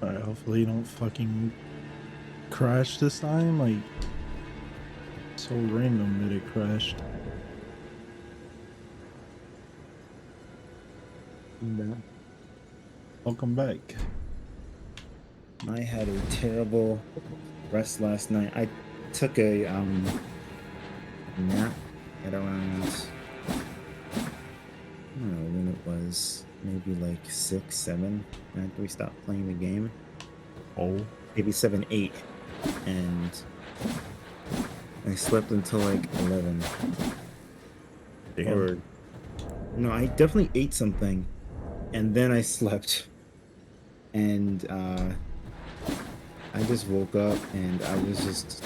Alright, hopefully you don't fucking crash this time. Like, so random that it crashed. No. Welcome back. I had a terrible rest last night. I took a nap at around I don't know when it was, maybe like 6, 7 after we stopped playing the game. Oh, Maybe 7, 8. And I slept until like 11. damn. Or no, I definitely ate something and then I slept. And I just woke up and I was just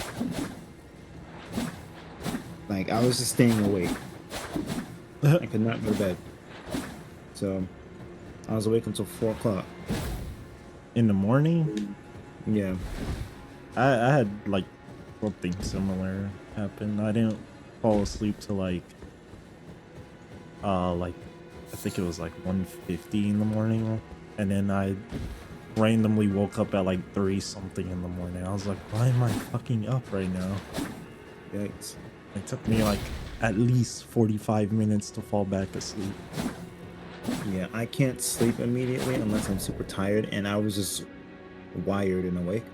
I was just staying awake. I could not go to bed. So I was awake until 4 o'clock. In the morning, Yeah. I had like something similar happen. I didn't fall asleep till like I think it was like 1:50 in the morning, and then I randomly woke up at like 3 something in the morning. I was like, why am I fucking up right now? Yikes. It took me like at least 45 minutes to fall back asleep. Yeah, I can't sleep immediately unless I'm super tired, and I was just wired and awake.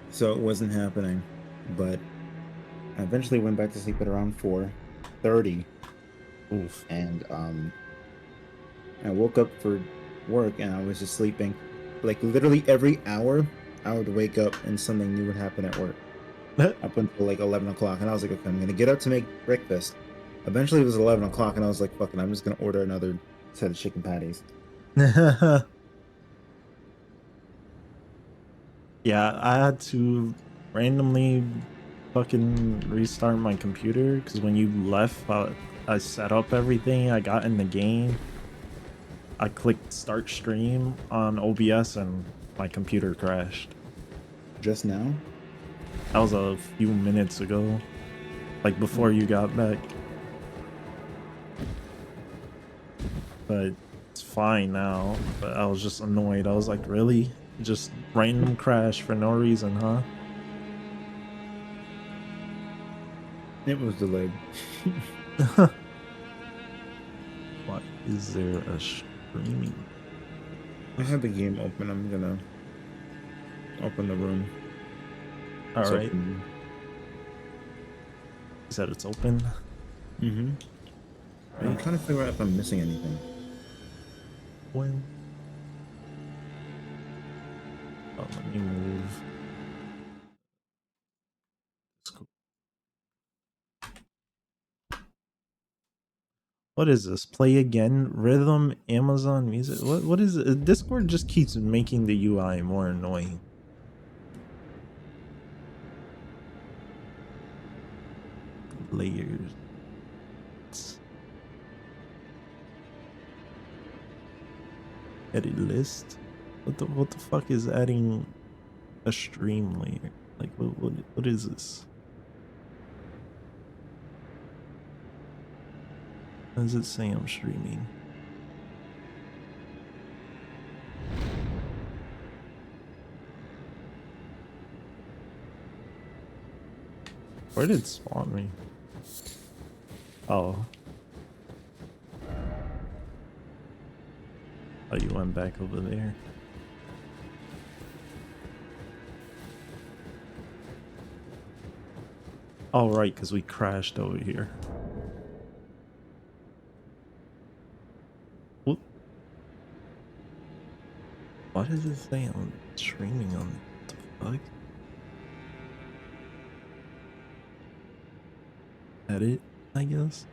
So it wasn't happening. But I eventually went back to sleep at around 4:30, Oof. and I woke up for work and I was just sleeping. Like literally every hour, I would wake up and something new would happen at work up until like 11 o'clock. And I was like, okay, I'm gonna get up to make breakfast. Eventually it was 11 o'clock and I was like, fuck it, I'm just gonna order another set of chicken patties. Yeah, I had to randomly fucking restart my computer because when you left, I set up everything. I got in the game. I clicked start stream on OBS and my computer crashed. Just now? That was a few minutes ago, like before you got back. But it's fine now. But I was just annoyed. I was like, really? Just random crash for no reason, huh? It was delayed. Why is there a streaming? I have the game open. I'm gonna open the room. All It's right. open. You said it's open, Mm-hmm. I'm right? trying to figure out if I'm missing anything. When? Oh, let me move. What is this? Play again? Rhythm? Amazon Music? What is it? Discord just keeps making the UI more annoying. Layers. Edit list. What the fuck is adding a stream layer? Like what is this? What does it say I'm streaming? Where did it spawn me? Oh. Oh, you went back over there. Oh, right, because we crashed over here. What? Why does it say I'm streaming on it? What the fuck? Edit, I guess?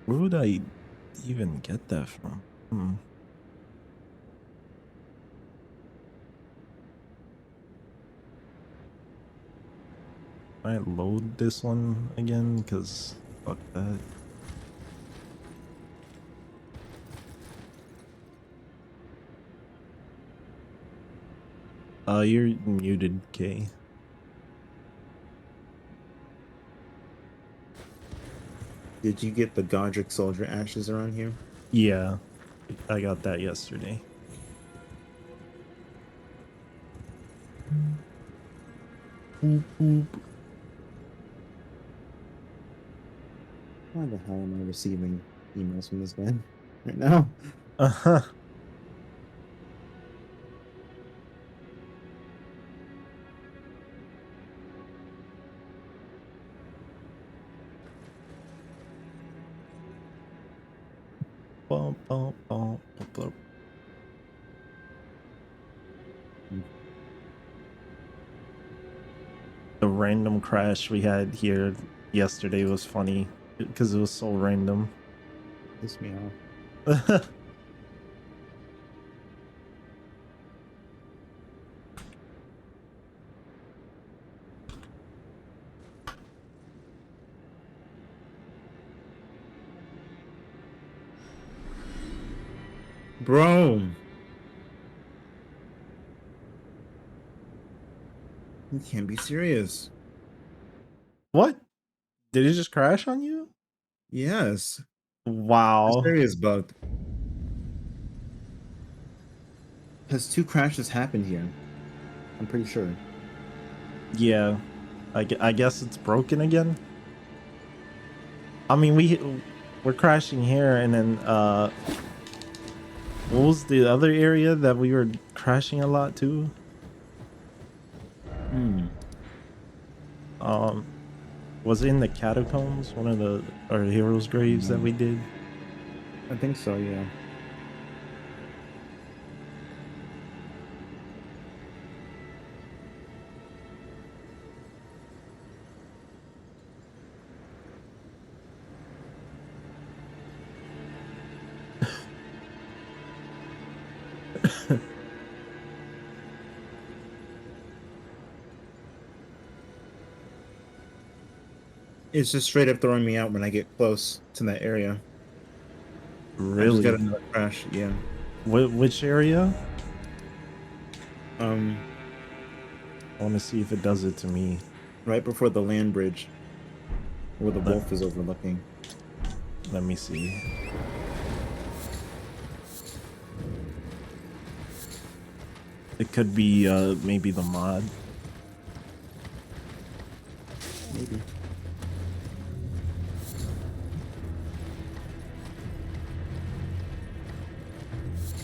Where would I even get that from? I load this one again? Because fuck that. You're muted, K. Did you get the Godric Soldier ashes around here? Yeah, I got that yesterday. Boop, boop. Why the hell am I receiving emails from this guy right now? Uh-huh. Bum, bum, bum, bum, bum. The random crash we had here yesterday was funny because it was so random. Piss me off. Bro, you can't be serious. What? Did it just crash on you? Yes, this Wow. area is bugged. Has two crashes happened here? I'm pretty sure. Yeah. I guess it's broken again. I mean, we're crashing here, and then what was the other area that we were crashing a lot too? Hmm. Um, was it in the catacombs, one of the our heroes' graves that we did? I think so, yeah. It's just straight up throwing me out when I get close to that area. I just got Really? another crash, yeah. Which area? Um, I want to see if it does it to me. right before the land bridge where the Let, wolf is overlooking. let me see. It could be maybe the mod. Maybe.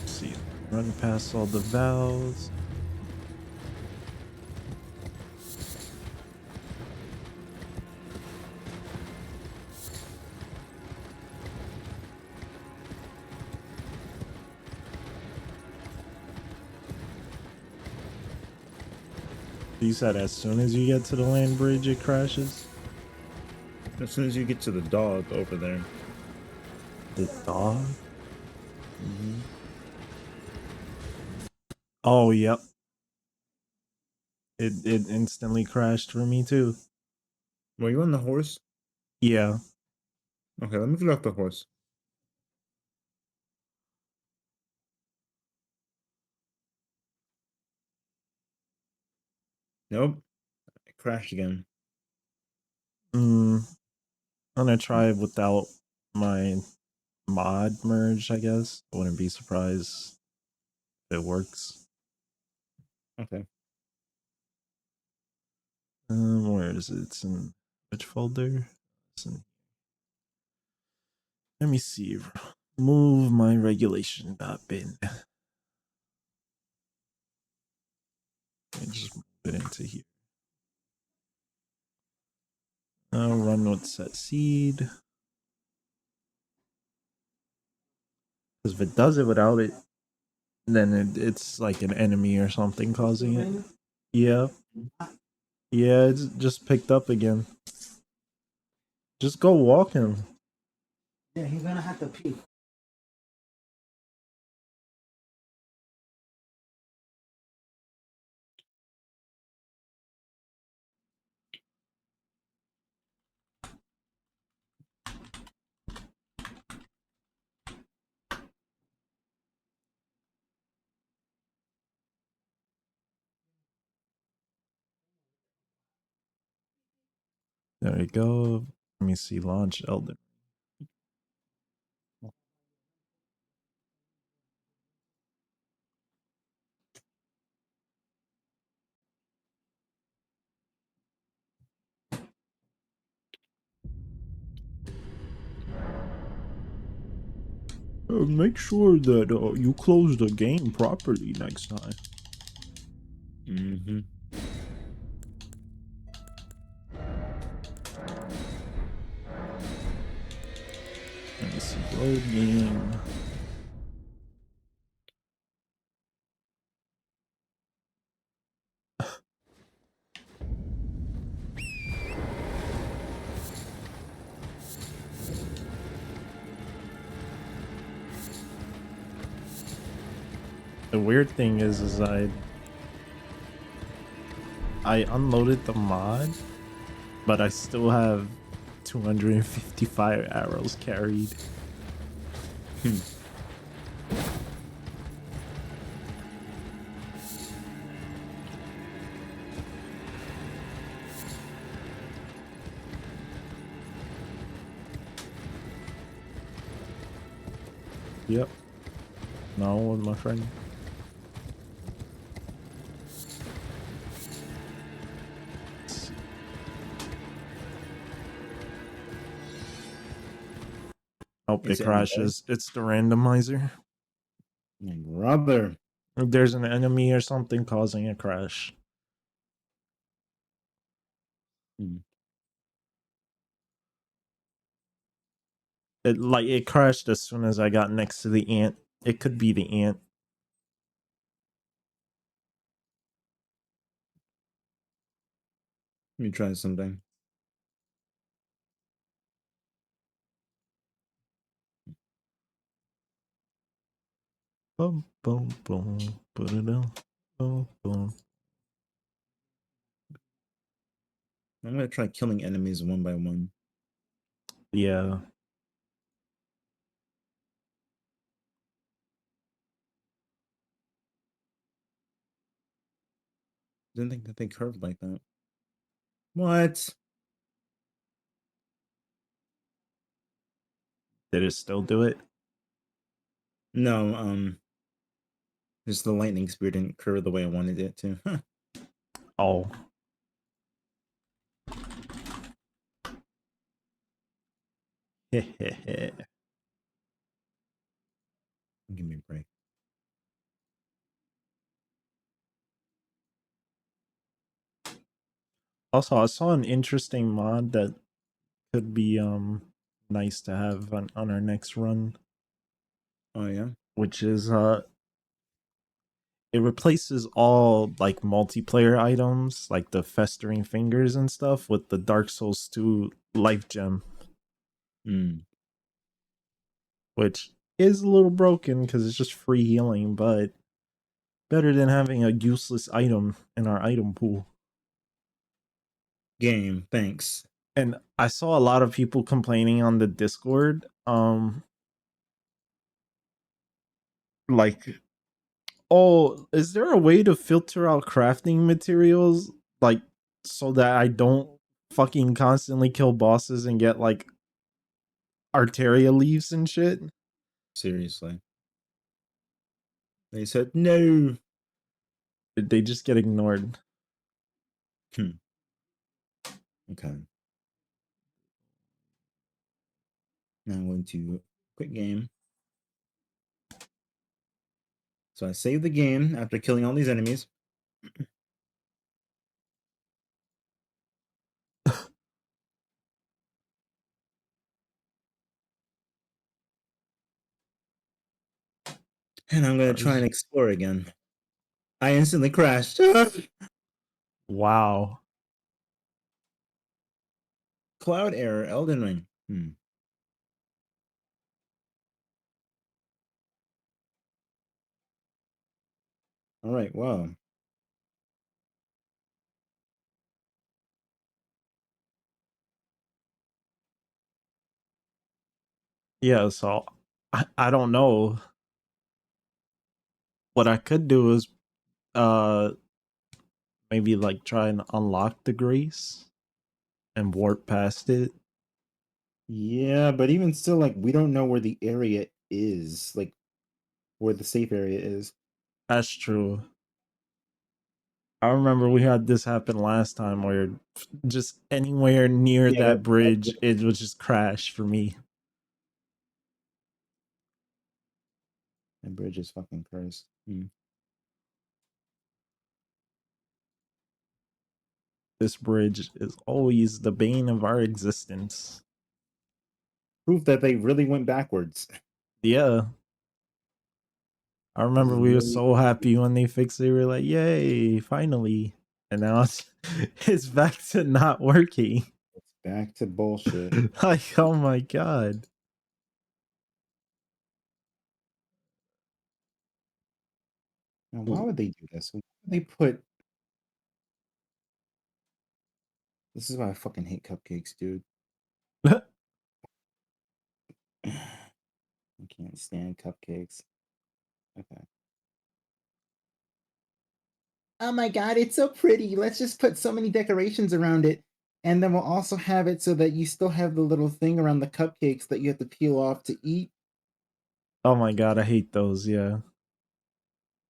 Let's see. Run past all the valves. You said as soon as you get to the land bridge, it crashes. As soon as you get to the dog over there. The dog? Mm-hmm. Oh, yep. It instantly crashed for me too. Were you on the horse? Yeah. Okay, let me get off the horse. Nope. It crashed again. I'm gonna try it without my mod merge, I guess. I wouldn't be surprised if it works. Okay. Where is it? It's in which folder? Let me see. Move my regulation.bin. Let me just move it into here. Run with set seed. Because if it does it without it, then it's like an enemy or something causing it. Yeah. Yeah, it's just picked up again. Just go walk him. Yeah, he's gonna have to pee. There we go. Let me see. Launch Elden. make sure that you close the game properly next time. Mm-hmm. Let me see. Load game. The weird thing is I unloaded the mod, but I still have 255 arrows carried. Yep. No, my friend. Oh, it Is it any better? crashes. It's the randomizer. My brother. There's an enemy or something causing a crash. Hmm. It crashed as soon as I got next to the ant. It could be the ant. Let me try something. Boom, boom, boom. Put it down. Boom, boom. I'm gonna try killing enemies one by one. Yeah. Didn't think that they curved like that. What? Did it still do it? No, just the lightning spear didn't curve the way I wanted it to. Oh. Give me a break. Also, I saw an interesting mod that could be nice to have on our next run, Oh yeah. which is it replaces all like multiplayer items like the festering fingers and stuff with the Dark Souls 2 life gem, Hmm. which is a little broken because it's just free healing, but better than having a useless item in our item pool. Game. Thanks. And I saw a lot of people complaining on the Discord, like, oh, is there a way to filter out crafting materials, like, so that I don't fucking constantly kill bosses and get like Arteria leaves and shit? Seriously. They said no. They just get ignored. Okay. Now I'm going to quit game. So I saved the game after killing all these enemies. And I'm going to try and explore again. I instantly crashed. Wow. Cloud error, Elden Ring. All right, wow. Yeah, so I don't know. What I could do is uh maybe like try and unlock the grace and warp past it. Yeah, but even still, like, we don't know where the area is, like, where the safe area is. That's true. I remember we had this happen last time where just anywhere near Yeah, that bridge, it would just crash for me. The bridge is fucking cursed. This bridge is always the bane of our existence. Proof that they really went backwards. Yeah. I remember we were Really? so happy when they fixed it. We were like, yay, finally. And now it's back to not working. It's back to bullshit. Like, oh my god. Now, why would they do this? Why would they put... This is why I fucking hate cupcakes, dude. I can't stand cupcakes. Okay. Oh my god, it's so pretty. Let's just put so many decorations around it. And then we'll also have it so that you still have the little thing around the cupcakes that you have to peel off to eat. Oh my god, I hate those, yeah.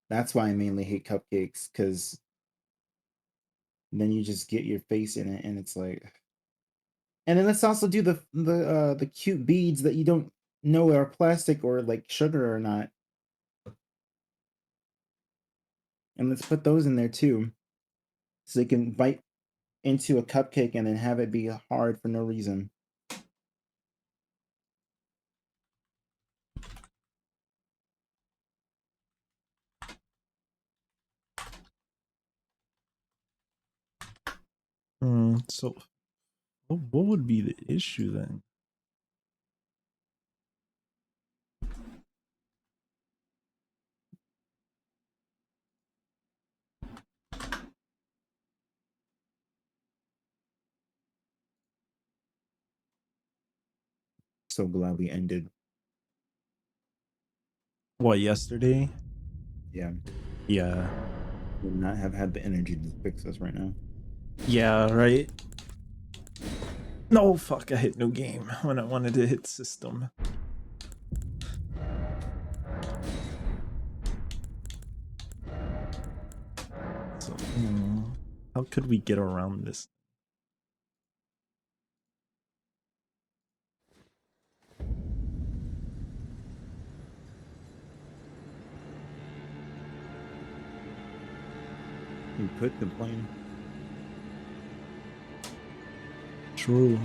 That's why I mainly hate cupcakes, because then you just get your face in it and it's like... And then let's also do the cute beads that you don't know are plastic or like sugar or not. And let's put those in there too. So they can bite into a cupcake and then have it be hard for no reason. So what would be the issue then? So glad we ended. What, yesterday? Yeah. Yeah. Would not have had the energy to fix this right now. Yeah, right? No, fuck, I hit new game when I wanted to hit system. So, how could we get around this? You could complain. True.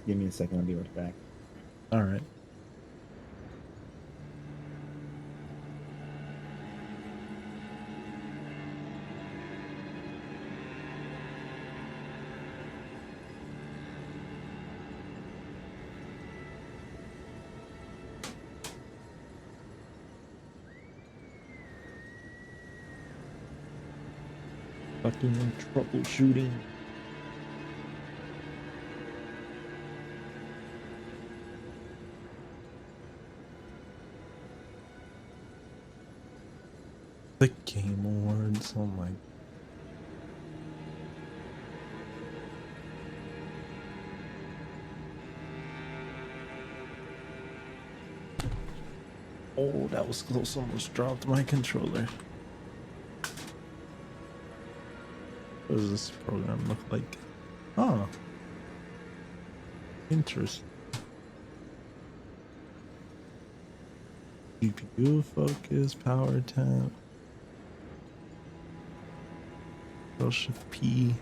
Give me a second, I'll be right back. All right. Fucking troubleshooting. The Game Awards, oh my. Oh, that was close, almost dropped my controller. What does this program look like? Oh. Interesting. GPU focus, power temp. Control Shift P.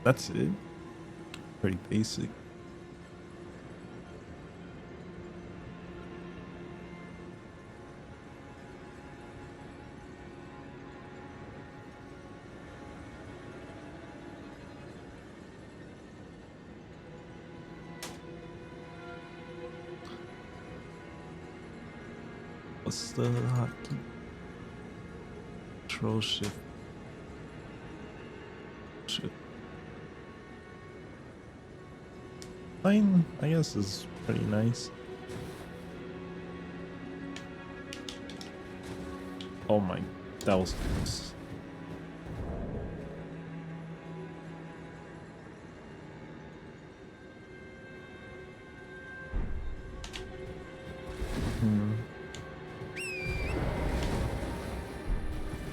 That's it. Pretty basic. What's the hotkey? Control Shift. Shift. Fine, I guess is pretty nice. Oh my, that was close.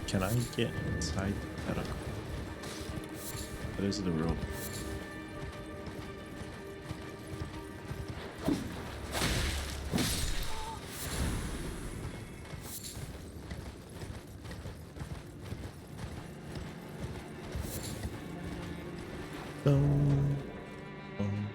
Can I get inside the medical? That is the rope. Boom. Boom.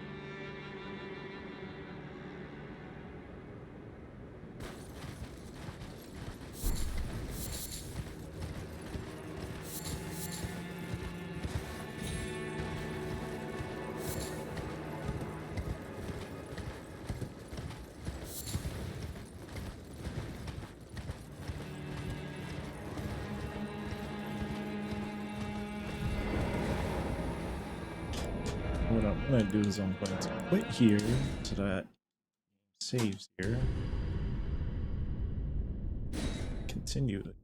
What I'm gonna do is I'm going to quit here so that saves here. Continue it.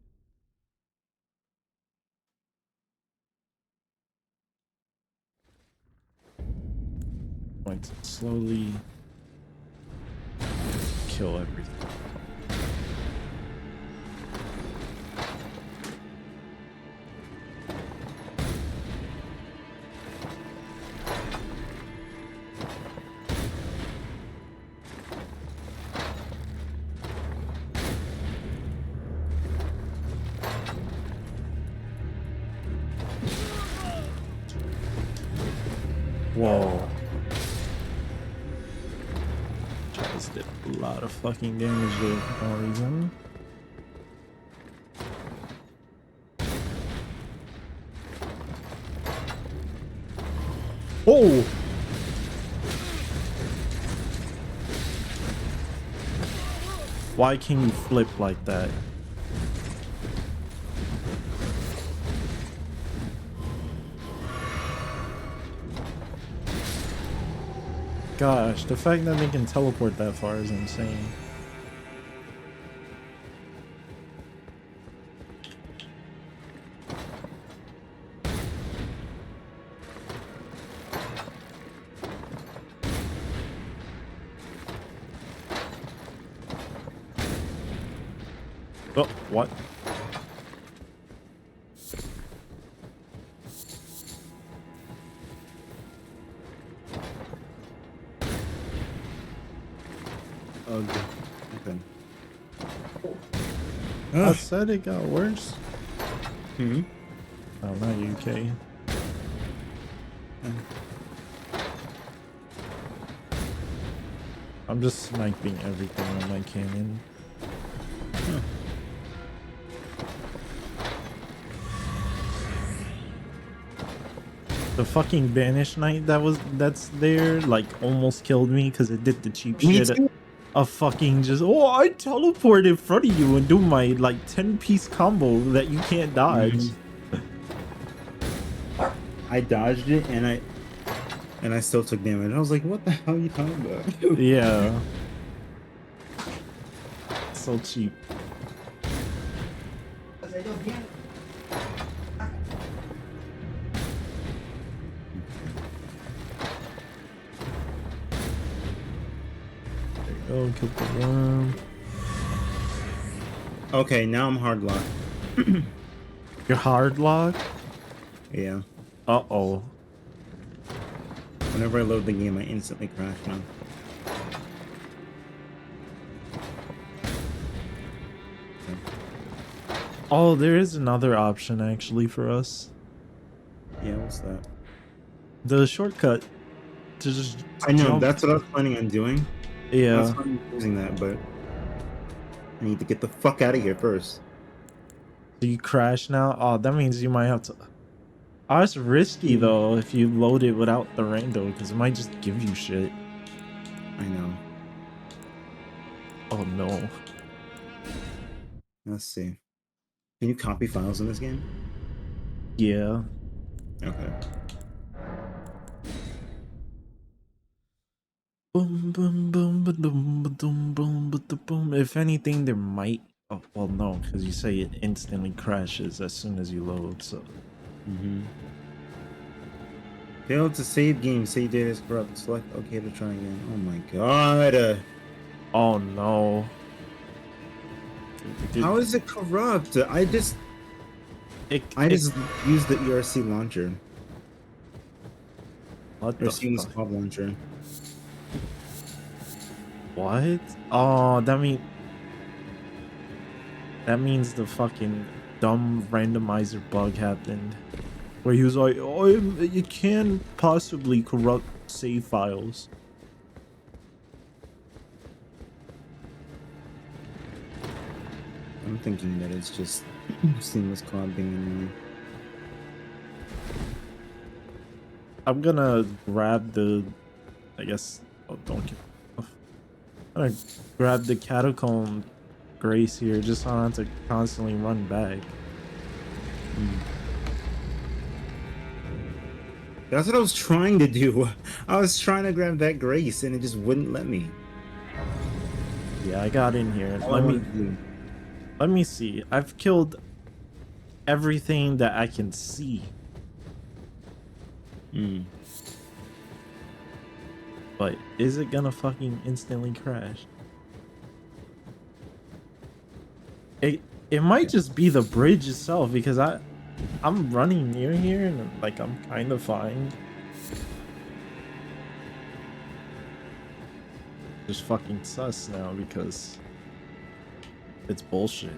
Going to slowly kill everything. Whoa. Just did a lot of fucking damage there for no reason. Oh! Why can you flip like that? Gosh, the fact that they can teleport that far is insane. Oh, what? Oh, okay. I said it got worse. Hmm. Oh, not UK. I'm just sniping everything on my cannon. Huh. The fucking Banished Knight that's there like almost killed me because it did the cheap Me shit too. of fucking just I teleport in front of you and do my like 10-piece combo that you can't dodge. I dodged it and I still took damage. I was like, what the hell are you talking about? Yeah. So cheap. There you go, kill the worm. Okay, now I'm hard locked. You're hard lock? Yeah. Uh-oh. Whenever I load the game, I instantly crash now. Oh, there is another option actually for us. Yeah, what's that? The shortcut to just I know, jump. that's what I was planning on doing. Yeah. That's why I'm using that, but I need to get the fuck out of here first. So you crash now? Oh, that means you might have to. Oh, it's risky though if you load it without the rando because it might just give you shit. I know. Oh no. Let's see. Can you copy files in this game? Yeah. Okay. Boom, boom, boom, boom, boom, boom, boom. If anything, there might. Oh, well, no, because you say it instantly crashes as soon as you load. So. Failed to save game. Save data is corrupt. Select OK to try again. Oh my god. Oh no. How is it corrupt? I just It used the ERC launcher. What Or the seamless fuck? cob launcher. What? Oh, that means the fucking dumb randomizer bug happened. Where he was like, oh, you can possibly corrupt save files. I'm thinking that it's just seamless cob being annoying. I'm gonna grab the, I guess, oh, don't get off. I'm gonna grab the catacomb grace here just so I don't have to constantly run back. That's what I was trying to do. I was trying to grab that grace and it just wouldn't let me. Yeah, I got in here. All I wanted to do. Let me see. I've killed everything that I can see. But is it gonna fucking instantly crash? It might just be the bridge itself because I'm running near here and like I'm kind of fine. Just fucking sus now because it's bullshit.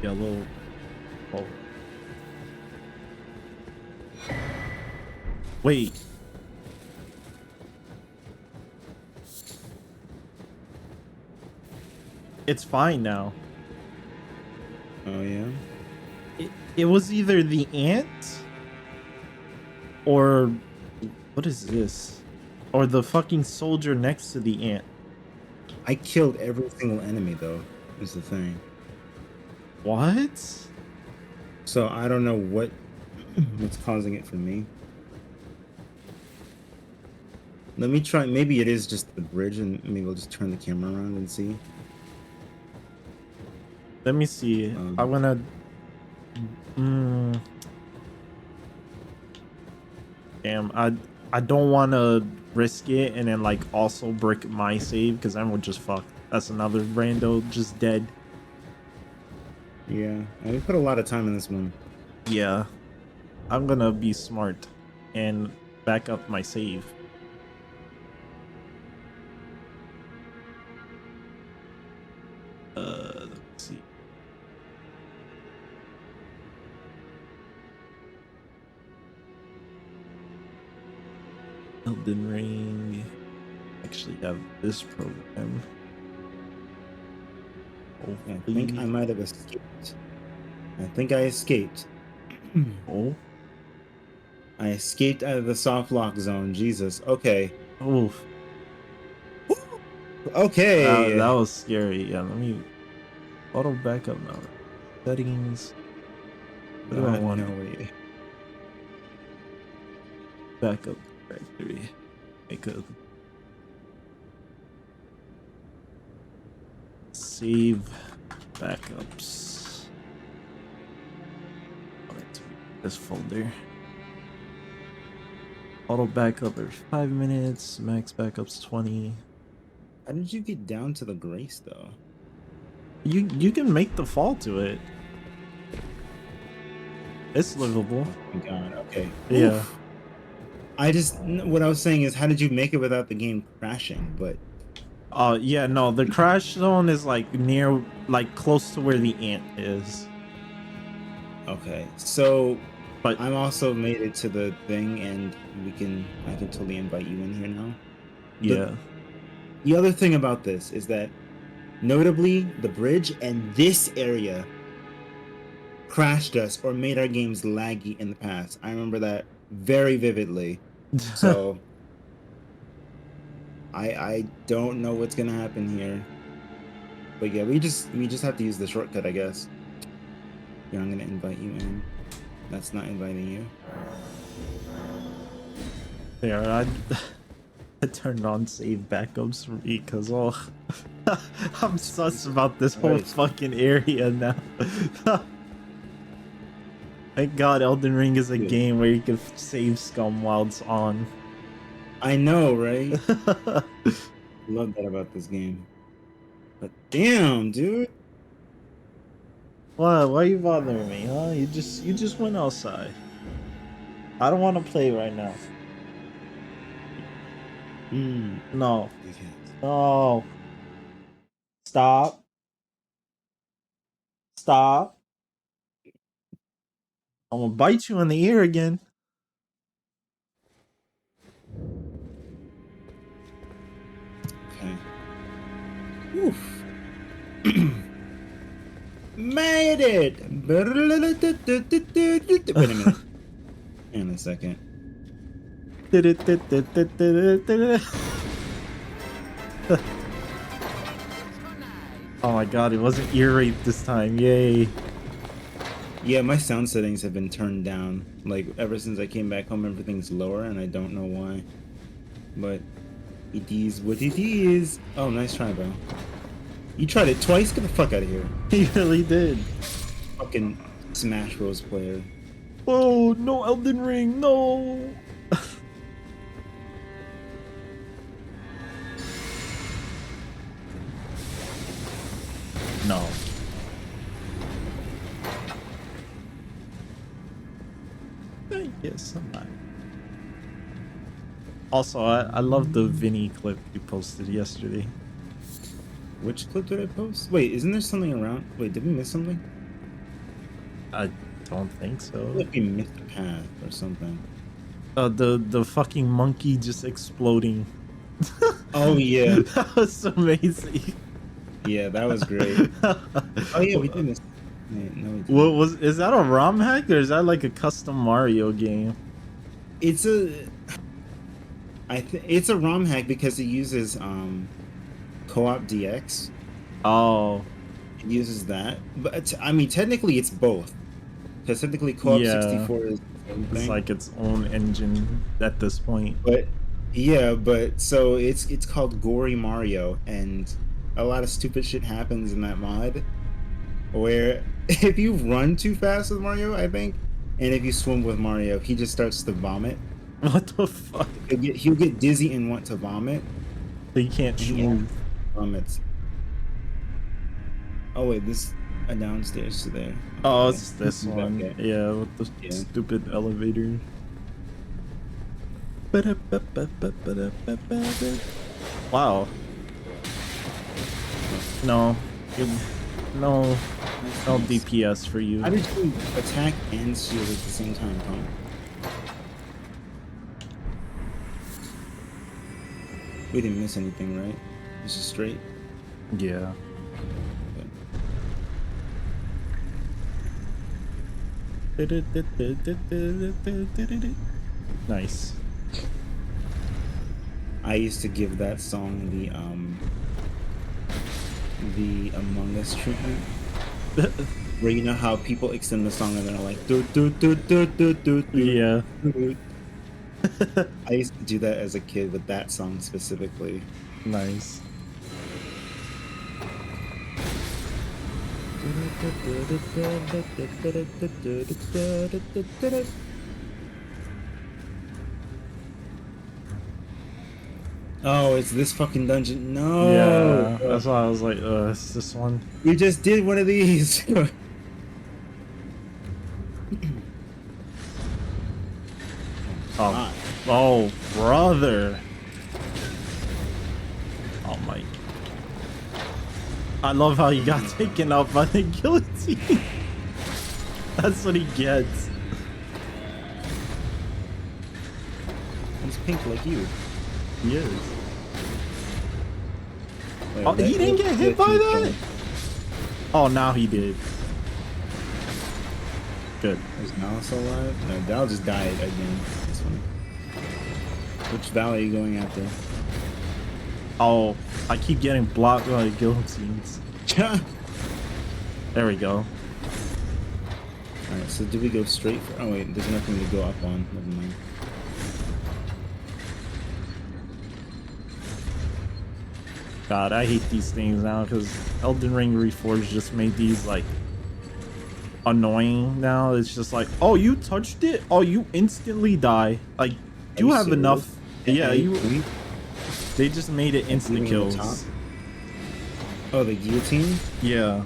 Yellow. Oh. Wait. It's fine now. Oh yeah. It was either the ant or what is this? Or the fucking soldier next to the ant. I killed every single enemy though, is the thing. What? So I don't know what's causing it for me. Let me try. Maybe it is just the bridge, and maybe I'll just turn the camera around and see. Let me see. I wanna. Damn, I don't want to risk it and then like also brick my save because then we're just fucked. That's another rando just dead. Yeah, and we put a lot of time in this one. Yeah, I'm gonna be smart and back up my save. Let's see. Elden Ring. Actually have this program. I think I might have escaped. I think I escaped. Oh. I escaped out of the soft lock zone. Jesus. Okay. Oof. Okay. That was scary. Yeah, let me auto backup now. Settings. What do I want? No way. Backup directory. Make a save backups. Alright, this folder. Auto backup every 5 minutes. Max backups 20. How did you get down to the grace though? You can make the fall to it. It's livable. Oh my god. Okay. Yeah. Oof. What I was saying is, how did you make it without the game crashing? But Yeah, no, the crash zone is like near, like close to where the ant is. okay, so But I'm also made it to the thing, and I can totally invite you in here now. yeah, The other thing about this is that, notably, the bridge and this area crashed us or made our games laggy in the past. I remember that very vividly. So I don't know what's gonna happen here. But yeah, we just have to use the shortcut, I guess. Yeah, I'm gonna invite you in. That's not inviting you. there. I turned on save backups for me because I'm sus about this whole Right. fucking area now. Thank God Elden Ring is a game where you can save scum while it's on. I know, right? Love that about this game. But damn, dude. What? Why are you bothering me, huh? You just went outside. I don't want to play right now. No. No. Stop. Stop. I'm gonna bite you in the ear again. Okay. Oof. Made it! Wait a minute. Hang on a second. Oh my god, it wasn't ear rape this time. Yay. Yeah, my sound settings have been turned down. Like, ever since I came back home, everything's lower, and I don't know why. But it is what it is. Oh, nice try, bro. You tried it twice? Get the fuck out of here. He really did. Fucking Smash Bros. Player. Oh, no Elden Ring, no. No. Yes, I'm not. Also, I love the Vinny clip you posted yesterday. Which clip did I post? Wait, isn't there something around? Wait, did we miss something? I don't think I so. feel like we missed a path or something. The fucking monkey just exploding. Oh, yeah. That was amazing. Yeah, that was great. Oh, yeah, we did miss. Wait, no, we didn't. What was? Is that a ROM hack or is that like a custom Mario game? It's a... it's a ROM hack because it uses Co-op DX. Oh. It uses that, but I mean, technically, it's both. Because technically, Co-op Yeah. 64 is the same It's thing. like its own engine at this point. But yeah, but so it's called Gory Mario, and a lot of stupid shit happens in that mod. Where if you run too fast with Mario, I think, and if you swim with Mario, he just starts to vomit. What the fuck? He'll get dizzy and want to vomit. He can't move. Vomits. Oh wait, this downstairs to there. Oh, Okay. it's this one. Okay. Yeah, with the Yeah. stupid elevator. Wow. No. No DPS for you. How did you attack and shield at the same time, Tom? We didn't miss anything, right? This is straight. Yeah. Nice. I used to give that song the Among Us treatment. Where you know how people extend the song and they're like do do do do do do do. Yeah. I used to do that as a kid with that song specifically. Nice. Oh, it's this fucking dungeon. No. Yeah, that's why I was like, it's this one. We just did one of these. Oh, oh, brother. Oh my. I love how he got taken out by the guillotine. That's what he gets. He's pink like you. He is. Wait, Oh, he didn't get hit by that? Oh, now he did. Good. Is Mal still alive? No, Dal just died again. That's funny. Which Val are you going after? Oh, I keep getting blocked by guillotines. There we go. Alright, so do we go straight for... Oh wait, there's nothing to go up on. Never mind. God, I hate these things now because Elden Ring Reforged just made these like annoying now. It's just like, oh, you touched it? Oh, you instantly die. Like, do you have serious? enough? Yeah, Hey, they just made it instant leaving the top? kills. Oh, the guillotine? Yeah,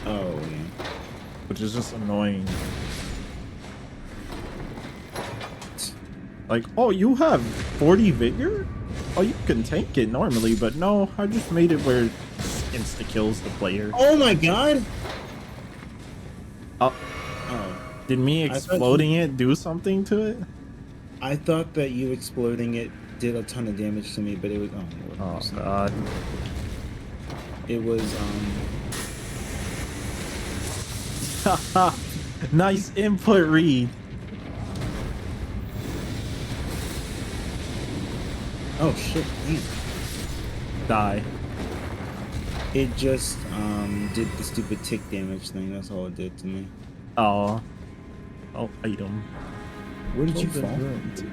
Oh, yeah. which is just annoying. Like, oh, you have 40 vigor? Oh, you can tank it normally, but no, I just made it where it insta kills the player. Oh my god! Oh, Oh. did me I thought exploding it do something to it? I thought that you exploding it did a ton of damage to me, but it was Oh god. it was Nice input read. oh shit, damn. Die. It just did the stupid tick damage thing. That's all it did to me. Oh. Oh, item. Where did you Golden fall? runes.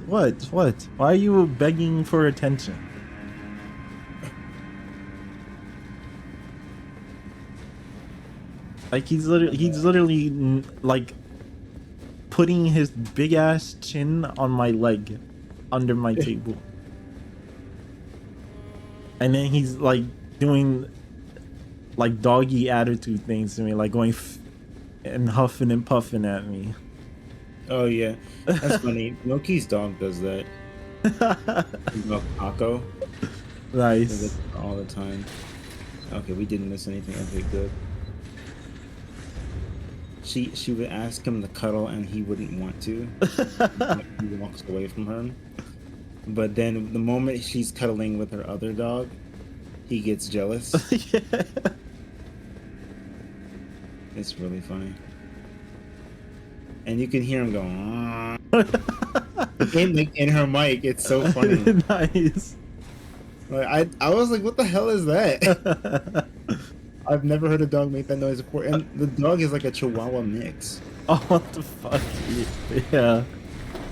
What? Why are you begging for attention? Like he's literally like putting his big ass chin on my leg under my table. And then he's like doing like doggy attitude things to me, like going and huffing and puffing at me. Oh yeah, that's funny. Loki's dog does that. His dog Paco does it Nice. all the time. Okay, we didn't miss anything. Okay, good. She would ask him to cuddle and he wouldn't want to. He walks away from her. But then the moment she's cuddling with her other dog, he gets jealous. Yeah. It's really funny. And you can hear him going in her mic. It's so funny. Nice. Like I was like, what the hell is that? I've never heard a dog make that noise before. And the dog is like a Chihuahua mix. Oh, what the fuck? Yeah,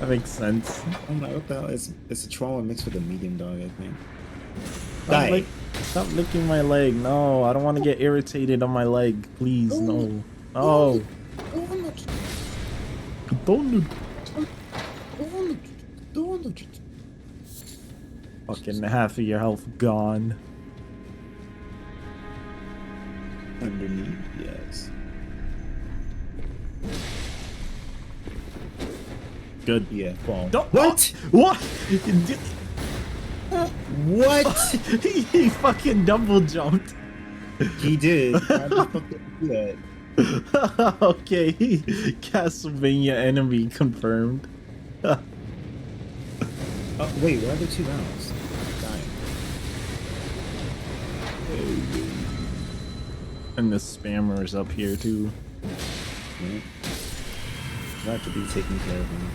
that makes sense. I'm like, what the hell? It's a Chihuahua mixed with a medium dog, I think. Stop, stop licking my leg. No, I don't want to get irritated on my leg. Please, no. No. Fucking half of your health gone. Underneath, yes. Good. Yeah, fall. Don't, What? What? What? He fucking double jumped. He did. How the fuck did he do that? Okay, Castlevania enemy confirmed. Oh, wait, why are there two rounds? Dying. And the spammer's up here too. Yeah. I have to be taking care of him.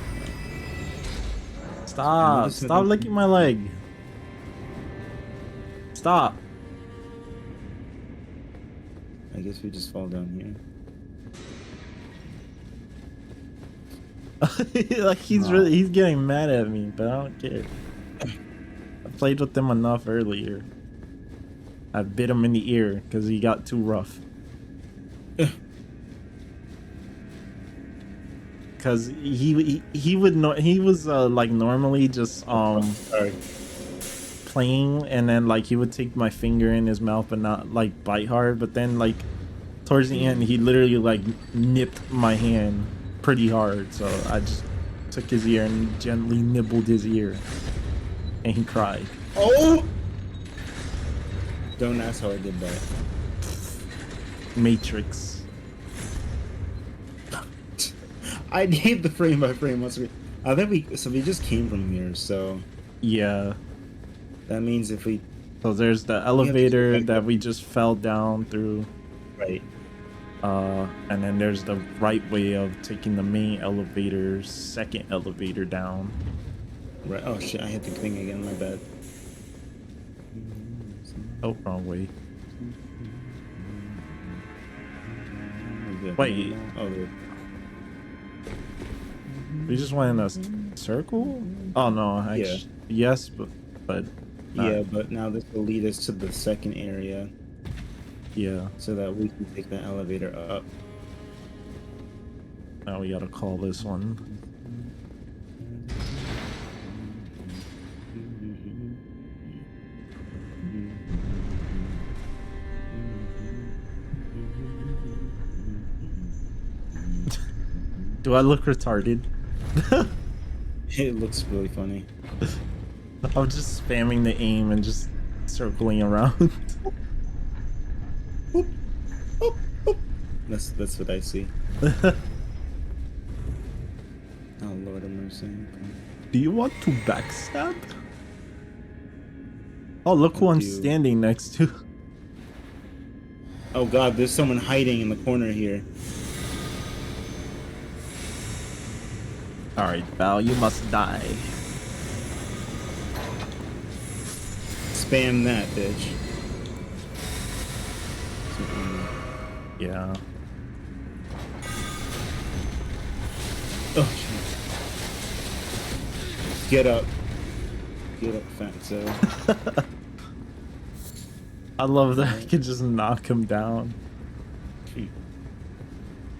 Stop! Stop licking my leg. Stop. I guess we just fall down here. Like he's getting mad at me, but I don't care. I played with him enough earlier. I bit him in the ear because he got too rough. Because he would know he was like normally just Sorry. playing, and then like he would take my finger in his mouth but not like bite hard, but then like towards the end he literally like nipped my hand pretty hard, so I just took his ear and gently nibbled his ear and he cried. Oh! Don't ask how I did that. Matrix. I need the frame by frame on screen. I think we just came from here, so Yeah, that means if we so there's the elevator that we just fell down through, right. and then there's the right way of taking the main elevator's second elevator down. Right. Oh shit! I hit the thing again. My bad. Oh, wrong way. Yeah, Wait. Oh, there. We just went in a circle? Oh no, actually, yes, but Yeah, but now this will lead us to the second area, yeah. so that we can take the elevator up. Now we gotta call this one. Do I look retarded? It looks really funny. I'm just spamming the aim and just circling around. That's what I see. Oh Lord of mercy. Do you want to backstab? Oh, look who I I'm do. standing next to. Oh God, there's someone hiding in the corner here. Alright, Val, you must die. Spam that, bitch. Yeah. Oh shit. Get up. Get up, fatso. I love that I can just knock him down.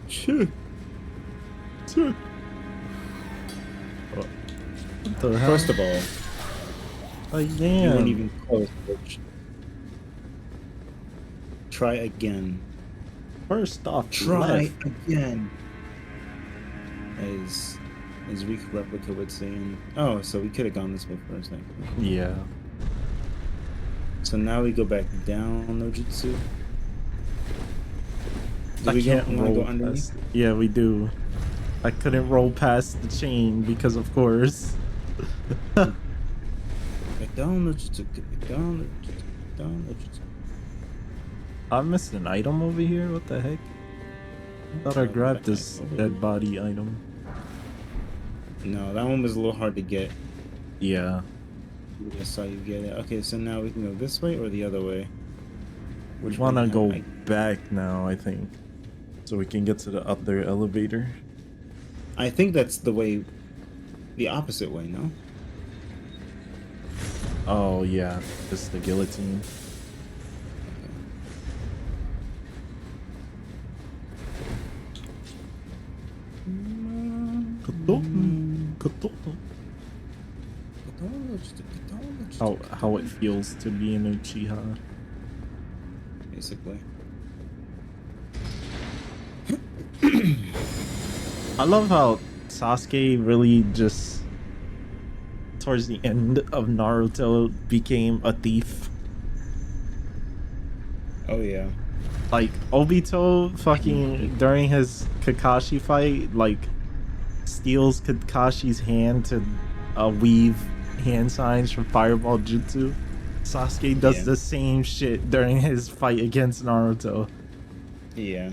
Sure. Sure. What the hell? First of all, Like, you damn. weren't even close, bitch. Try again. First off, Try left. again. As Reek Replica would say. Oh, so we could have gone this way first, actually. Yeah. So now we go back down, no jutsu. I can't wanna roll go underneath? past. Yeah, we do. I couldn't roll past the chain because, of course. Back down, no jutsu. Get back down, no jutsu. Get down, no jutsu. I missed an item over here. What the heck? I thought I grabbed this dead body item. No, that one was a little hard to get. Yeah. I saw you get it. Okay, so now we can go this way or the other way. We want to way? go back now, I think. So we can get to the other elevator. I think that's the way, the opposite way, no? Oh, yeah. It's the guillotine. How it feels to be an Uchiha. Basically. I love how Sasuke really just towards the end of Naruto became a thief. Oh yeah. Like Obito fucking during his Kakashi fight, like steals Kakashi's hand to weave hand signs from Fireball Jutsu. Sasuke does the same shit during his fight against Naruto. Yeah.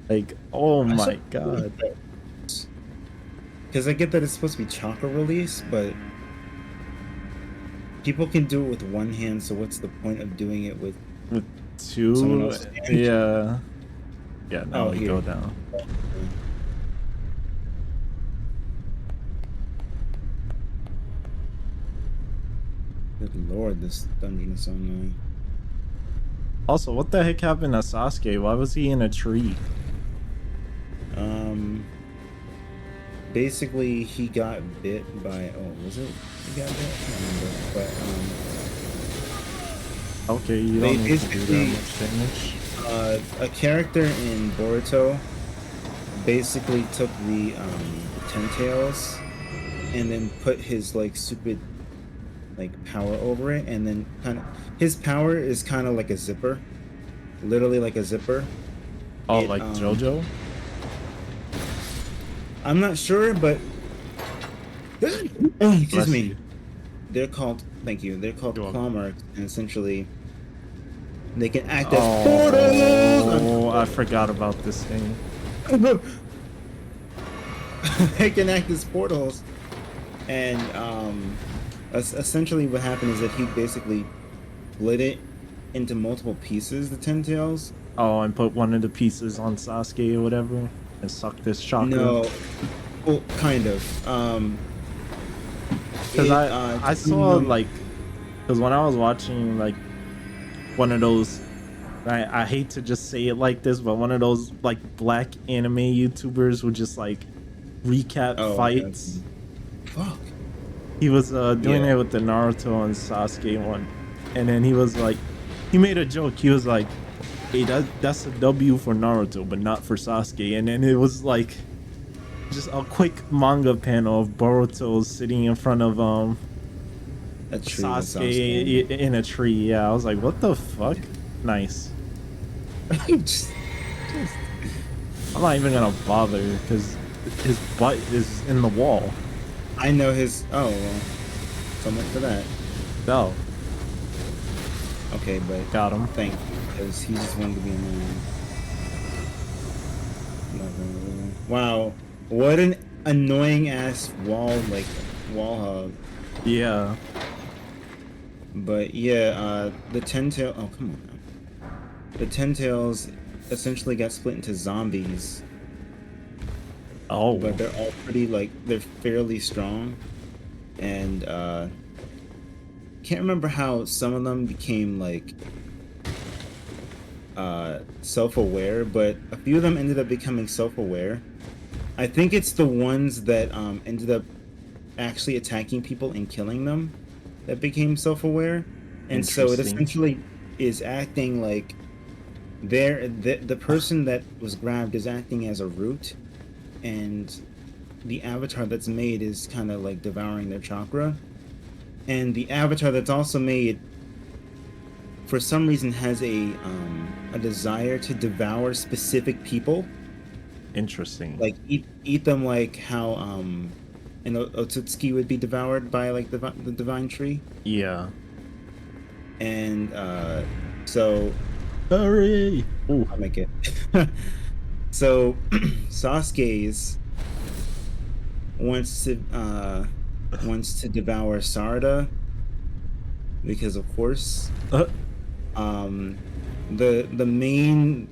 Like, oh my god. Because I get that it's supposed to be chakra release, but people can do it with one hand, so what's the point of doing it with Two? someone else's hand? Yeah. Yeah, now Oh, we here. go down. Good lord, this dungeon is so annoying. Also, what the heck happened to Sasuke? Why was he in a tree? Basically, he got bit by. Oh, was it? He got bit? I can't remember. But Okay, you They don't need to do that basically- much damage. a character in Boruto basically took the Ten Tails and then put his like stupid like power over it, and then kind of his power is kind of like a zipper, literally like a zipper. Oh, it, like JoJo? I'm not sure, but Bless excuse me. you. They're called. Thank you. They're called You're welcome. claw marks, and essentially they can act as portals. Oh, I forgot about this thing. They can act as portals, and essentially what happened is that he basically split it into multiple pieces. The Ten Tails. Oh, and put one of the pieces on Sasuke or whatever, and suck this chakra. No, well, kind of. Because I saw like, because when I was watching like one of those, I hate to just say it like this, but one of those like black anime YouTubers would just like recap Oh, okay. fights. Fuck. He was doing Yeah. it with the Naruto and Sasuke one, and then he was like, he made a joke. He was like, "Hey, that's a W for Naruto, but not for Sasuke." And then it was like just a quick manga panel of Boruto sitting in front of A tree with Sasuke. Sasuke in a tree. Yeah, I was like, what the fuck? Nice. just, I'm not even gonna bother because his butt is in the wall. I know his. Oh, well, so much for that. No, Okay, but got him. thank you, because he just wanted to be annoying. Wow, what an annoying ass wall hug. Yeah. But yeah, the Ten Tail. Oh, come on now. The Ten Tails essentially got split into zombies, Oh. but they're all pretty they're fairly strong, and can't remember how some of them became self-aware, but a few of them ended up becoming self-aware. I think it's the ones that ended up actually attacking people and killing them that became self-aware, and so it Interesting. essentially is acting like the person that was grabbed is acting as a root, and the avatar that's made is kind of like devouring their chakra, and the avatar that's also made for some reason has a desire to devour specific people, Interesting. like eat them, like how an Otsutsuki would be devoured by like the divine tree. Yeah. And so Hurry! Ooh. I'll make it. So Sasuke's wants to devour Sarada because of course. Um, the main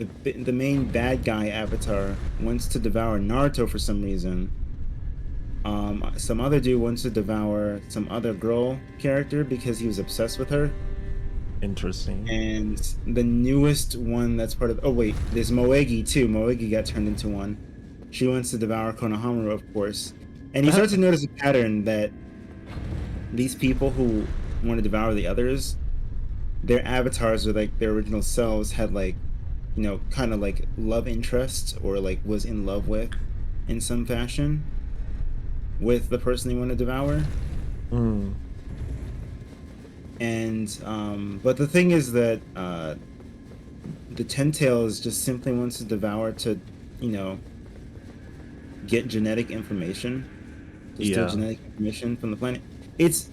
bad guy avatar wants to devour Naruto for some reason. Some other dude wants to devour some other girl character because he was obsessed with her. Interesting. And the newest one that's part of, oh wait, there's Moegi too. Moegi got turned into one. She wants to devour Konohamaru, of course. And you start to notice a pattern that these people who want to devour the others, their avatars or like their original selves had kind of like love interest or like was in love with in some fashion with the person they want to devour. Mm. And but the thing is that the Ten Tails just simply wants to devour to, get genetic information, to steal genetic information from the planet. It's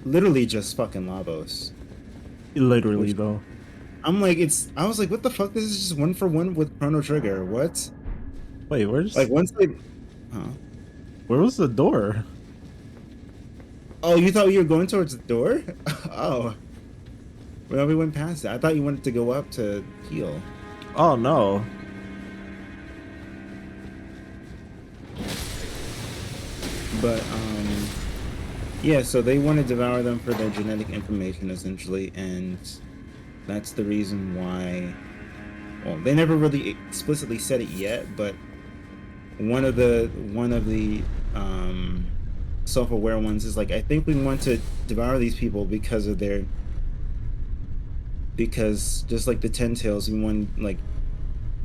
literally just fucking Lavos. Literally Which, though. I was like, what the fuck? This is just 1-for-1 with Chrono Trigger. What? Wait, where's Like once they, huh? where was the door? Oh, you thought you were going towards the door? Oh, well, we went past that. I thought you wanted to go up to heal. Oh no. But yeah. So they want to devour them for their genetic information, essentially, and that's the reason why. Well, they never really explicitly said it yet, but one of the self-aware ones is like, I think we want to devour these people because just like the Ten Tails, we want like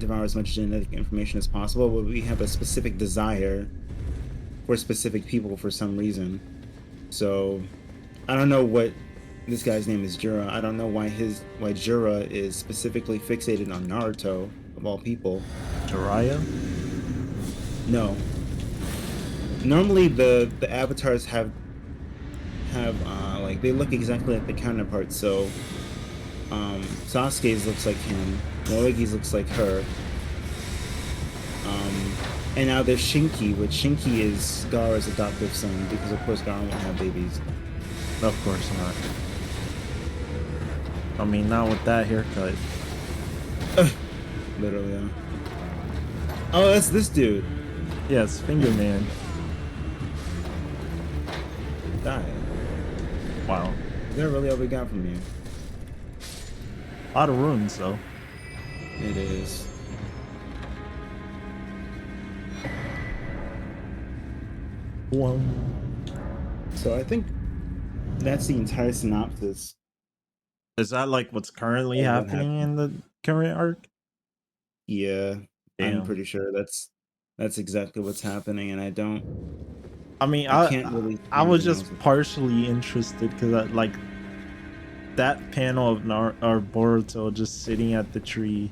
devour as much genetic information as possible, but we have a specific desire for specific people for some reason. So I don't know what this guy's name is. Jura. I don't know why Jura is specifically fixated on Naruto of all people. Jiraiya? No. Normally the avatars have like they look exactly like the counterparts. So Sasuke's looks like him. Moegi's looks like her. And now there's Shinki, which Shinki is Gaara's adoptive son, because of course Gaara won't have babies. Of course not. I mean, not with that haircut. Literally, yeah. Oh, that's this dude. Yes, Finger Man. Die. Wow. Is that really all we got from you? A lot of runes though. It is. So I think that's the entire synopsis Is that like what's currently of what happening happened. in the current arc? Yeah, I'm Damn. pretty sure that's exactly what's happening, and I mean, I can't really see I was anything just else. partially interested because like that panel of or Boruto just sitting at the tree.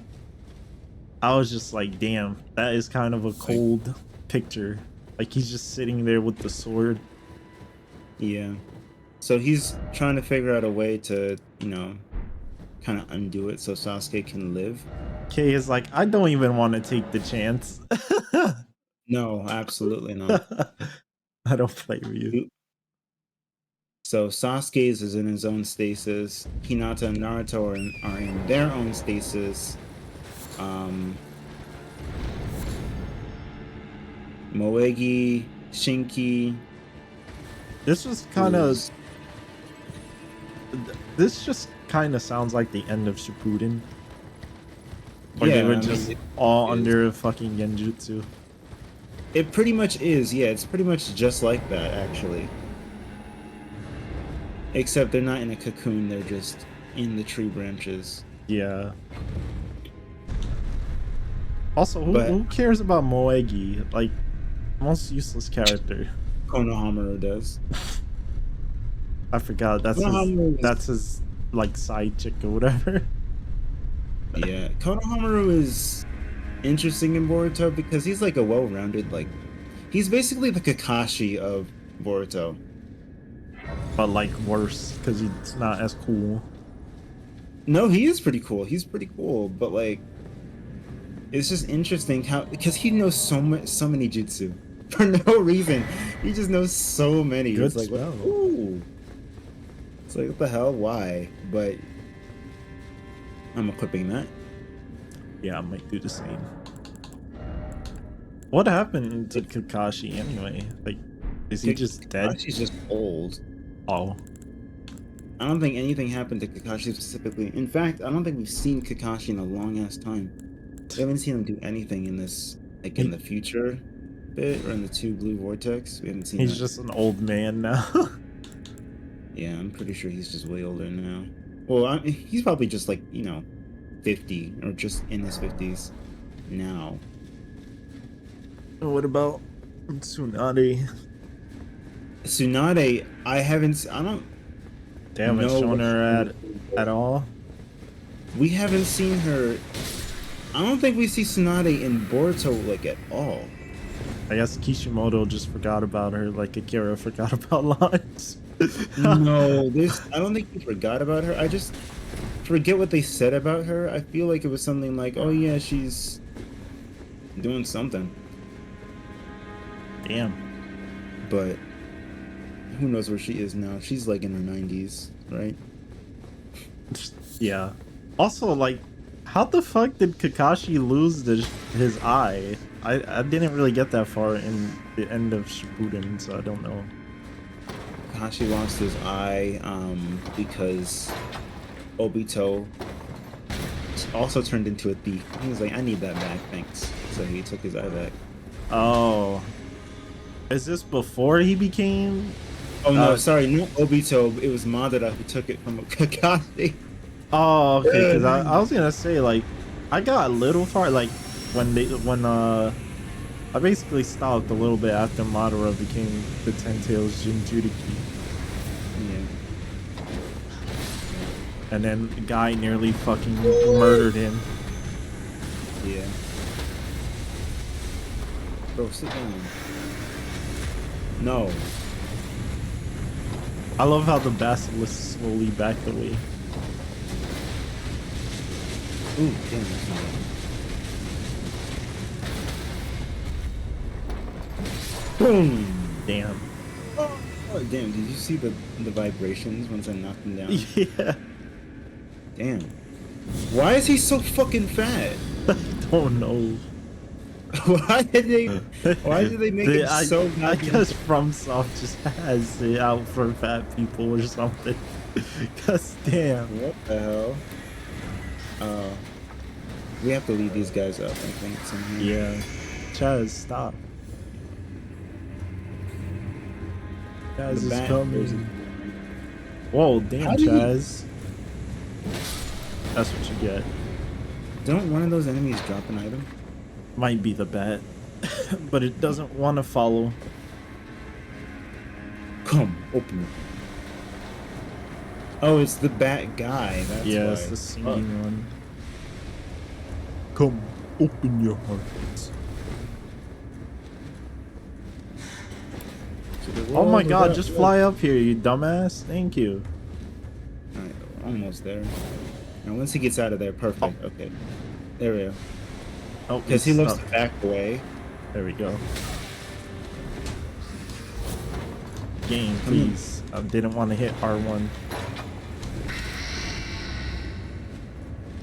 I was just like, damn, that is kind of a Like, cold picture. Like he's just sitting there with the sword. yeah. So he's trying to figure out a way to, kind of undo it so Sasuke can live. Kay is like, I don't even want to take the chance. No, absolutely not. I don't blame you. So Sasuke's is in his own stasis. Hinata and Naruto are in their own stasis. Um, Moegi, Shinki This was kind of is this just kind of sounds like the end of Shippuden, where they yeah, were I mean just all it is. under a fucking genjutsu. It pretty much is, yeah, it's pretty much just like that actually. Except they're not in a cocoon, they're just in the tree branches. Yeah. Also, But who cares about Moegi? Like, most useless character. Konohamaru does. I forgot Konohamaru is that's his like side chick or whatever. Yeah, Konohamaru is interesting in Boruto because he's like a well-rounded, like he's basically the Kakashi of Boruto. But like worse because he's not as cool. No, he is pretty cool. He's pretty cool, but like it's just interesting how because he knows so many jutsu for no reason. He just knows so many. It's Good like what? spell. Ooh, it's like what the hell? Why? But I'm equipping that. Yeah, I might do the same. What happened to Kakashi anyway? Like, is he just dead? Kakashi's just old. Oh, I don't think anything happened to Kakashi specifically. In fact, I don't think we've seen Kakashi in a long ass time. We haven't seen him do anything in this, like in he, the future bit or in the two blue vortex. We haven't seen he's that. just an old man now. Yeah, I'm pretty sure he's just way older now. Well, he's probably just like 50 or just in his 50s now. What about Tsunade? Tsunade, I don't They haven't know shown what her at all. we haven't seen her. I don't think we see Tsunade in Boruto like at all. I guess Kishimoto just forgot about her like Akira forgot about Lance. No, I don't think he forgot about her. I just forget what they said about her. I feel like it was something like, oh yeah, she's doing something. Damn. But who knows where she is now? She's like in her 90s, right? Yeah. Also, like, how the fuck did Kakashi lose his eye? I didn't really get that far in the end of Shippuden, so I don't know. Kashi lost his eye because Obito also turned into a thief. He was like, I need that back, thanks. So he took his eye back. Oh. Is this before he became... Oh no, sorry, not Obito. It was Madara who took it from Kakashi. Oh, okay, because I was gonna say, like, I got a little far, like, I basically stopped a little bit after Madara became the Ten Tails Jinchuriki. Yeah. And then the guy nearly fucking murdered him. Yeah. Bro, sit down. No. I love how the basilisk slowly backed away. Ooh, damn, that's not right. Boom! Damn. Oh, damn, did you see the vibrations once I knocked him down? Yeah. Damn. Why is he so fucking fat? Don't know. Why did they make him so I goddamn guess FromSoft just has it out for fat people or something. Cause damn. What the hell? We have to leave these guys up, I think, somehow. Yeah. Chaz, stop. Chaz The is bat coming. is- Whoa, damn, How did he- Chaz. That's what you get. Don't one of those enemies drop an item? Might be the bat, but it doesn't want to follow. Come, open it. Oh, it's the bat guy. That's Yeah, why. it's the singing one. Come, open your heart. Oh my god, just fly up here, you dumbass. Thank you. Alright, almost there. Now, once he gets out of there, perfect. Okay. There we go. Oh, Because he he's loves stuck. to back away. There we go. Game, please. I didn't want to hit R1.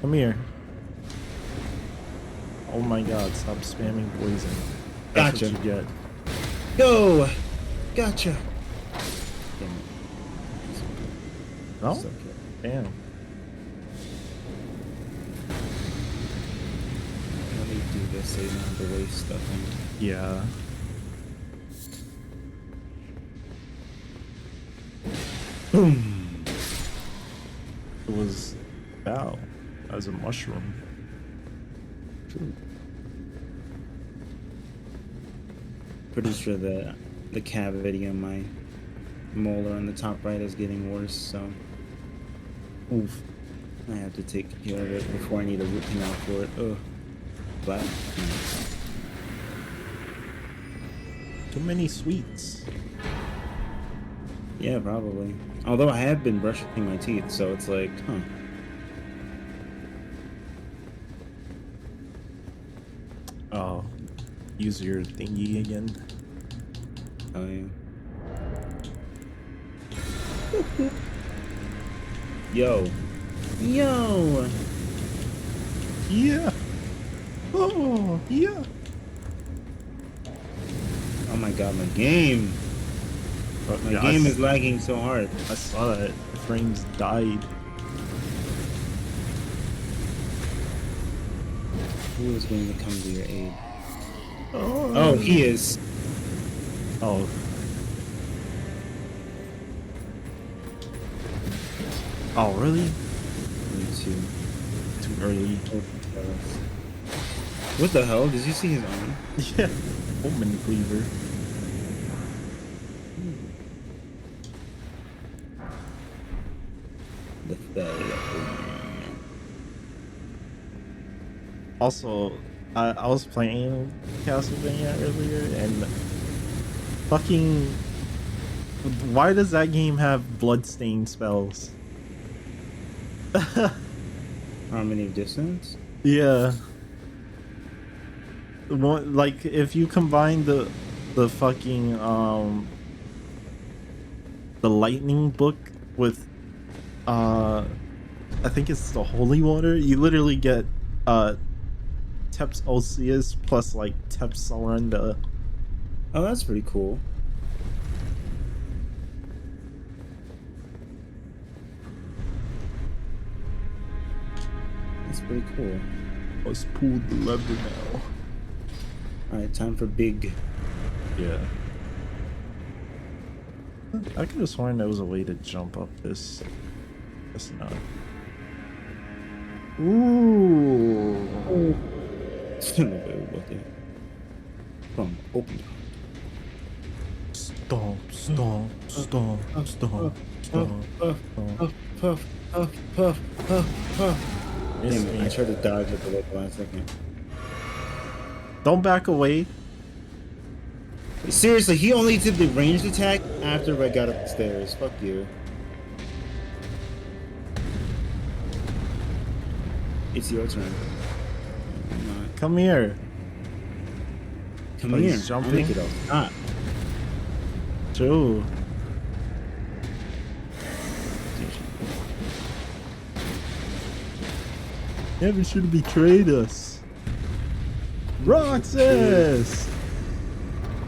Come here. Oh my god, stop spamming poison. That's Gotcha. what you get. Go! Gotcha! Damn it. No? It's okay. Damn. Let me do this so you don't have to waste stuff. Yeah. Boom! It was Bow as a mushroom. Pretty sure the cavity on my molar on the top right is getting worse, so Oof. I have to take care of it before I need a root canal for it. Ugh. But Too many sweets. yeah, probably. Although I have been brushing my teeth, so it's like, huh. Oh. Use your thingy again. Oh yeah. Yo. Yo! Yeah. Oh, yeah. Oh my god, my game! My Yeah, game is lagging so hard. I saw that. The frames died. Who is going to come to your aid? Oh, Oh, he is. Oh. Oh, really? Me too. Too early. What the hell? Did you see his arm? Yeah. Woman cleaver. The fell. Also, I was playing Castlevania earlier and fucking why does that game have bloodstain spells? Harmony of Dissonance? Yeah. Like if you combine the fucking the lightning book with I think it's the holy water, you literally get Teps Osius plus like Teps Salenda. Oh, that's pretty cool. That's pretty cool. Let's pull the lever now. Alright, time for big. Yeah. I could have sworn there was a way to jump up this. It's not. Ooh. Come, open. Stomp, stomp, stomp, stomp, stomp. Puff, puff, puff, puff, puff, puff, puff. Miss Damn it, me. I tried to dodge at the last second. Don't back away. Seriously, he only did the ranged attack after I got up the stairs. Fuck you. It's your turn. I'm not. Come here. Come Oh, here. he's jumping? I'll make it up. Ah. True. Never should have betrayed us. Roxas!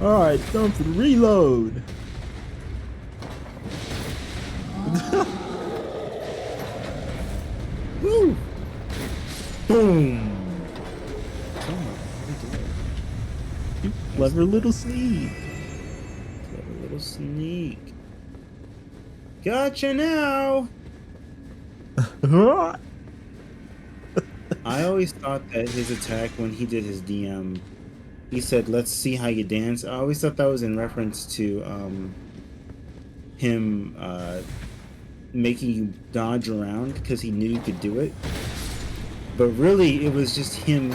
Alright, time for the reload. Woo! Boom! You clever little sneak. Clever little sneak. Gotcha now. I always thought that his attack when he did his DM, he said, "Let's see how you dance." I always thought that was in reference to him making you dodge around because he knew you could do it. But really, it was just him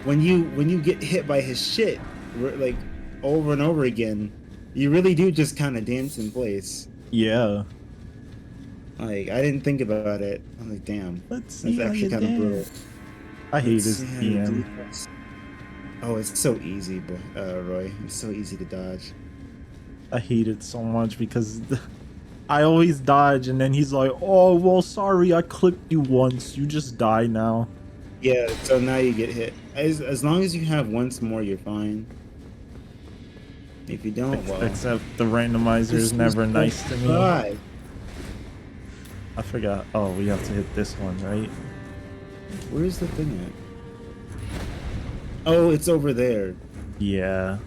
when you get hit by his shit like over and over again. You really do just kind of dance in place. Yeah. Like, I didn't think about it. I'm like, damn. Let's see That's how actually you kind of brutal. dance. I hate his DM. Oh, it's so easy, Roy. It's so easy to dodge. I hate it so much because I always dodge and then he's like, oh, well, sorry, I clipped you once. You just die now. Yeah, so now you get hit. As long as you have once more, you're fine. If you don't, well... Except the randomizer is never nice to me. Die. I forgot. Oh, we have to hit this one, right? Where's the thing at? Oh, it's over there. Yeah.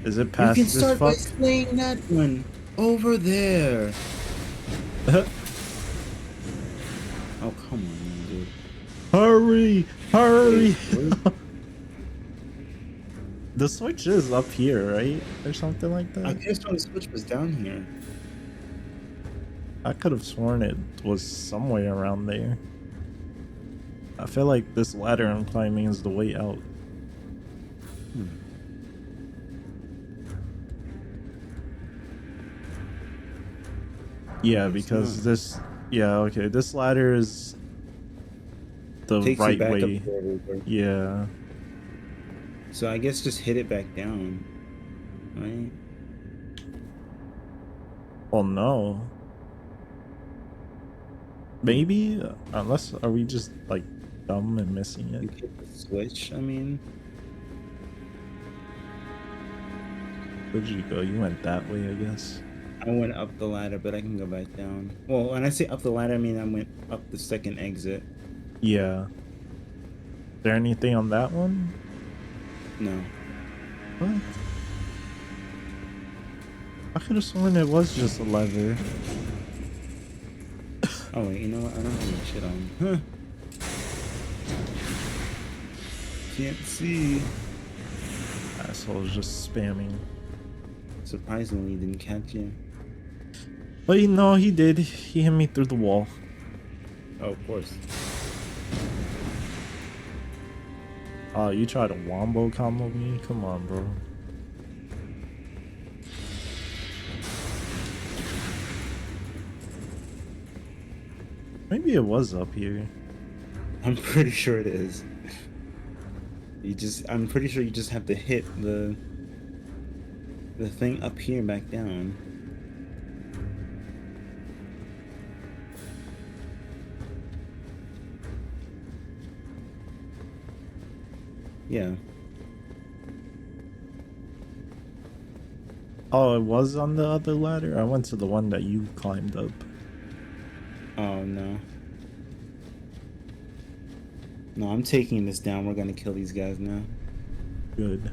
Is it past you can this start by fuck? slaying that one. Over there. Oh, come on, dude. Hurry! Hurry! Wait, The switch is up here, right? Or something like I that? could have sworn the switch was down here. I could have sworn it was somewhere around there. I feel like this ladder I'm climbing is the way out. Yeah, because this... Yeah, okay. This ladder is the Takes you right back way. up there, Uber. Yeah. So I guess just hit it back down. Right? Oh no. Maybe? Unless... Are we just, like, dumb and missing You it? hit the switch, I mean. Where'd you go? You went that way, I guess. I went up the ladder, but I can go back down. Well, when I say up the ladder, I mean I went up the second exit. Yeah. Is there anything on that one? No. What? I could have sworn it was just a lever. Oh wait, you know what? I don't have any shit on. Huh. Can't see. Asshole's just spamming. Surprisingly, he didn't catch you. But you know, he did. He hit me through the wall. Oh, of course. Oh, you tried to wombo combo me? Come on, bro. Maybe it was up here. I'm pretty sure it is. I'm pretty sure you just have to hit the thing up here back down. Yeah. Oh, it was on the other ladder? I went to the one that you climbed up. Oh, no. No, I'm taking this down. We're gonna kill these guys now. Good.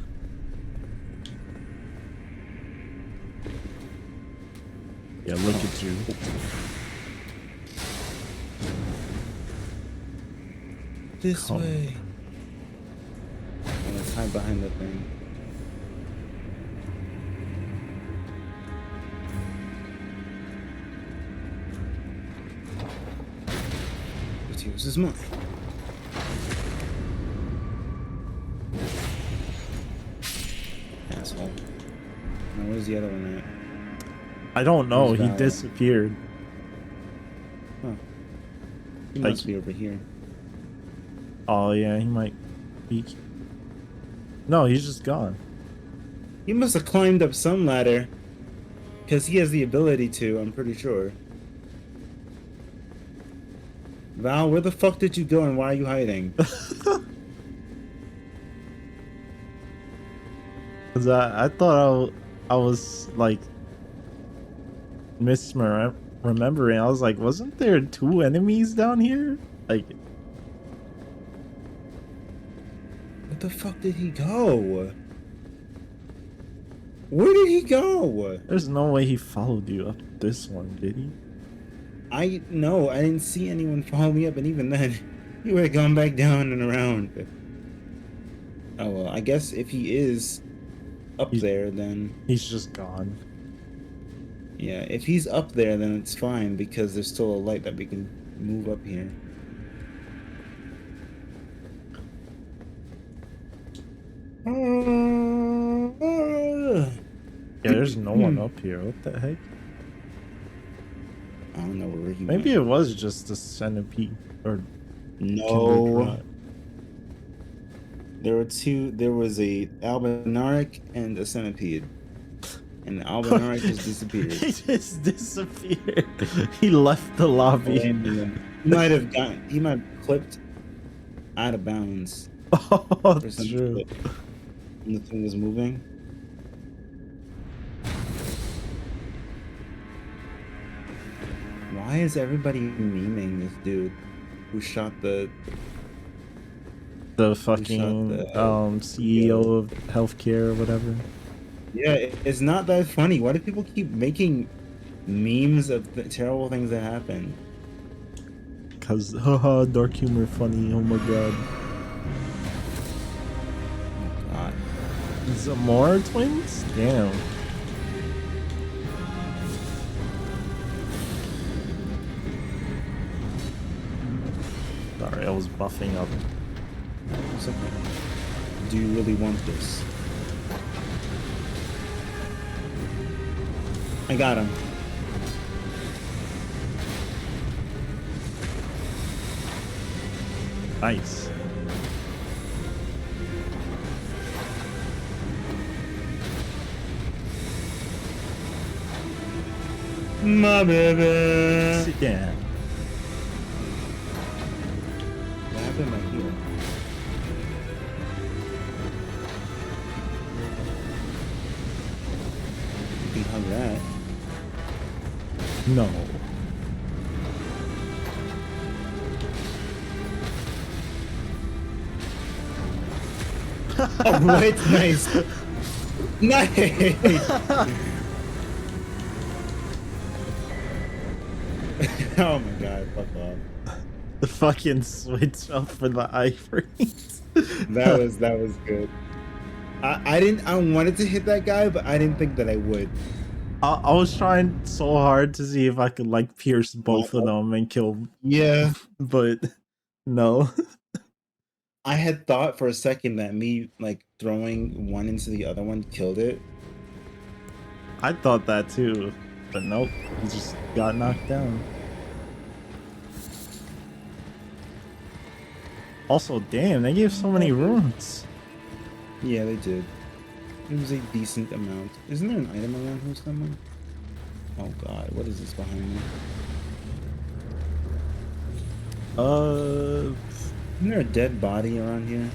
Yeah, look at you. This Come. way. Let's hide behind the thing. Let's use his mine. Asshole. Now where's the other one at? I don't know. Where's He Val? disappeared. Huh. He Like- must be over here. Oh, yeah, he might be. No, he's just gone. He must have climbed up some ladder. Because he has the ability to, I'm pretty sure. Val, where the fuck did you go and why are you hiding? Cause I thought I was like remembering. I was like, wasn't there 2 enemies down here? Like, Where the fuck did he go? Where did he go? there's no way he followed you up this one, did he? I no, I didn't see anyone follow me up, and even then, you would have gone back down and around. Oh well, I guess if he is up He's there, then he's just gone. yeah, if he's up there, then it's fine because there's still a light that we can move up here. Yeah, there's no one up here. What the heck? I don't know where he Maybe went. it was just a centipede or No. kindred. There were two. There was a albinaric and a centipede, and the albinaric just disappeared. He just disappeared. He left the lobby. He might have gotten. He might have clipped out of bounds Oh, or some true. shit when the thing was moving. Why is everybody memeing this dude who shot the fucking the CEO of healthcare or whatever. Yeah, it's not that funny. Why do people keep making memes of the terrible things that happen? Cause haha, dark humor funny. Oh my god. Oh god. Is it more twins? Damn. Sorry, I was buffing up. It's okay. Do you really want this? I got him. Nice. My baby. Sit down. What happened right here? You can hug that. No. Oh, wait, nice. Nice. Oh my god, fuck off. The fucking switch up for the iFreeze. That was good. I wanted to hit that guy, but I didn't think that I would. I was trying so hard to see if I could like pierce both of them and kill, Yeah. but no. I had thought for a second that me like throwing one into the other one killed it. I thought that too, but nope. He just got knocked down. Also, damn, they gave so many runes. Yeah, they did. It was a decent amount. Isn't there an item around here somewhere? Oh god, what is this behind me? Isn't there a dead body around here?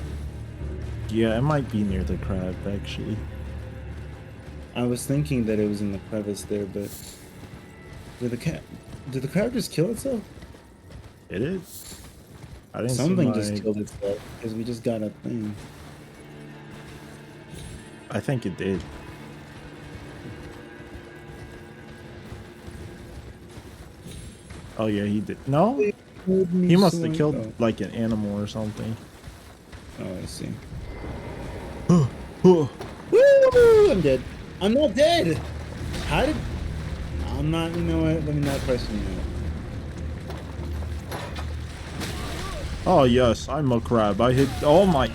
Yeah, it might be near the crab, actually. I was thinking that it was in the crevice there, but did the crab just kill itself? It is. I didn't Something see just killed itself because we just got a thing. I think it did. Oh yeah, he did. No, he must have killed like an animal or something. Oh, I see. Oh. Woo! I'm dead. I'm not dead. How did? I'm not. You know what? Let me not question you. Oh yes, I'm a crab. I hit. Oh my!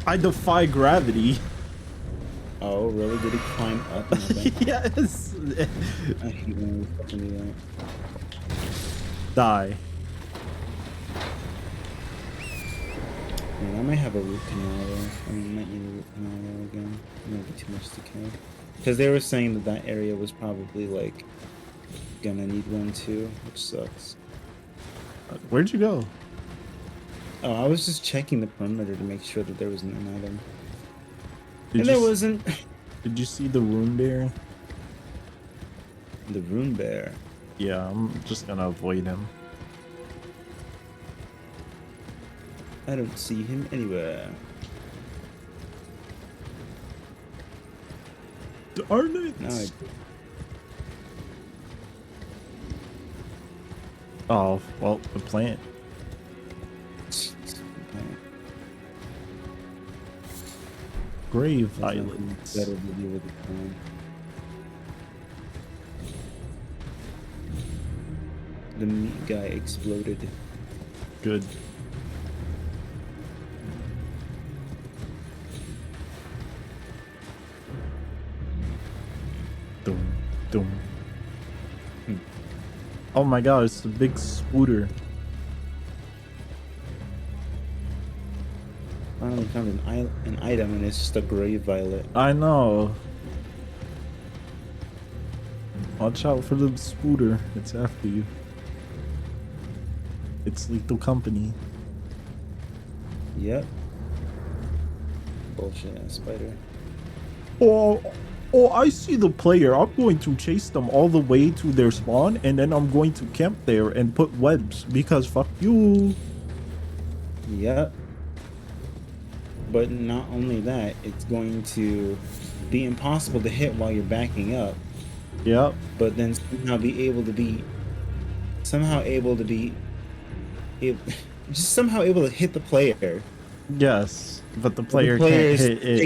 I defy gravity. Oh, really? Did he climb up? And Yes. I hate when we fucking do that. Die. Man, I might have a root canal there. I mean, I might need a root canal there again. It might be too much to kill. Because they were saying that that area was probably like gonna need one too, which sucks. Where'd you go? Oh, I was just checking the perimeter to make sure that there was an item. Did And you there wasn't. Did you see the rune bear? The rune bear. Yeah, I'm just gonna avoid him. I don't see him anywhere. Darn it! No, Oh, well, the plant. Grave There's nothing violets. better to do with the plant. The meat guy exploded. Good. Dum, dum. Oh my god, it's the big scooter. Finally found an item, and it's just a grave violet. I know. Watch out for the scooter. It's after you. It's lethal company. Yep. Bullshit ass spider. Oh, I see the player. I'm going to chase them all the way to their spawn, and then I'm going to camp there and put webs because fuck you. Yep. But not only that, it's going to be impossible to hit while you're backing up, Yep. but then somehow able to be just somehow able to hit the player. Yes, but the The player player can't is hit it.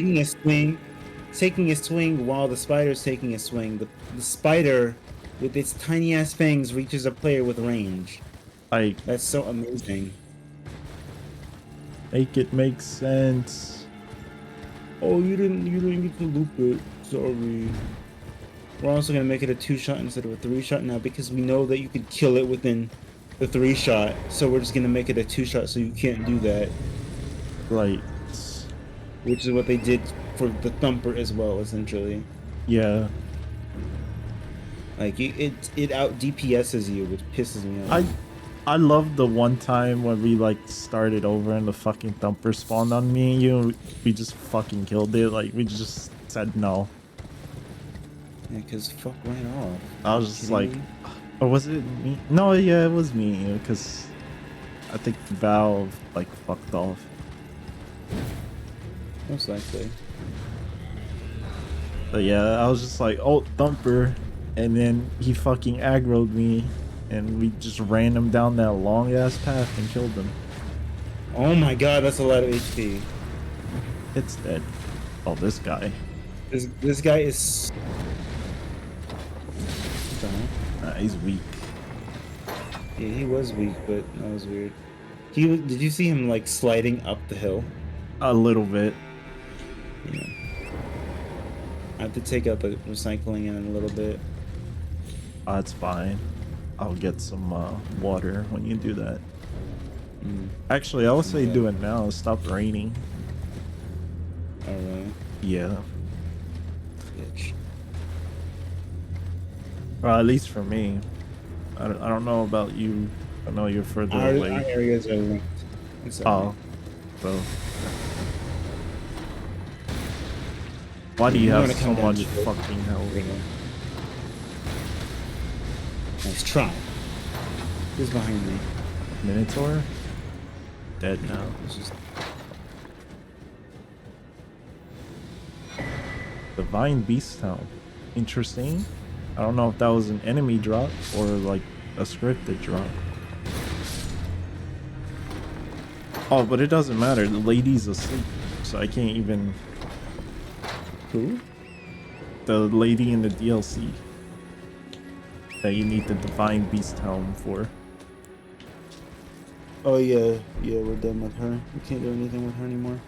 taking a swing while the spider's taking a swing. The spider, with its tiny ass fangs, reaches a player with range. Like, That's so amazing. make it make sense. Oh, you didn't get to loop it. Sorry. We're also gonna make it a 2-shot instead of a 3-shot now because we know that you could kill it within the 3-shot. So we're just gonna make it a 2-shot so you can't do that. Right. Which is what they did for the thumper as well, essentially. Yeah. Like it out DPSs you, which pisses me off. I love the one time when we like started over and the fucking thumper spawned on me and you. We just fucking killed it. Like we just said no. Yeah, cause fuck right off. I was just like, or was it me? No, yeah, it was me because I think Valve like fucked off. Most likely. But yeah, I was just like, oh, thumper, and then he fucking aggroed me, and we just ran him down that long ass path and killed him. Oh my god, that's a lot of HP. It's dead. Oh, this guy. This guy is. He's weak. Yeah, he was weak, but that was weird. Did you see him like sliding up the hill? A little bit. Yeah. I have to take out the recycling in a little bit. It's fine. I'll get some water when you do that. Actually, I would say do it now. Stop raining. Alright. Yeah. Bitch. Well, at least for me. I don't know about you. I know you're further Our away. areas are linked. It's Oh. So. Why do you I'm have gonna so come down much to the- fucking health? Let's try. Who's behind me? Minotaur? Dead now. It's just Divine Beast Town. Interesting. I don't know if that was an enemy drop or like a scripted drop. Oh, but it doesn't matter. The lady's asleep, so I can't even. who? The lady in the DLC that you need the Divine Beast Helm for. Oh yeah, we're done with her. We can't do anything with her anymore.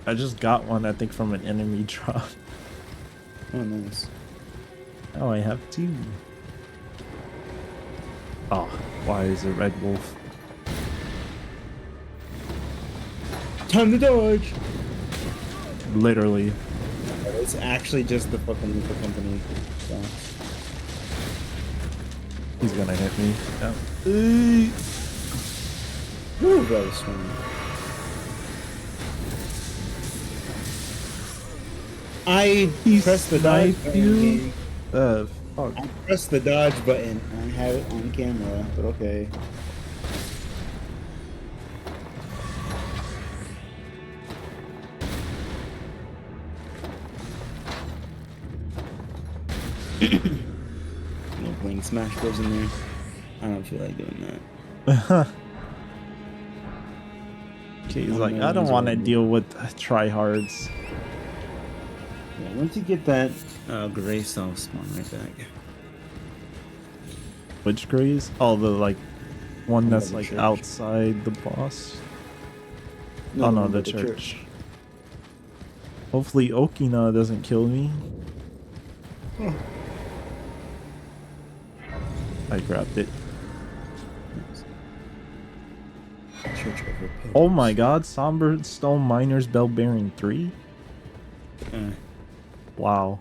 I just got one, I think, from an enemy drop. Oh nice. Oh, I have two. Oh, why is it Red Wolf? Time to dodge! Literally. It's actually just the fucking lethal company. So. He's gonna hit me. Yeah. Woo, that was strong. I pressed the dodge sniped button. Fuck. I pressed the dodge button. I have it on camera, but okay. No playing Smash Bros in there. I don't feel like doing that. Okay, he's All like, my I don't ones want are to deal with tryhards. Yeah, once you get that gray cell spawn right back. Which grays? Oh, the like one One by that's the like church. outside the boss. No, Oh the no, one by the the church. Hopefully Okina doesn't kill me. Oh. I grabbed it. Church over Oh my pillars. god, Somber Stone Miners Bell Bearing 3? Wow.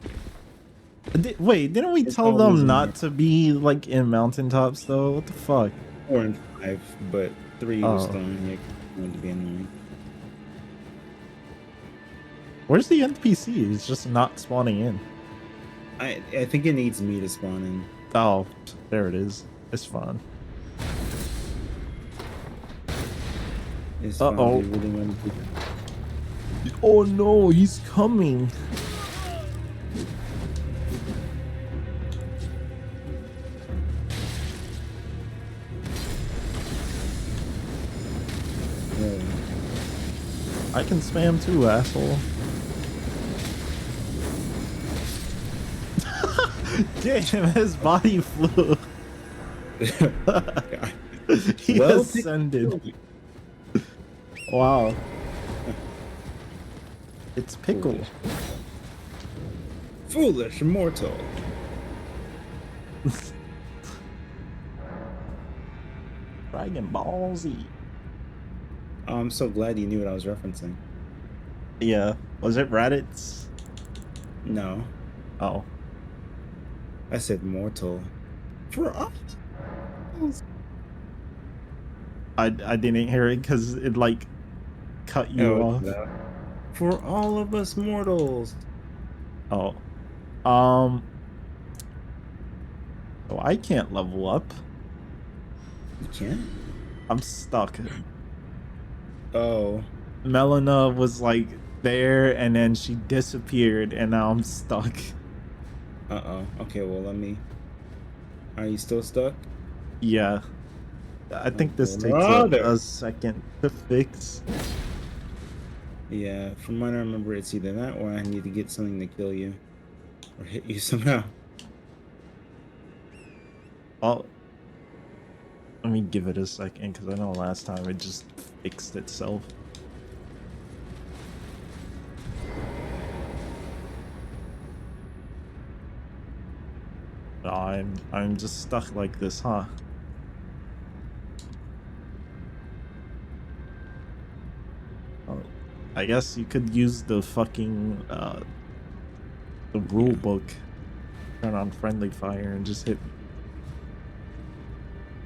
Wait, didn't we It's tell always them in not there. to be like in mountaintops though? What the fuck? 4 and 5, but 3 was Oh. throwing like going to be annoying. Where's the NPC? It's just not spawning in. I think it needs me to spawn in. Oh, there it is. It's fun. It's fine. Uh-oh. They really want to do Oh no, he's coming. that. I can spam too, asshole. Damn, his body flew. God. He Well, ascended. Wow. It's Pickle. Foolish mortal. Dragon Ball Z. Oh, I'm so glad you knew what I was referencing. Yeah. Was it Raditz? No, Oh. I said mortal. For us. I didn't hear it because it like cut you off. For all of us mortals. Oh. So I can't level up. You can't? I'm stuck. Oh. Melina was like there and then she disappeared and now I'm stuck. Uh-oh. Okay, well, let me... Are you still stuck? Yeah. I think this takes brother. a second to fix. Yeah, from what I remember, it's either that or I need to get something to kill you. Or hit you somehow. Oh. Let me give it a second because I know last time it just fixed itself. Oh, I'm just stuck like this, huh? Oh, I guess you could use the fucking the rule book, turn on friendly fire and just hit me.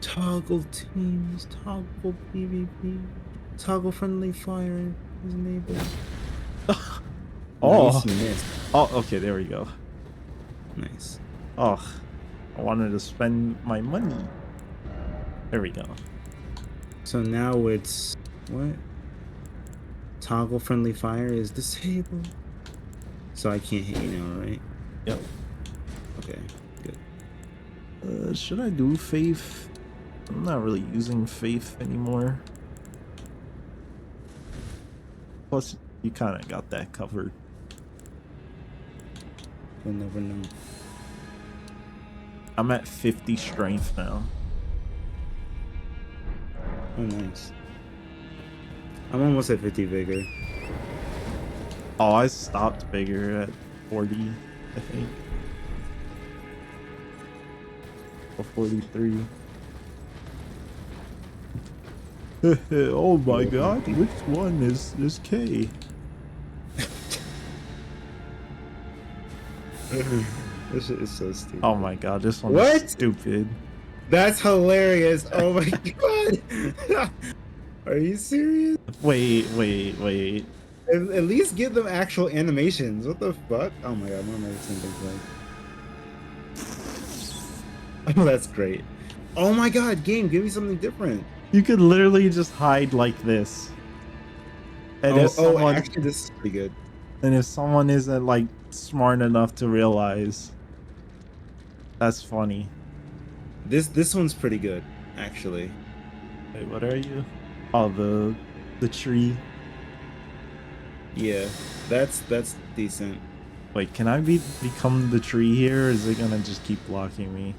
Toggle teams, toggle PvP, toggle friendly fire is enabled. Oh, Nice, you missed. oh, okay, there we go. Nice. Oh, I wanted to spend my money. There we go. So now it's what? Toggle friendly fire is disabled. So I can't hit you now, right? Yep. Okay, good. Should I do faith? I'm not really using faith anymore. Plus, you kind of got that covered. You'll never know. I'm at 50 strength now. Oh, nice. I'm almost at 50 vigor. Oh, I stopped bigger at 40, I think. Or 43. Oh my god, which one is K? This shit is so stupid. Oh my god, this one What? is stupid. That's hilarious. Oh my god. Are you serious? Wait. At least give them actual animations. What the fuck? Oh my god, I'm never seen things like. Oh, that's great. Oh my god, game, give me something different. You could literally just hide like this. And Actually, this is pretty good. and if someone isn't like smart enough to realize, that's funny. This one's pretty good, actually. Wait, what are you? Oh, the tree. Yeah, that's decent. Wait, can I become the tree here, or is it gonna just keep blocking me?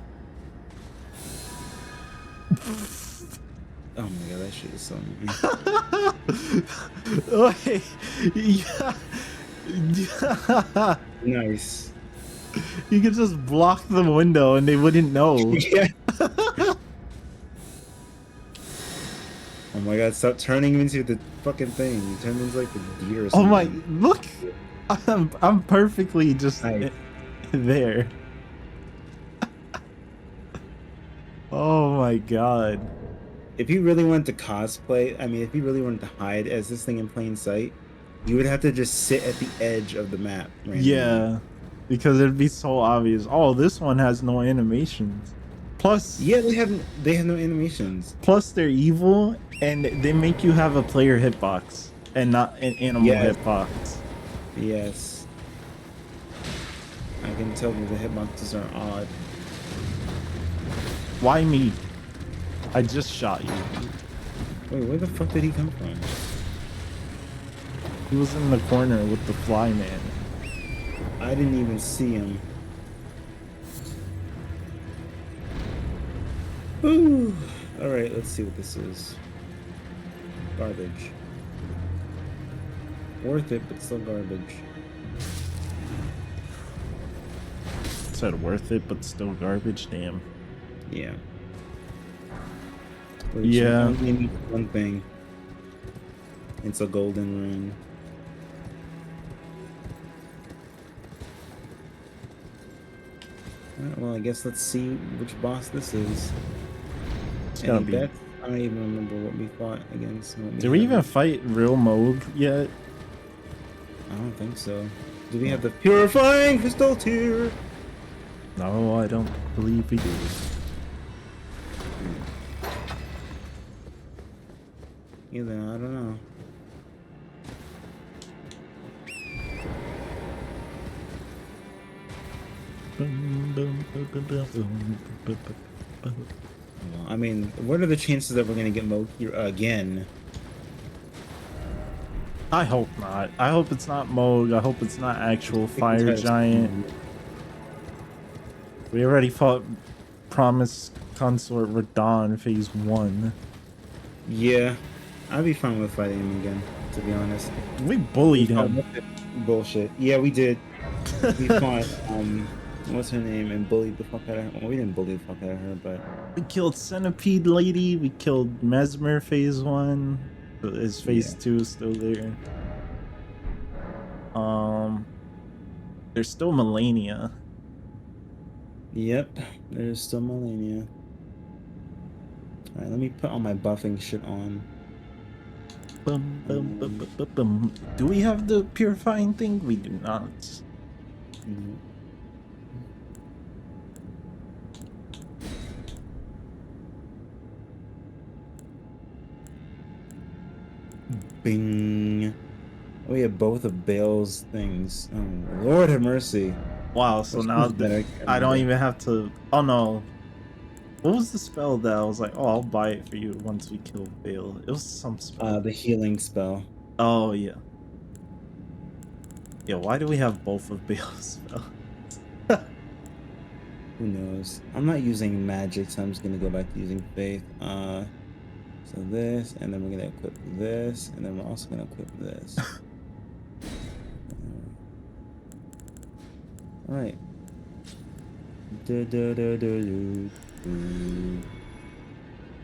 Oh my god, that shit is so annoying. Wait, yeah. Nice. You could just block the window and they wouldn't know. Yeah. Oh my god, stop turning into the fucking thing. You turned into like the deer or Oh something. my, look! I'm perfectly just Nice. there. Oh my god. If you really wanted to cosplay, I mean, if you really wanted to hide as this thing in plain sight, you would have to just sit at the edge of the map. Randomly. Yeah, because it'd be so obvious. Oh, this one has no animations. Plus, Yeah, they have no animations. plus they're evil and they make you have a player hitbox and not an animal Yes. hitbox. Yes. I can tell that the hitboxes are odd. Why me? I just shot you. Wait, where the fuck did he come from? He was in the corner with the fly man. I didn't even see him. Ooh. Alright, let's see what this is. Garbage. Worth it, but still garbage. Said worth it, but still garbage. Damn. Yeah. Which Yeah. only means one thing. It's a golden ring. Alright, well, I guess let's see which boss this is. It's gonna Any be. bets? I don't even remember what we fought against. Did we even fight real Moog yet? I don't think so. Do we have the purifying crystal tier? No, I don't believe we do. Either, I don't know. Well, I mean, what are the chances that we're gonna get Mo here again? I hope not. I hope it's not Moog. I hope it's not actual fire giant. We already fought Promise Consort Radon phase 1. Yeah, I'd be fine with fighting him again, to be honest. We bullied him. Bullshit. Yeah, we did. We fought, what's her name, and bullied the fuck out of her. Well, we didn't bully the fuck out of her, but... We killed Centipede Lady. We killed Mesmer phase 1. Is phase 2 still there? There's still Melania. Yep, there's still Melania. Alright, let me put all my buffing shit on. Bum, bum, bum, bum, bum, bum. Do we have the purifying thing? We do not. Mhm. Bing. Oh, we have both of Bale's things. Oh, Lord have mercy. Wow, so Which now one's better? I don't even have to. Oh no. What was the spell that I was like, oh, I'll buy it for you once we kill Bale? It was some spell. The healing spell. Oh, yeah. Yeah, why do we have both of Bale's spells? Who knows? I'm not using magic, so I'm just gonna go back to using faith. So this, and then we're gonna equip this, and then we're also gonna equip this. All right. Do, do, do, do, do, do.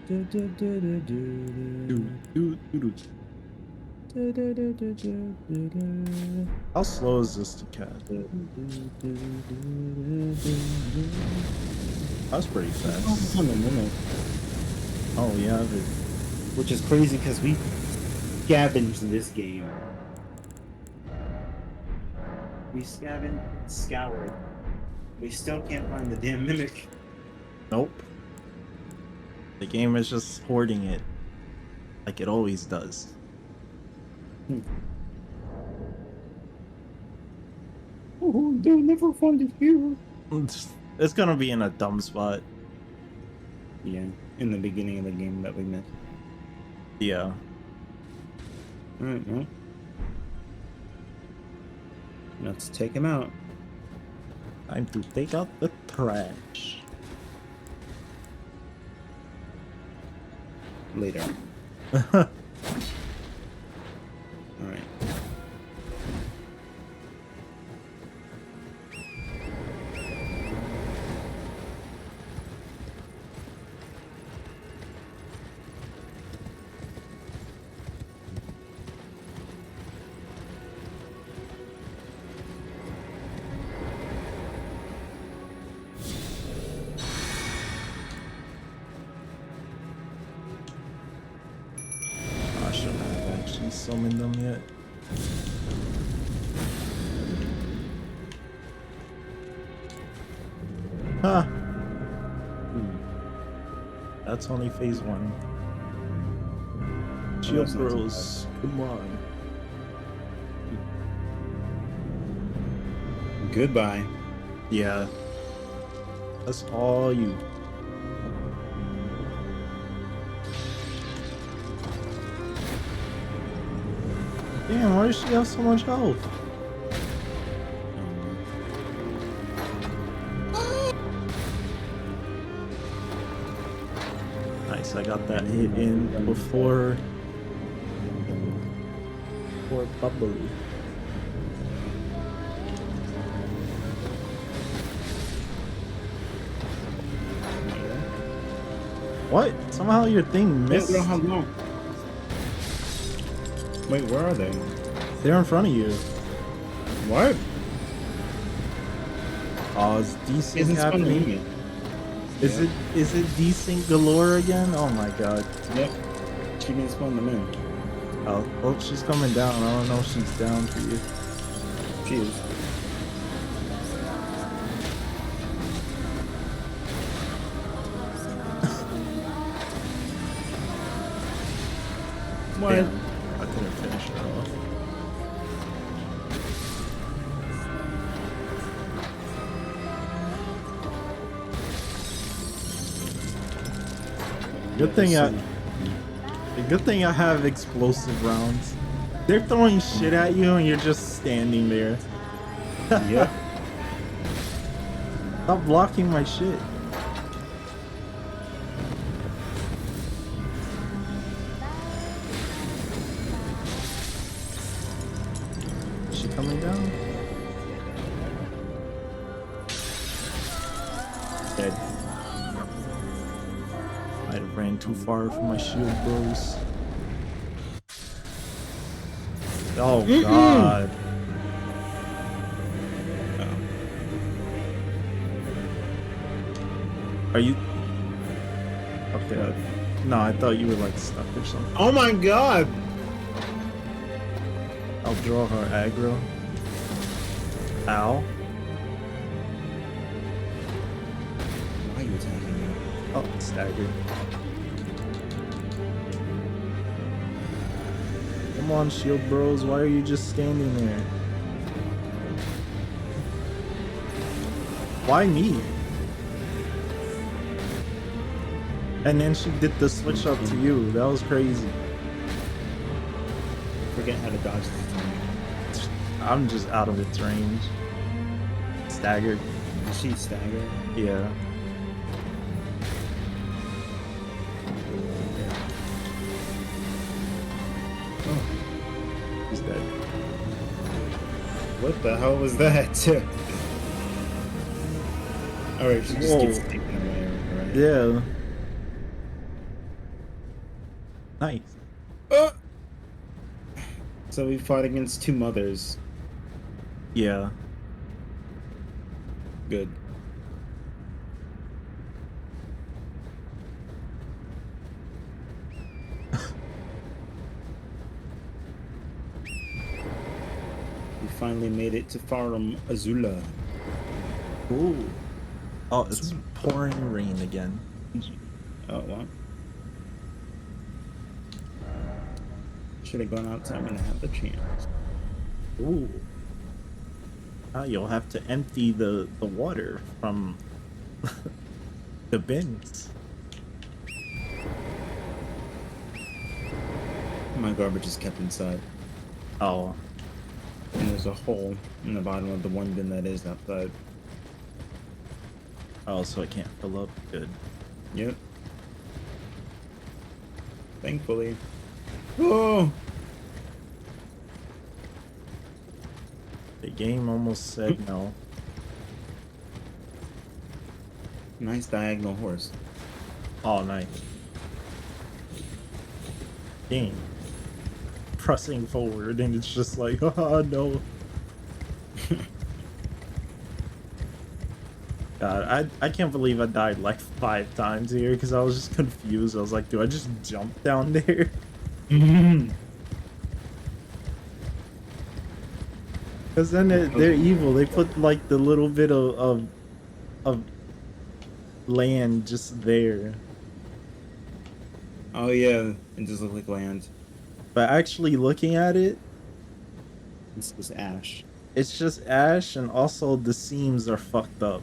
Do, do, do, do, do, do. Do, do, do, do, do, do, do. How slow is this to cast? That's pretty fast. Oh, no. Oh, yeah. Which is crazy because we scavenged this game. We scoured. We still can't find the damn mimic. Nope. The game is just hoarding it. Like it always does. Oh, they'll never find it here. It's gonna be in a dumb spot. Yeah, in the beginning of the game that we missed. Yeah. Alright, well. Let's take him out. Time to take out the trash. Later. Alright. I shouldn't have actually summoned them yet. Huh. That's only phase 1. Shield that's not too bros, come on. Goodbye. Yeah. That's all you. Damn, why does she have so much health? Nice, I got that hit in before bubble. What? Somehow your thing Wait, missed. we don't have long. Wait, where are they? They're in front of you. What? Oh, is desync Isn't happening? spawning Is Yeah. it desync galore again? Oh my god. Yep. She didn't spawn them in. Oh, well, she's coming down. I don't know if she's down for you. She is. What? Damn, I couldn't finish that off. Good thing I have explosive rounds. They're throwing shit at you and you're just standing there. Yep. Stop blocking my shit. Is she coming down? Dead. Might have ran too far for my shield bros. Oh god. Are you okay? No, I thought you were like stuck or something. Oh my god! I'll draw her aggro. Ow. Why are you attacking me? Oh, staggered. Come on, shield bros. Why are you just standing there? Why me? And then she did the switch up to you. That was crazy. Forget how to dodge this thing. I'm just out of its range. Staggered. Is she staggered? Yeah. Oh, He's dead. what the hell was that? Alright, she just Whoa. keeps taking away, right? Yeah. Nice. So we fought against two mothers. Yeah. Good. We finally made it to Farum Azula. Ooh. Oh, it's pouring rain again. Oh, what? Should have gone outside when I had the chance. Ooh. You'll have to empty the water from the bins. My garbage is kept inside. Oh, And there's a hole in the bottom of the one bin that is outside. oh, so it can't fill up. Good. Yep. Thankfully. Oh! The game almost said no. Nice diagonal horse. Oh, nice. Dang. Pressing forward, and it's just like, oh no. God, I can't believe I died like 5 times here because I was just confused. I was like, do I just jump down there? Because then they're evil. They put like the little bit of land just there. Oh yeah, it does look like land. But actually looking at it, This is ash. it's just ash, and also the seams are fucked up.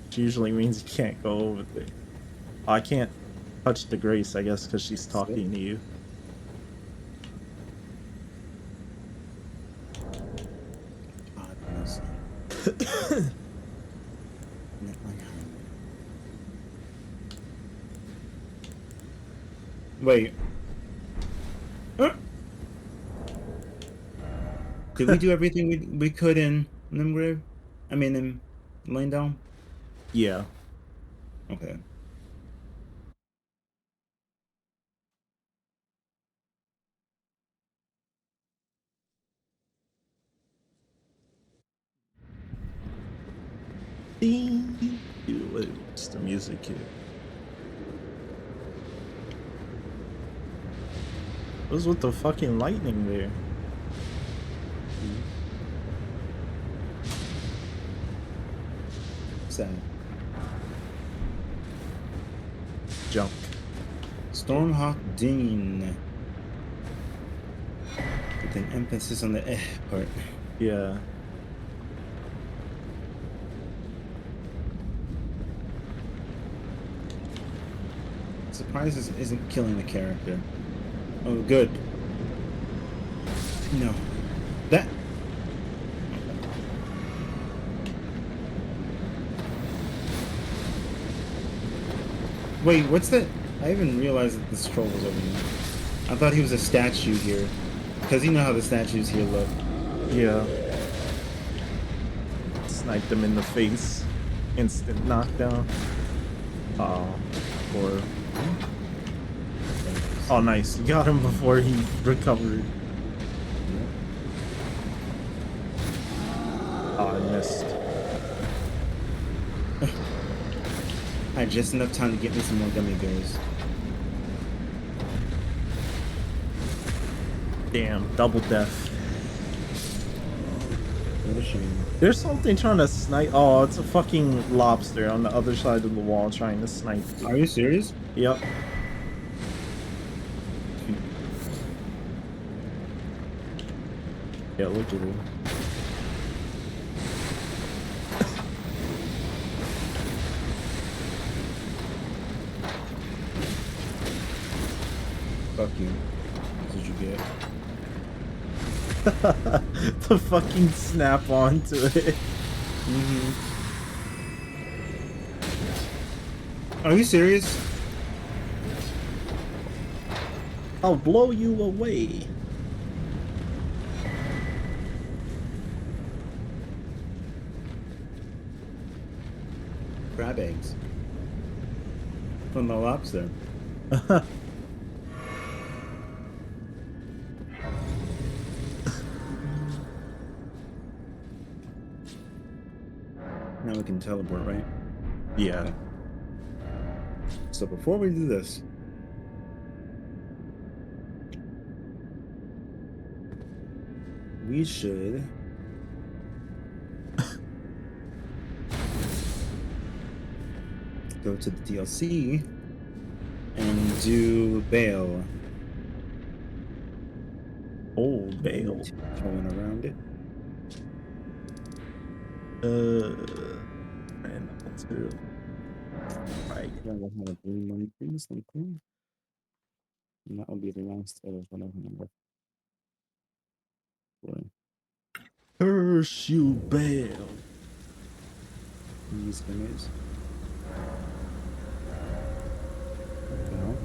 Which usually means you can't go over there. I can't touch the Grace, I guess, because she's talking to you. God mercy. Wait. Did we do everything we could in Limgrave? I mean, in Laying Down? Yeah. Okay. Ding. What's the music here? What's with the fucking lightning there? Sad. Junk. Stormhawk Dean. With an emphasis on the part. Yeah. Surprise isn't killing the character. Oh, good. No. That. Wait, what's that? I even realized that this troll was over here. I thought he was a statue here. Because you know how the statues here look. Yeah. Sniped him in the face. Instant knockdown. Or... Oh, nice. You got him before he recovered. Oh, I missed. I had just enough time to get me some more gummy bears. Damn, double death. What a shame. There's something trying to snipe. Oh, it's a fucking lobster on the other side of the wall trying to snipe. Are you serious? Yep. Yeah, look at him. Fuck you. That's what you get. The fucking snap onto it. Are you serious? I'll blow you away. Crab eggs. From the lobster. Now we can teleport, right? Yeah. Okay. So before we do this, we should go to the DLC and do Bale. Oh, Bale. Going around it. And to right. Yeah, we'll have a blue money thing, something. And that will be the last of what I remember. Curse you, Bale. These images. No.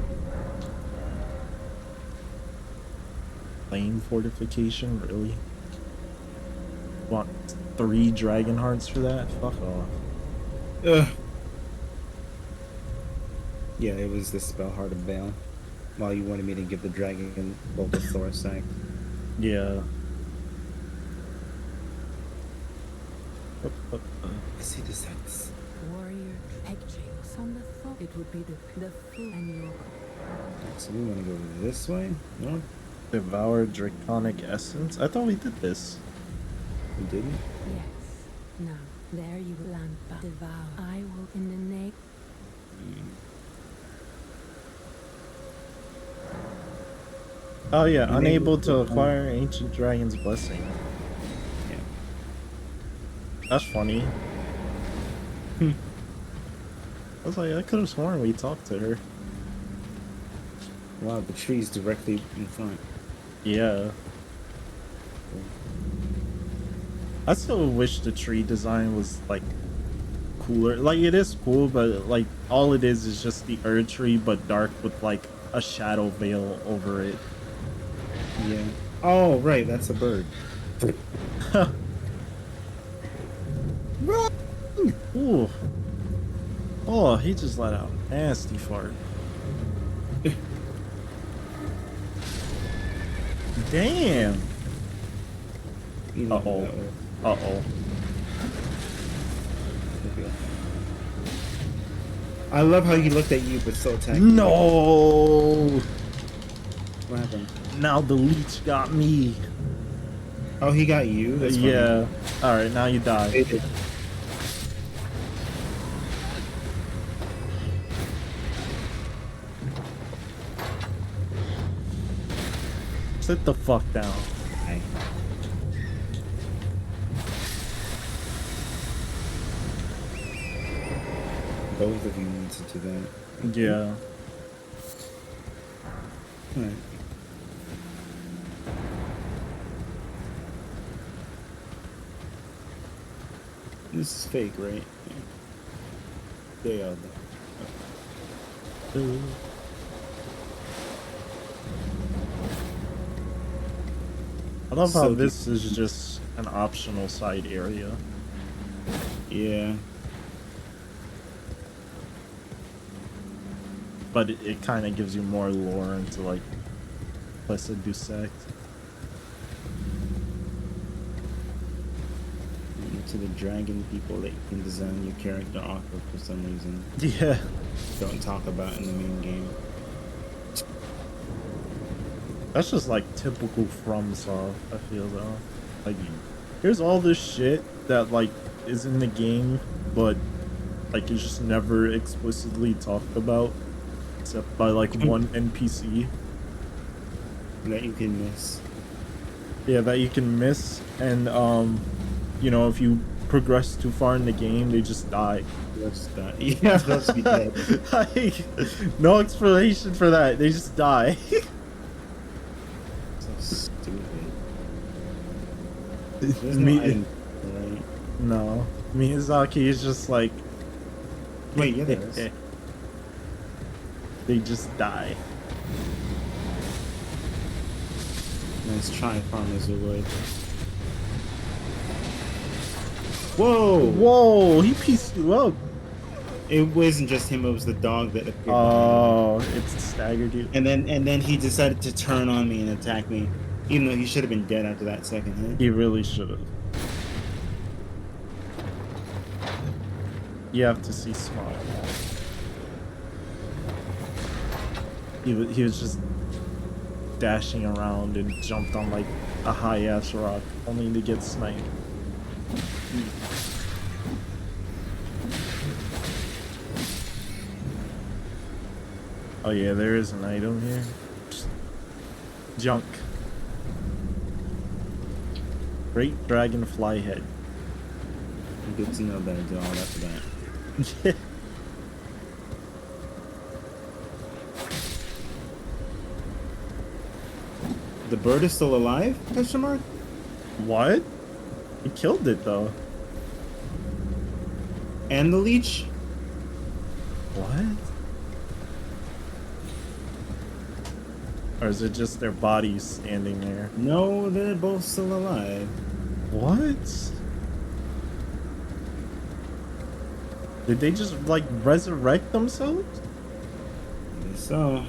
Flame fortification, really? Want 3 dragon hearts for that? Fuck off. Ugh. Yeah, it was the spell Heart of Bale. While you wanted me to give the dragon bolt of Thorasac. Yeah. I see the sense. Warrior pegtails on the thought it would be the food and your So we want to go this way? No, Devour draconic essence? I thought we did this. we didn't. yes. Now there you will land back. Devour. I will in the name. Oh yeah, unable to acquire ancient dragon's blessing. Yeah. That's funny. I was like, I could have sworn we talked to her. Wow, the tree's directly in front. Yeah. I still wish the tree design was like cooler. Like it is cool, but like all it is just the Erd tree, but dark with like a shadow veil over it. Yeah. Oh, right, that's a bird. Run! Ooh. Oh, he just let out a nasty fart. Damn. You know Uh-oh. that way. Uh-oh. Okay. I love how he looked at you but still attacked you. No! What happened? Now the leech got me. Oh, he got you? That's funny. Yeah. Alright, now you die. They did. Sit the fuck down. Okay. Both of you need to do that. Yeah. Alright. This is fake, right? Yeah. They are. I love how So this is just an optional side area. Yeah. But it kind of gives you more lore into like Blessed Du Sect. To the dragon people that you can design your character off of for some reason. Yeah. Don't talk about in the main game. That's just like typical FromSoft, I feel though. Like, here's all this shit that like is in the game, but like it's just never explicitly talked about, except by like one NPC. That you can miss. Yeah, that you can miss, and you know, if you progress too far in the game, they just die. That's that. Yeah, supposed to be dead. Like, no explanation for that. They just die. So stupid. There's Me- no item, right? No, Miyazaki is just like, Wait, yeah, there is. they just die. Nice try, Farmers Wood. Whoa! Whoa, he pieced you up. It wasn't just him; it was the dog that appeared. Oh, it's staggered you. And then he decided to turn on me and attack me, even though he should have been dead after that second hit. He really should have. You have to see Smile. He was just dashing around and jumped on like a high ass rock, only to get sniped. Oh yeah, there is an item here. Just junk. Great dragonfly head. Good to know that I did all that for that. The bird is still alive? Question mark? What? He killed it though. And the leech? What? Or is it just their bodies standing there? No, they're both still alive. What? Did they just like resurrect themselves? I guess so.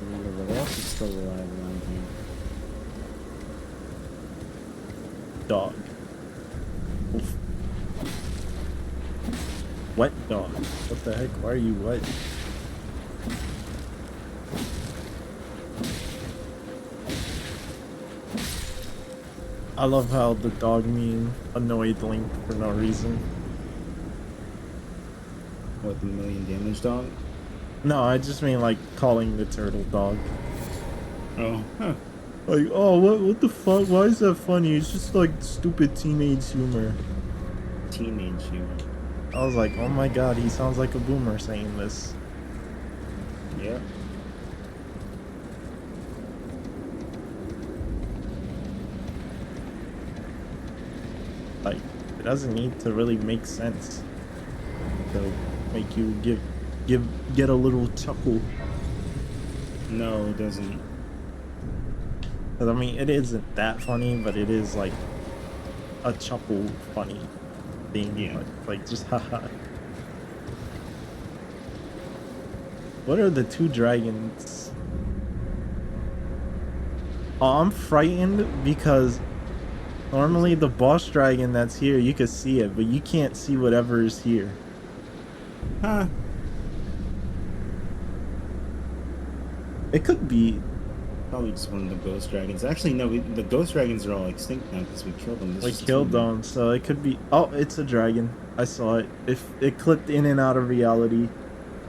I wonder what else is still alive around here. Dog. Oof. Wet dog. What the heck? Why are you wet? I love how the dog meme annoyed Link for no reason. What, the million damage dog? No, I just mean like calling the turtle dog. Oh, huh. Like, oh, what the fuck? Why is that funny? It's just like stupid teenage humor. Teenage humor. I was like, oh my god, he sounds like a boomer saying this. Yep. Like, it doesn't need to really make sense to make you get a little chuckle. No, it doesn't. 'Cause, I mean, it isn't that funny, but it is like a chuckle funny thing. Yeah. Like just haha. What are the two dragons? Oh, I'm frightened because normally the boss dragon that's here, you can see it, but you can't see whatever is here. Huh. It could be. Probably just one of the ghost dragons. Actually, no, the ghost dragons are all extinct now because we killed them. We killed them, so it could be. Oh, it's a dragon. I saw it. If it clipped in and out of reality,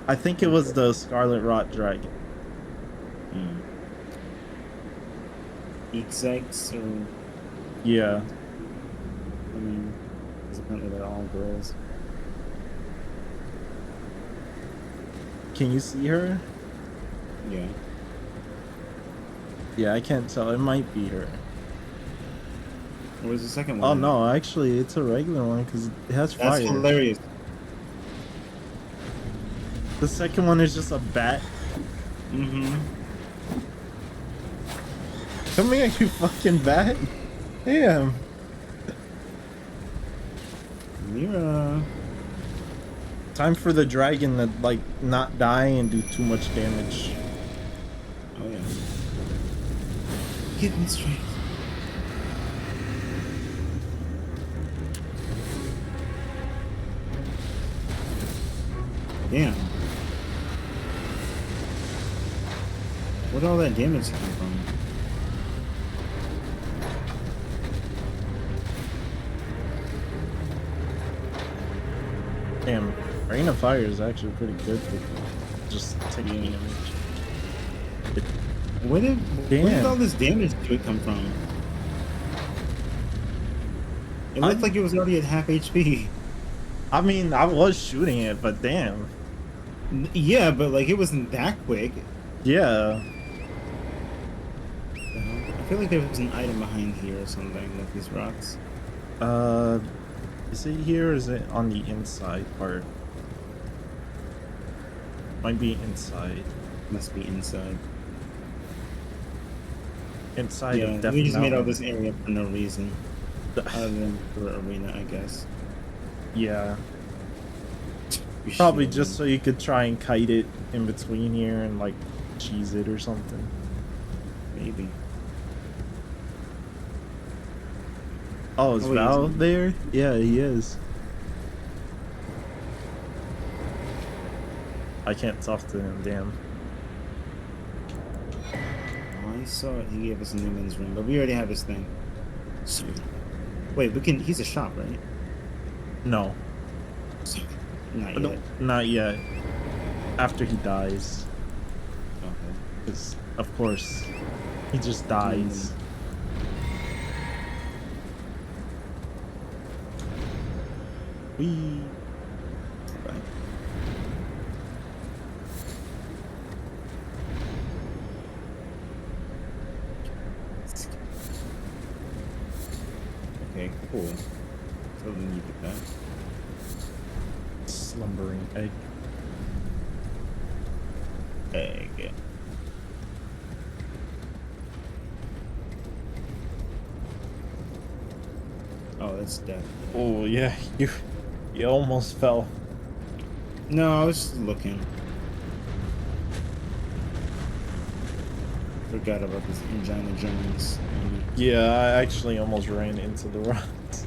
I think it was the Scarlet Rot dragon. Execs or Yeah. I mean, because apparently they're all girls. Can you see her? Yeah. Yeah, I can't tell. It might be her. Where's the second Oh one? no, actually, it's a regular one because it has fire. That's hilarious. The second one is just a bat. Mm-hmm. Come here, you fucking bat. Damn. Mira. Time for the dragon to like not die and do too much damage. Oh yeah. Get me straight. Damn. Where'd all that damage come from? Damn, Rain of Fire is actually pretty good for just taking damage. Where did Damn. all this damage to it come from? It looked like it was already at half HP. I mean, I was shooting it, but damn. Yeah, but like it wasn't that quick. Yeah. I feel like there was an item behind here or something with these rocks. Is it here or is it on the inside part? Might be inside. Must be inside. Inside Yeah, of Death we just made all Mountain. this area for no reason. Other than for arena, I guess. Yeah. We Probably should- just so you could try and kite it in between here and like cheese it or something. Maybe. Oh, is Oh, wait, Val is he- there? Yeah, he is. I can't talk to him, damn. Oh, I saw it. He gave us a Newman's ring, but we already have his thing. So, wait, we can. He's a shop, right? No. Not No, yet. not yet. After he dies. Okay. Because, of course, he just dies. We. Bye. Okay, cool. So then you get that. Slumbering egg. Egg. Oh, that's death. Oh yeah, you almost fell. No, I was just looking. Forgot about this Indiana Jones. Yeah, I actually almost ran into the rocks.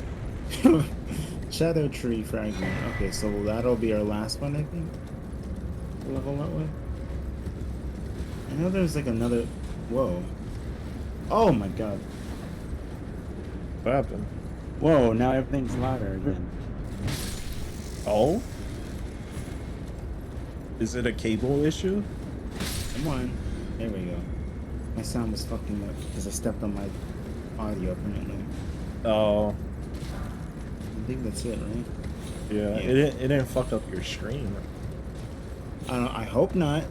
Shadow Tree Fragment. Okay, so that'll be our last one, I think. Level that way. I know there's like another. Whoa. Oh my god. What happened? Whoa, now everything's louder again. Oh? Is it a cable issue? Come on. There we go. My sound was fucking up because I stepped on my audio apparently. Oh, I think that's it, right? yeah. It didn't fuck up your stream. I hope not.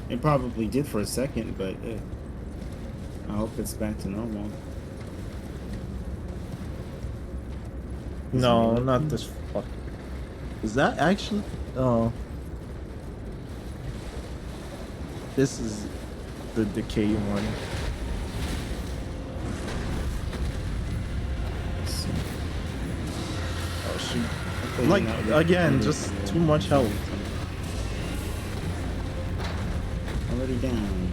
It probably did for a second, but I hope it's back to normal. No, not this fuck. Is that actually? Oh. This is the decay one. Oh shoot. Hopefully Like, not again, really- just too much health. Already down.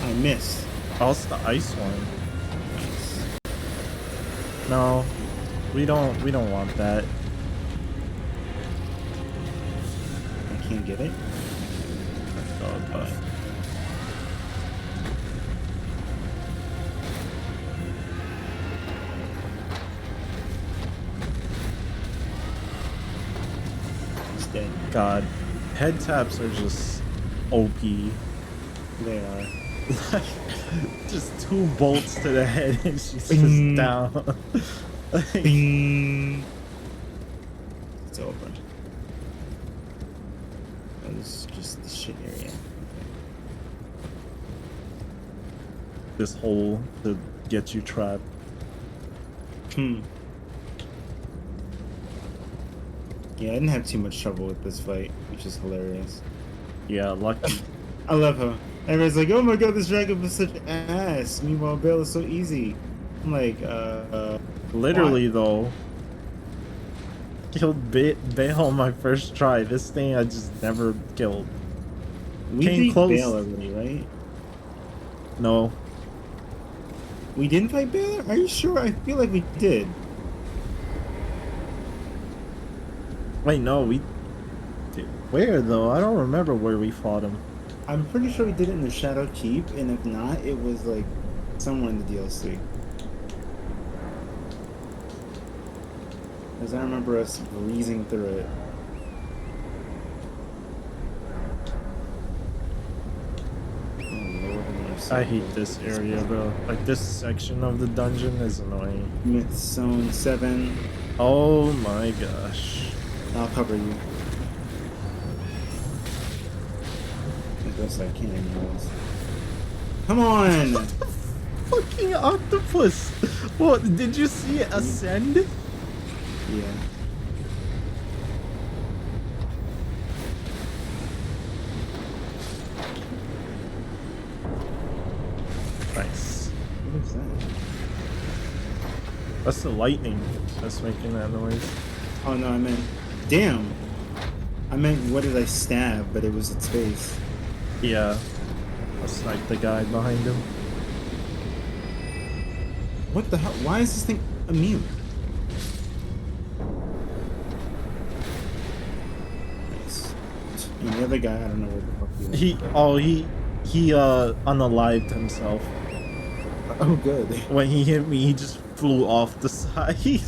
I missed. Oh, it's the ice one. Nice. No, we don't want that. I can't get it. Oh, tough. It's dead. God, head taps are just OP. They are. Just 2 bolts to the head and she's Bing. just down. Like, Bing. It's over. That was just the shit area. this hole to get you trapped. Hmm. Yeah, I didn't have too much trouble with this fight, which is hilarious. Yeah, lucky. I love how everyone's like, "Oh my god, this dragon was such ass." Meanwhile, Bale is so easy. I'm like, Literally though, killed Bale on my first try. This thing I just never killed. we Came beat close. Bale already, right? No, We didn't fight Bale? Are you sure? I feel like we did. wait, no, we did. Where though? I don't remember where we fought him. I'm pretty sure we did it in the Shadow Keep, and if not, it was like somewhere in the DLC. Because I remember us breezing through it. Oh Lord, have mercy. I hate this area, bro. Like this section of the dungeon is annoying. Myth Zone 7. Oh my gosh. I'll cover you. As best I can, anyways. Come on! Fucking octopus! What? Did you see it ascend? Yeah. Nice. What is that? That's the lightning that's making that noise. Oh no, I meant. Damn! I meant, what did I stab? But it was its face. Yeah. I sniped the guy behind him. What the hell? Why is this thing immune? Nice. And the other guy, I don't know where the fuck he went. He unalived himself. Oh, good. When he hit me, he just flew off the side.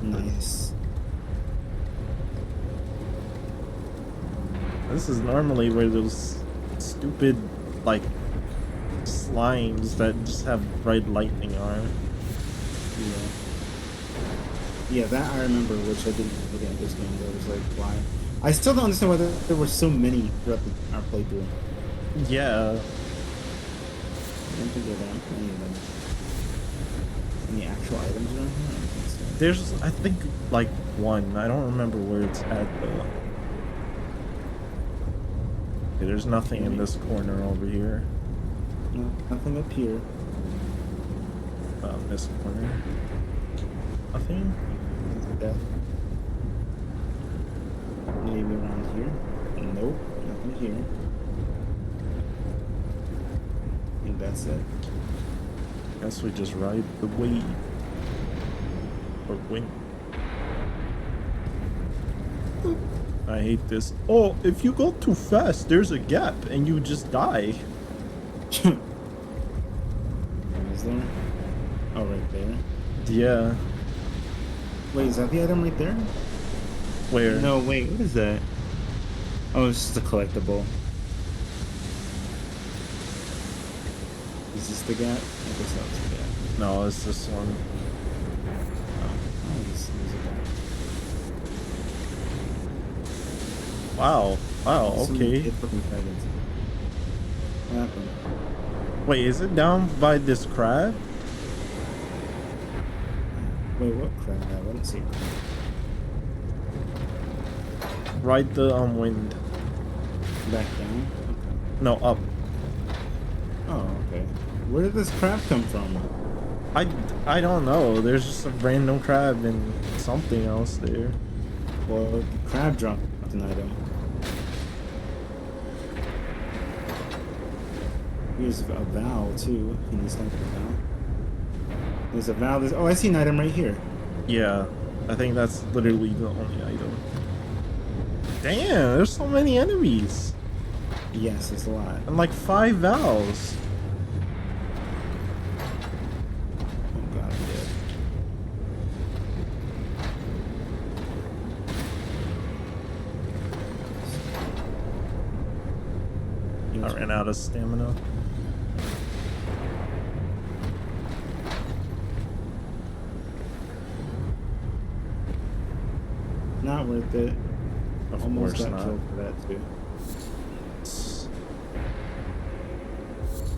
Nice. This is normally where those stupid, like, slimes that just have red lightning arm. Yeah. Yeah, that I remember, which I didn't look at this game. There was like why. I still don't understand why there were so many throughout our playthrough. Yeah. I don't think there were any of them. Any actual items around here? I don't think so. There's, I think, like one. I don't remember where it's at though. Okay, there's nothing in this corner over here. No, nothing up here. This corner. Nothing. Death. Maybe around here. Nope, nothing here. I think that's it. Guess we just ride the wave. Or wind. I hate this. Oh, if you go too fast, there's a gap and you just die. Is there? Oh, right there. Yeah. Wait, is that the item right there? Where? No, wait, what is that? Oh, it's just a collectible. Is this the gap? I guess that was the gap. No, it's this one. Oh, there's a gap. Wow. Wow, okay. What happened? Wait, is it down by this crab? Wait, what crab? I didn't see crab. Ride the wind. Back down? Okay. No, up. Oh, okay. Where did this crab come from? I don't know. There's just a random crab and something else there. Well, the crab dropped an item. Here's a valve too. Can you snipe the valve? There's a valve. Oh, I see an item right here. Yeah, I think that's literally the only item. Damn, there's so many enemies. Yes, it's a lot. And like 5 valves. Oh god, I'm dead. I ran out of stamina. Not worth it. Of Almost course got not. killed for that too.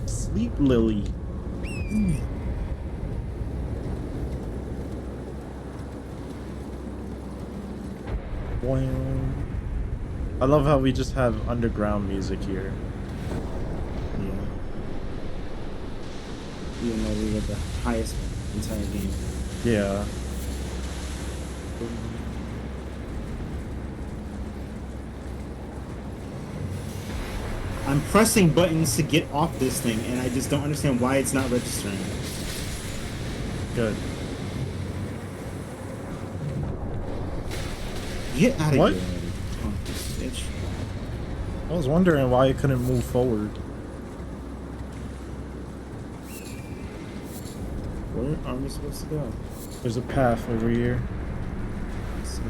Sleep Lily. Boing. I love how we just have underground music here. Yeah. Even though we were the highest entire game. Yeah. I'm pressing buttons to get off this thing, and I just don't understand why it's not registering. Good. Get out of What? here already. Oh, bitch. I was wondering why it couldn't move forward. Where are we supposed to go? There's a path over here. Let's see.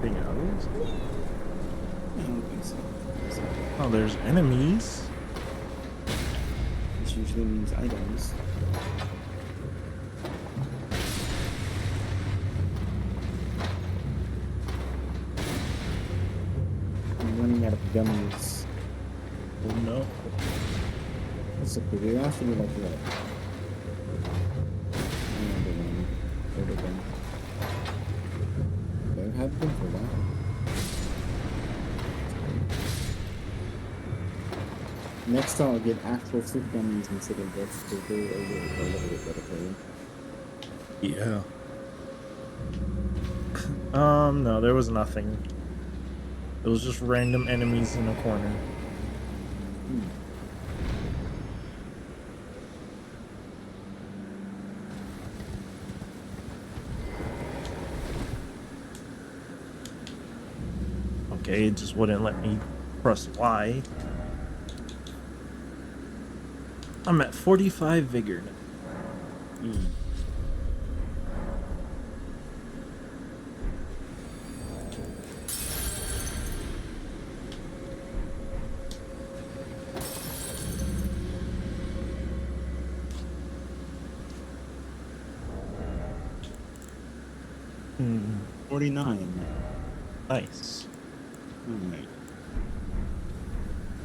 Anything else? I don't think so. Oh, there's enemies. This usually means items. I'm running out of gummies. Oh no. That's a pretty actually like that. Another one. Third of them. There have been for a while. Next I'll get actual fruit gummies instead of this because they're a little bit better for you. Yeah. No, there was nothing. It was just random enemies in a corner. Okay, it just wouldn't let me press Y. I'm at 45 vigor now. 49. Nice. Alright.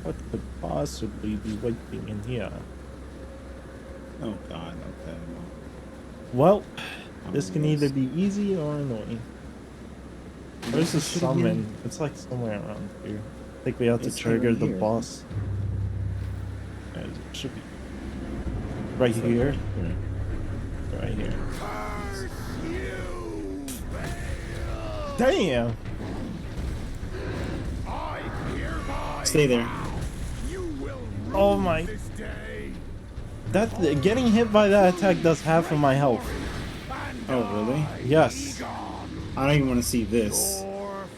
What could possibly be waiting in here? Oh god, okay. Well, Well, this can either be easy or annoying. Where's the it should have been- summon? It's like somewhere around here. I think we have to It's like trigger right the here. boss. Yeah, it should be right here. Right here. Damn! Stay there. Oh my! That getting hit by that attack does half of my health. Oh, really? Yes, I don't even want to see this.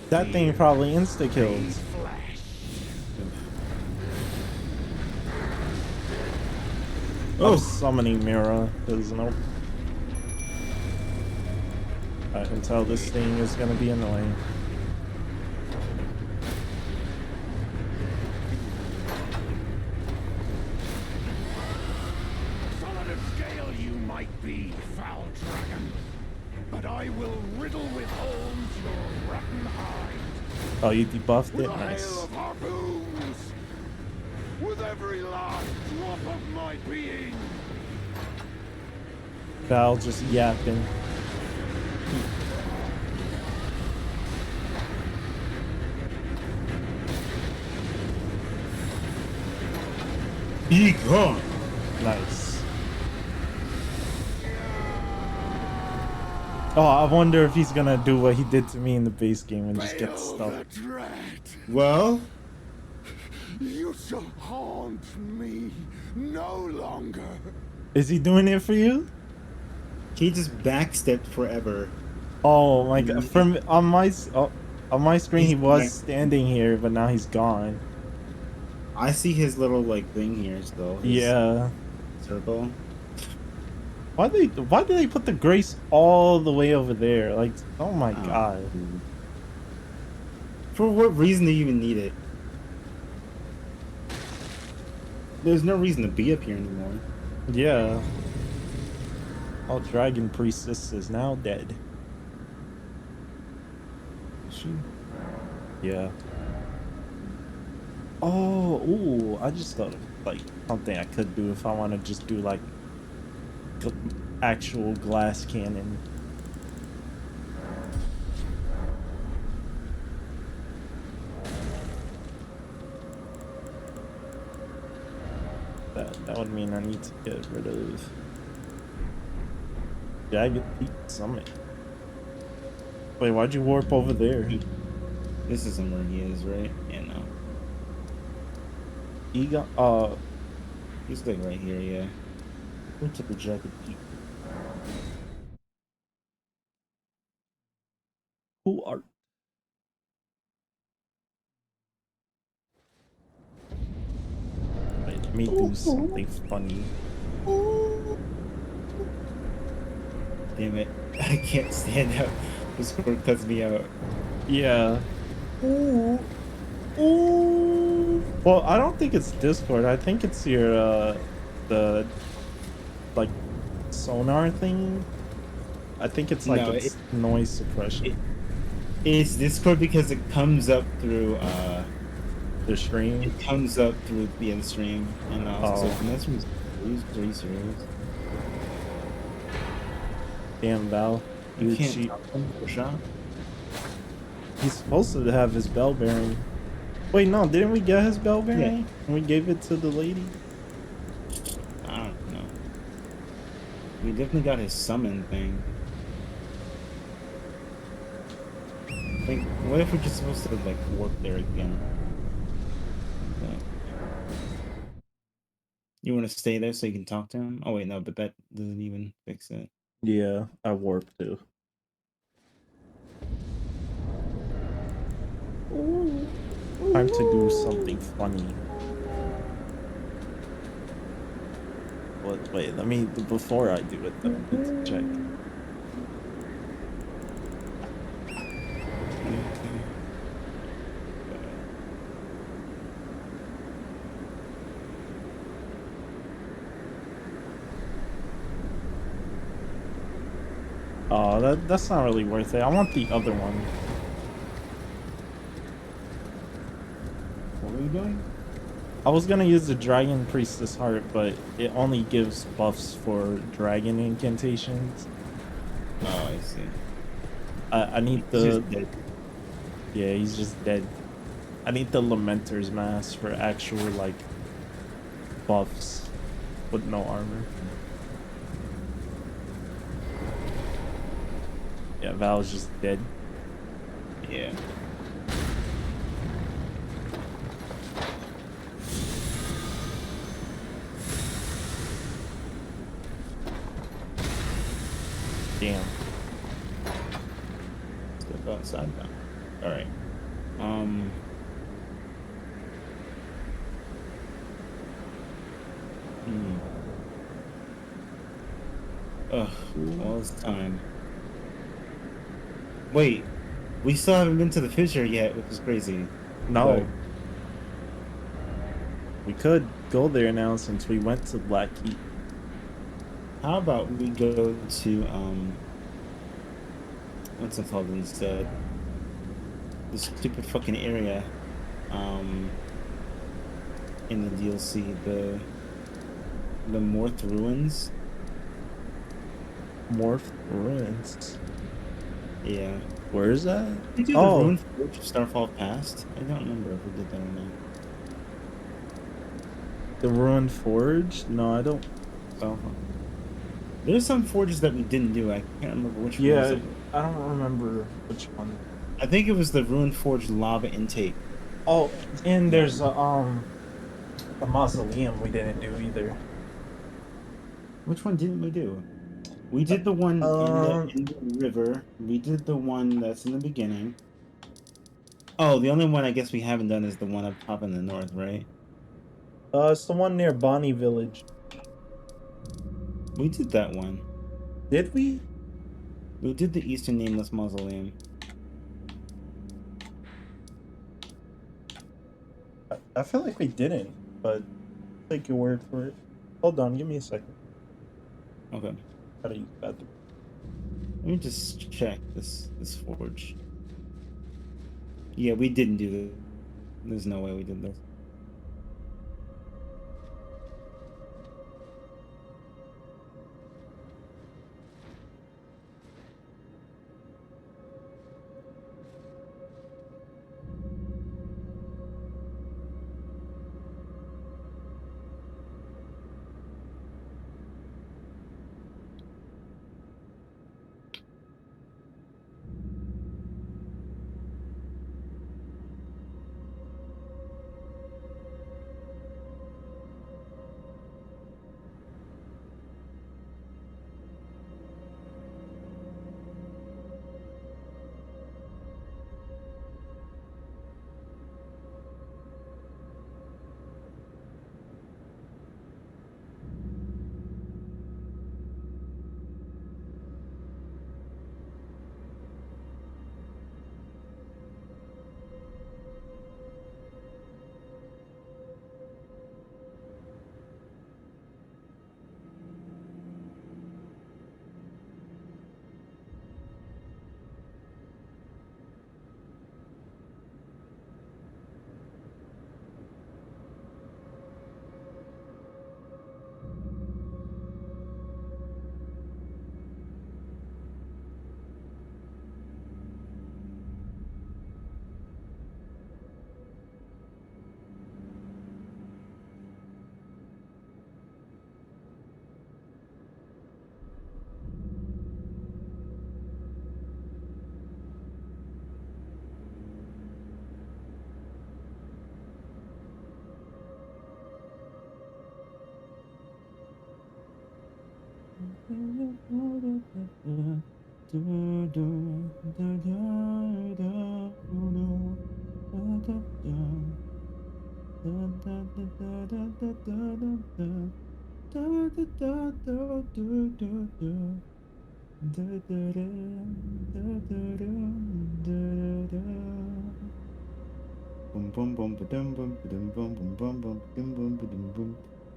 that thing probably insta kills. Oh. I'm summoning Mira because no, I can tell this thing is gonna be annoying. Solid of scale you might be, foul dragon, but I will riddle with holes your rotten hide. Oh, you debuffed With it? a hail Nice. of harpoons, with every last drop of my being. Val just yapping. Be gone. Nice. Oh, I wonder if he's gonna do what he did to me in the base game and just get Veil stuck. the dread. Well, You shall haunt me no longer. Is he doing it for you? he just backstepped forever. Oh my god! From on my screen, he He's was back. standing here, but now he's gone. I see his little like thing here still. His Yeah. circle. Why do they put the grace all the way over there? Like, oh my god. For what reason do you even need it? There's no reason to be up here anymore. Yeah. Oh, Dragon Priestess is now dead. Yeah. Oh, ooh, I just thought of like something I could do if I want to just do like actual glass cannon. That would mean I need to get rid of Jagged Peak Summit. Wait, why'd you warp over there? This isn't where he is, right? Yeah, no. Egon, He's like right here, yeah. went to the Jagged Peak. Cool art. Wait, let me do something funny. Damn it. I can't stand out. Discord cuts me out. Yeah. Ooh. Ooh. Well, I don't think it's Discord. I think it's your the like sonar thing. I think it's like No, it's noise suppression. It's Discord because it comes up through The stream. it comes up through the end stream and I was Oh. like, that's three series. Damn, Val. You You can't cheat. talk him for shot. He's supposed to have his bell bearing. Wait, no, didn't we get his bell bearing? And we gave it to the lady? I don't know. We definitely got his summon thing. Like, what if we're just supposed to like warp there again? Okay. You want to stay there so you can talk to him? Oh wait, no, but that doesn't even fix it. Yeah, I warped too. Time to do something funny. Wait, let me, before I do it though, I need to check. Oh, that's not really worth it. I want the other one. What were you doing? I was gonna use the Dragon Priestess Heart, but it only gives buffs for dragon incantations. Oh, I see. I need He's the just dead. yeah, he's just dead. I need the Lamenter's Mask for actual like buffs with no armor. Yeah, Val's just dead. Yeah. Damn. Step outside now. All right. Um. Hmm. Ugh. All this time. Wait. We still haven't been to the fissure yet, which is crazy. No. We could go there now since we went to Blackheath. How about we go to what's it called? This stupid fucking area, in the DLC, the Morth Ruins. Morph Ruins. Yeah. Where is that? Did we do the Oh, Ruin Forge of Starfall Past? I don't remember if we did that or not. the Ruined Forge? No, I don't. So there's some forges that we didn't do. I can't remember which ones. Yeah, I don't remember which one. I think it was the Ruin Forge lava intake. Oh, and there's a mausoleum we didn't do either. Which one didn't we do? We did the one in the river. We did the one that's in the beginning. Oh, the only one I guess we haven't done is the one up top in the north, right? It's the one near Bonnie Village. We did that one. Did we? We did the Eastern Nameless Mausoleum. I feel like we didn't, but take your word for it. Hold on, give me a second. Okay. Gotta use the bathroom. Let me just check this forge. Yeah, we didn't do this. There's no way we did this.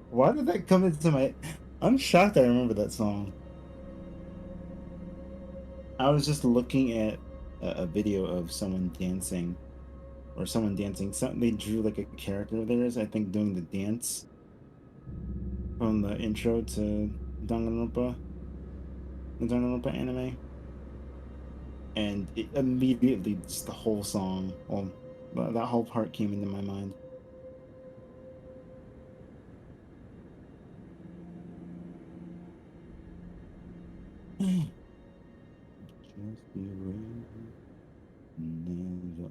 Why did that come into my... I'm shocked I remember that song. I was just looking at a video of someone dancing, or someone dancing. They drew like a character of theirs, I think, doing the dance from the intro to Danganronpa, the Danganronpa anime, and it immediately just the whole song, well, that whole part came into my mind. Just the way never.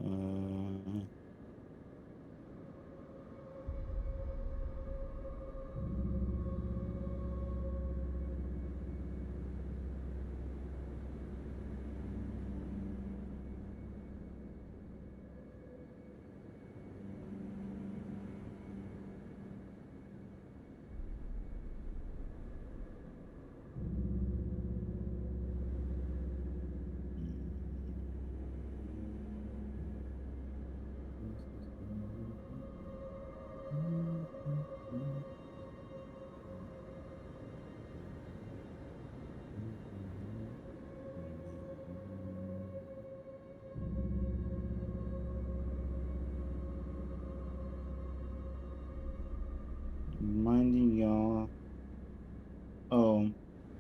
Reminding y'all. Oh,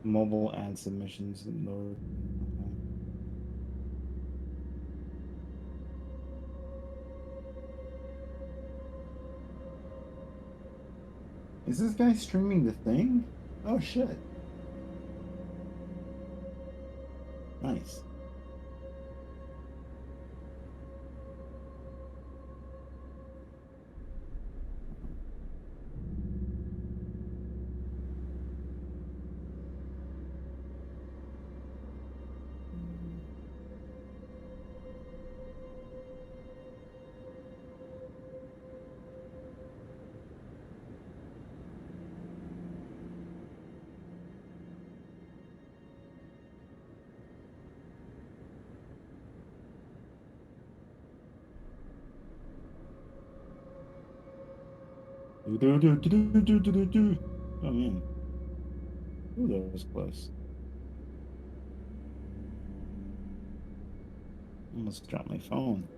mobile ad submissions. Lord. Okay. Is this guy streaming the thing? Oh shit. Nice. Do. Oh man. Ooh, that was close. Almost dropped my phone.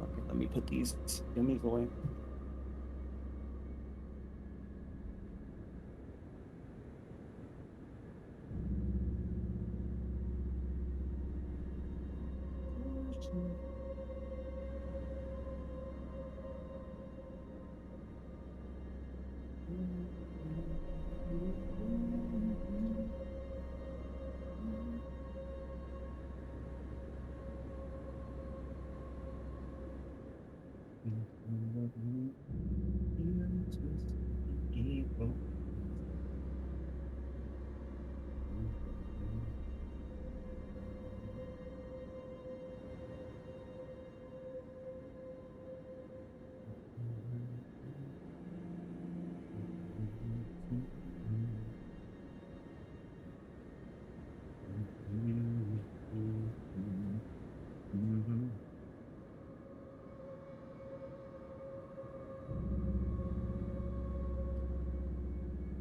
Okay, let me put these gummies away.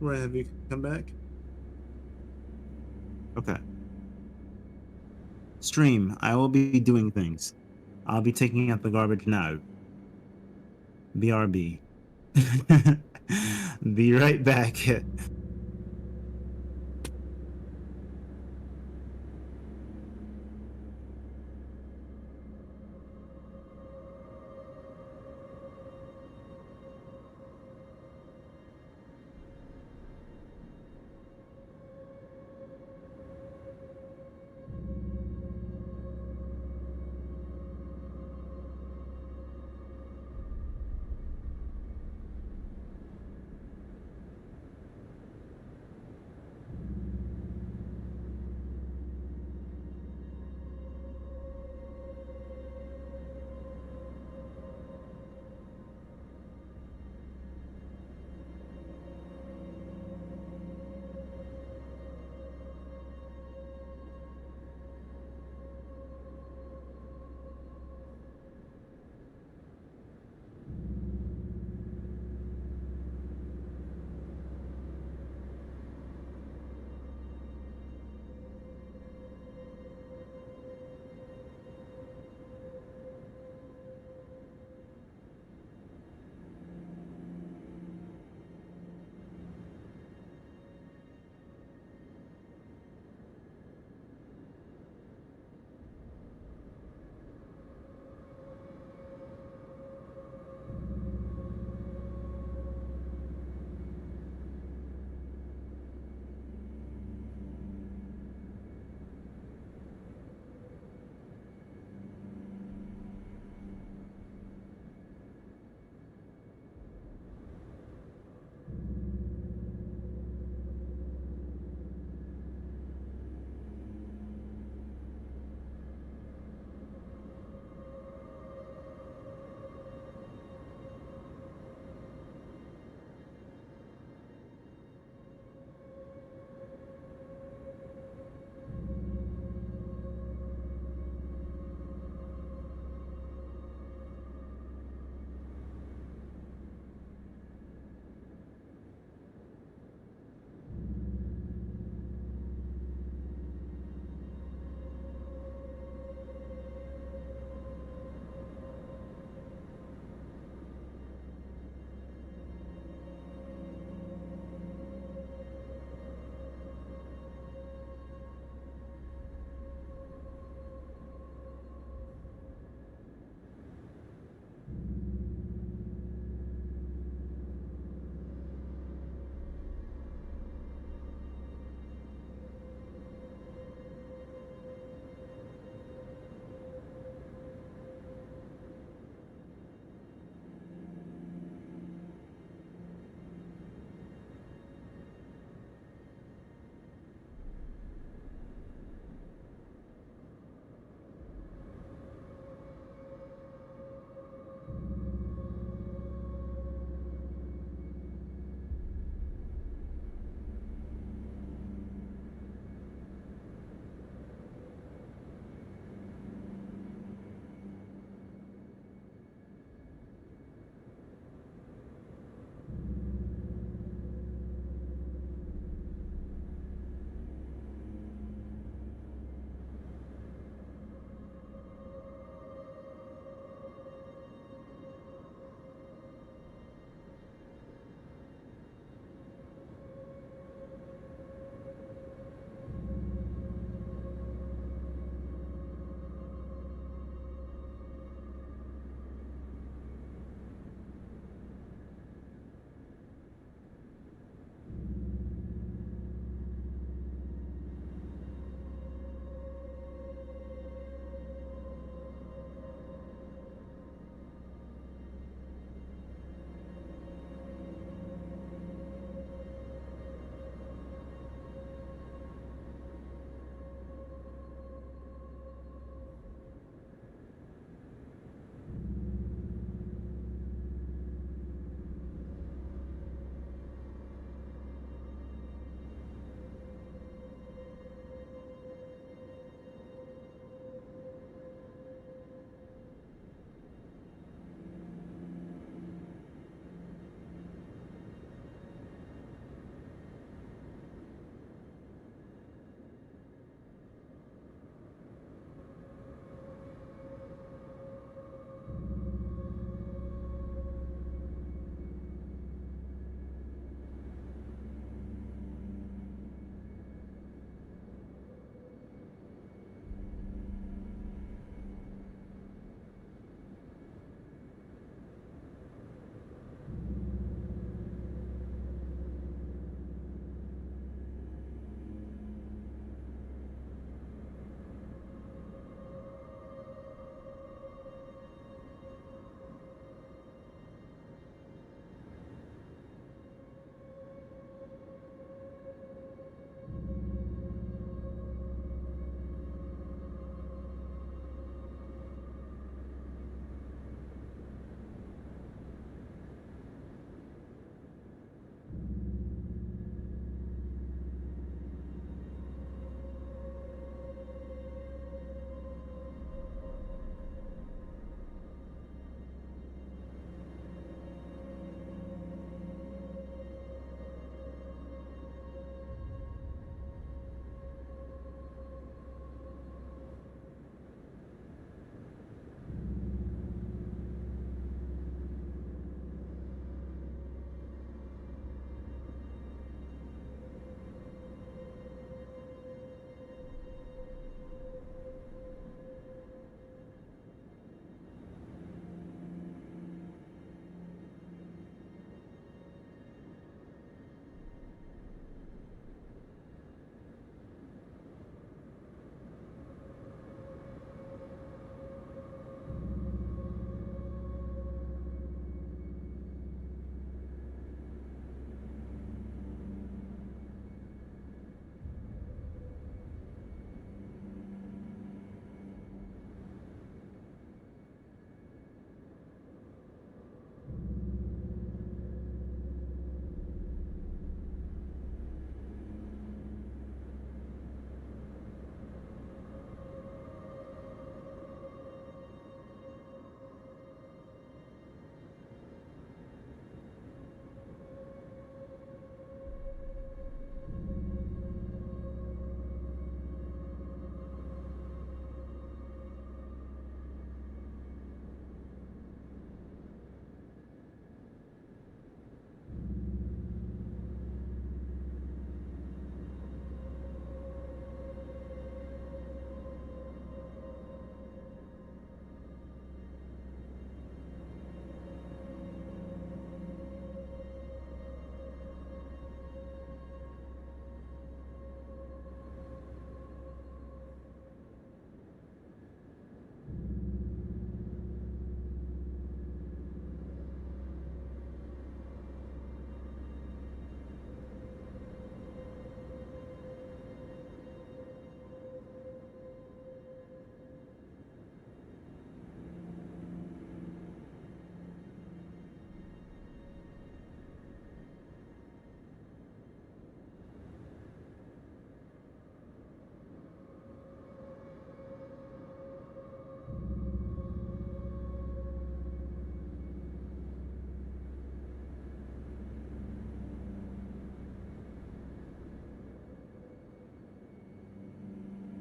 Right, have you come back? Okay. Stream, I will be doing things. I'll be taking out the garbage now. BRB. Be right back.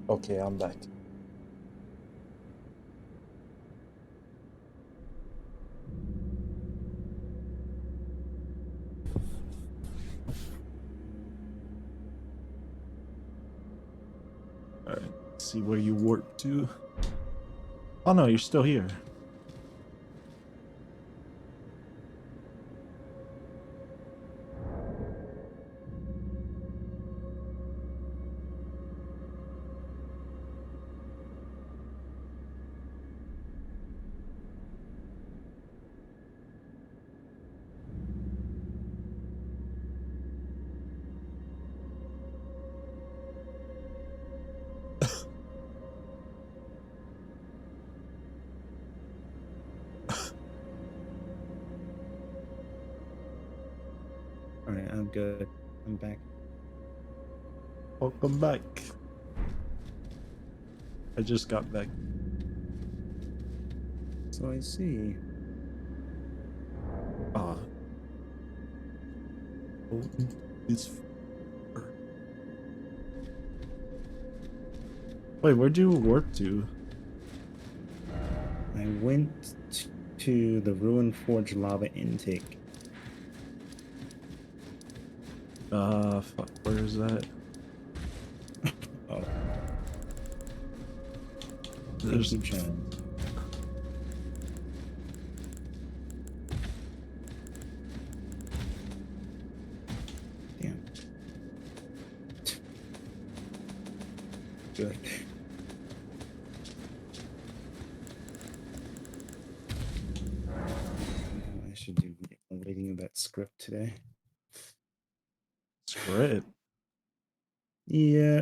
Okay, I'm back. Alright, see where you warp to. Oh no, you're still here. Alright, I'm good. I'm back. Welcome back. I just got back. So I see. Ah. It's. Wait, where'd you warp to? I went to the Ruin Forge lava intake. Fuck, where is that? Oh. There's. Keep trying. Damn. Good. I should do a reading of that script today. Script. Yeah.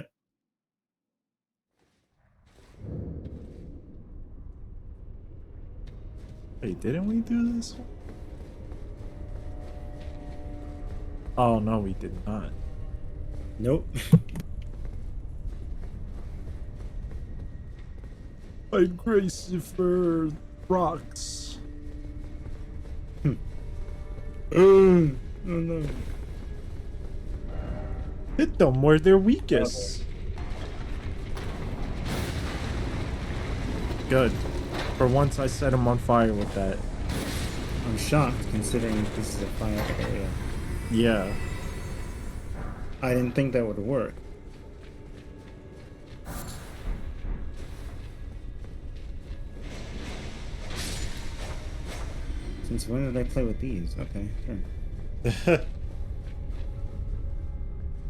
Wait, didn't we do this one? Oh no, we did not. Nope. I grace you for rocks. Oh no. Hit them where they're weakest. Good. For once, I set him on fire with that. I'm shocked considering this is a fire area. Yeah. I didn't think that would work. Since when did I play with these? Okay, sure.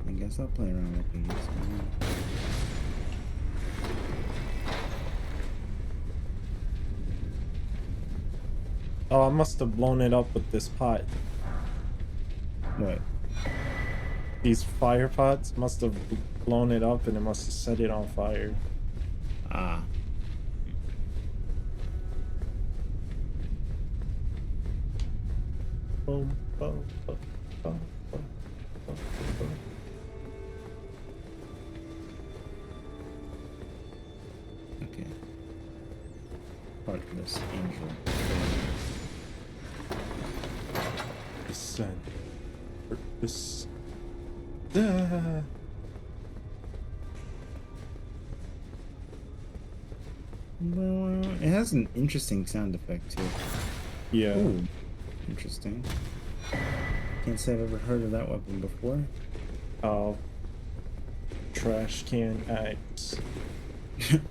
I guess I'll play around with these. Oh, I must have blown it up with this pot. What? These fire pots must have blown it up and it must have set it on fire. Ah. Boom, boom, boom, boom, boom, boom, boom. Okay. Heartless angel. Descend. Purpose. Ah. Well, it has an interesting sound effect too. Yeah. Ooh, interesting. Can't say I've ever heard of that weapon before. Oh. Trash can axe.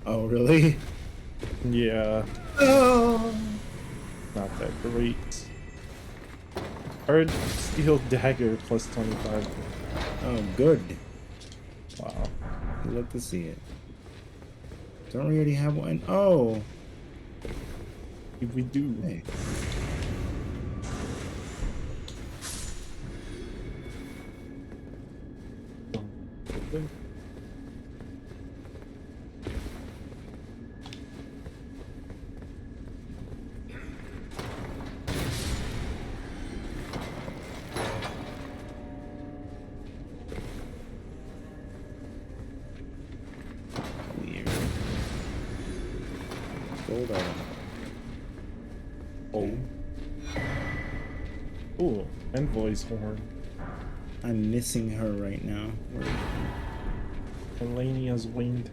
Oh, really? Yeah. Oh. Not that great. Heard steel dagger plus 25. Oh, good. Wow. I'd love to see it. Don't we already have one? Oh. If we do. Hey. Weird. Gold item. Oh. Cool. And voice horn. I'm missing her right now. Elenia's winged.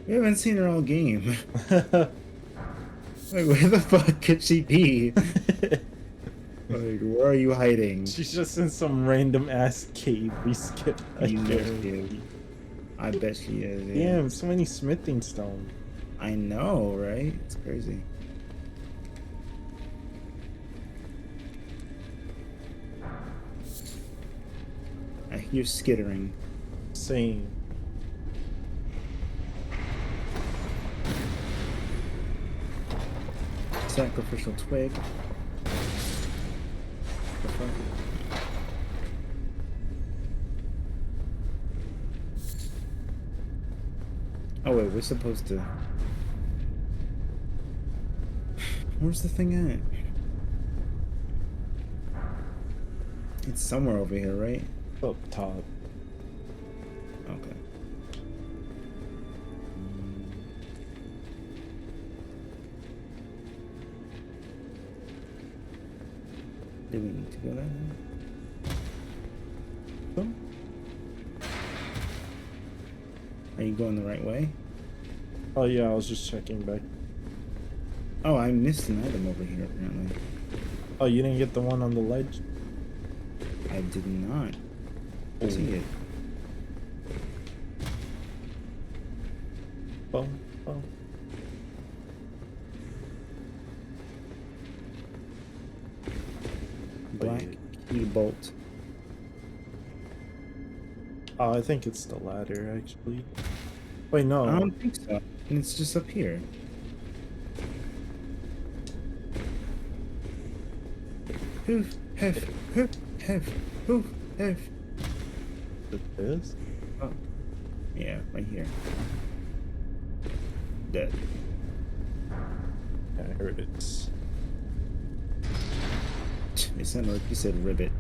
We haven't seen her all game. Like, where the fuck could she be? Like, where are you hiding? She's just in some random ass cave we skipped. I You know she is. guarantee. I bet she is. Yeah. Damn, so many smithing stones. I know, right? It's crazy. I hear skittering. Same. Sacrificial twig. The fuck? Oh wait, we're supposed to. Where's the thing at? It's somewhere over here, right? Up top. Okay. Do we need to go that way? Oh. Are you going the right way? Oh yeah, I was just checking back. Oh, I missed an item over here apparently. Oh, you didn't get the one on the ledge? I did not see it. Oh, oh. Black key bolt. Oh, I think it's the ladder actually. Wait, no. I don't think so. And it's just up here. Hoof, hef, hoof, hef, hoof, hef. It is? Oh. Yeah, right here. Dead. Yeah, I heard it. It sounded like you said ribbit.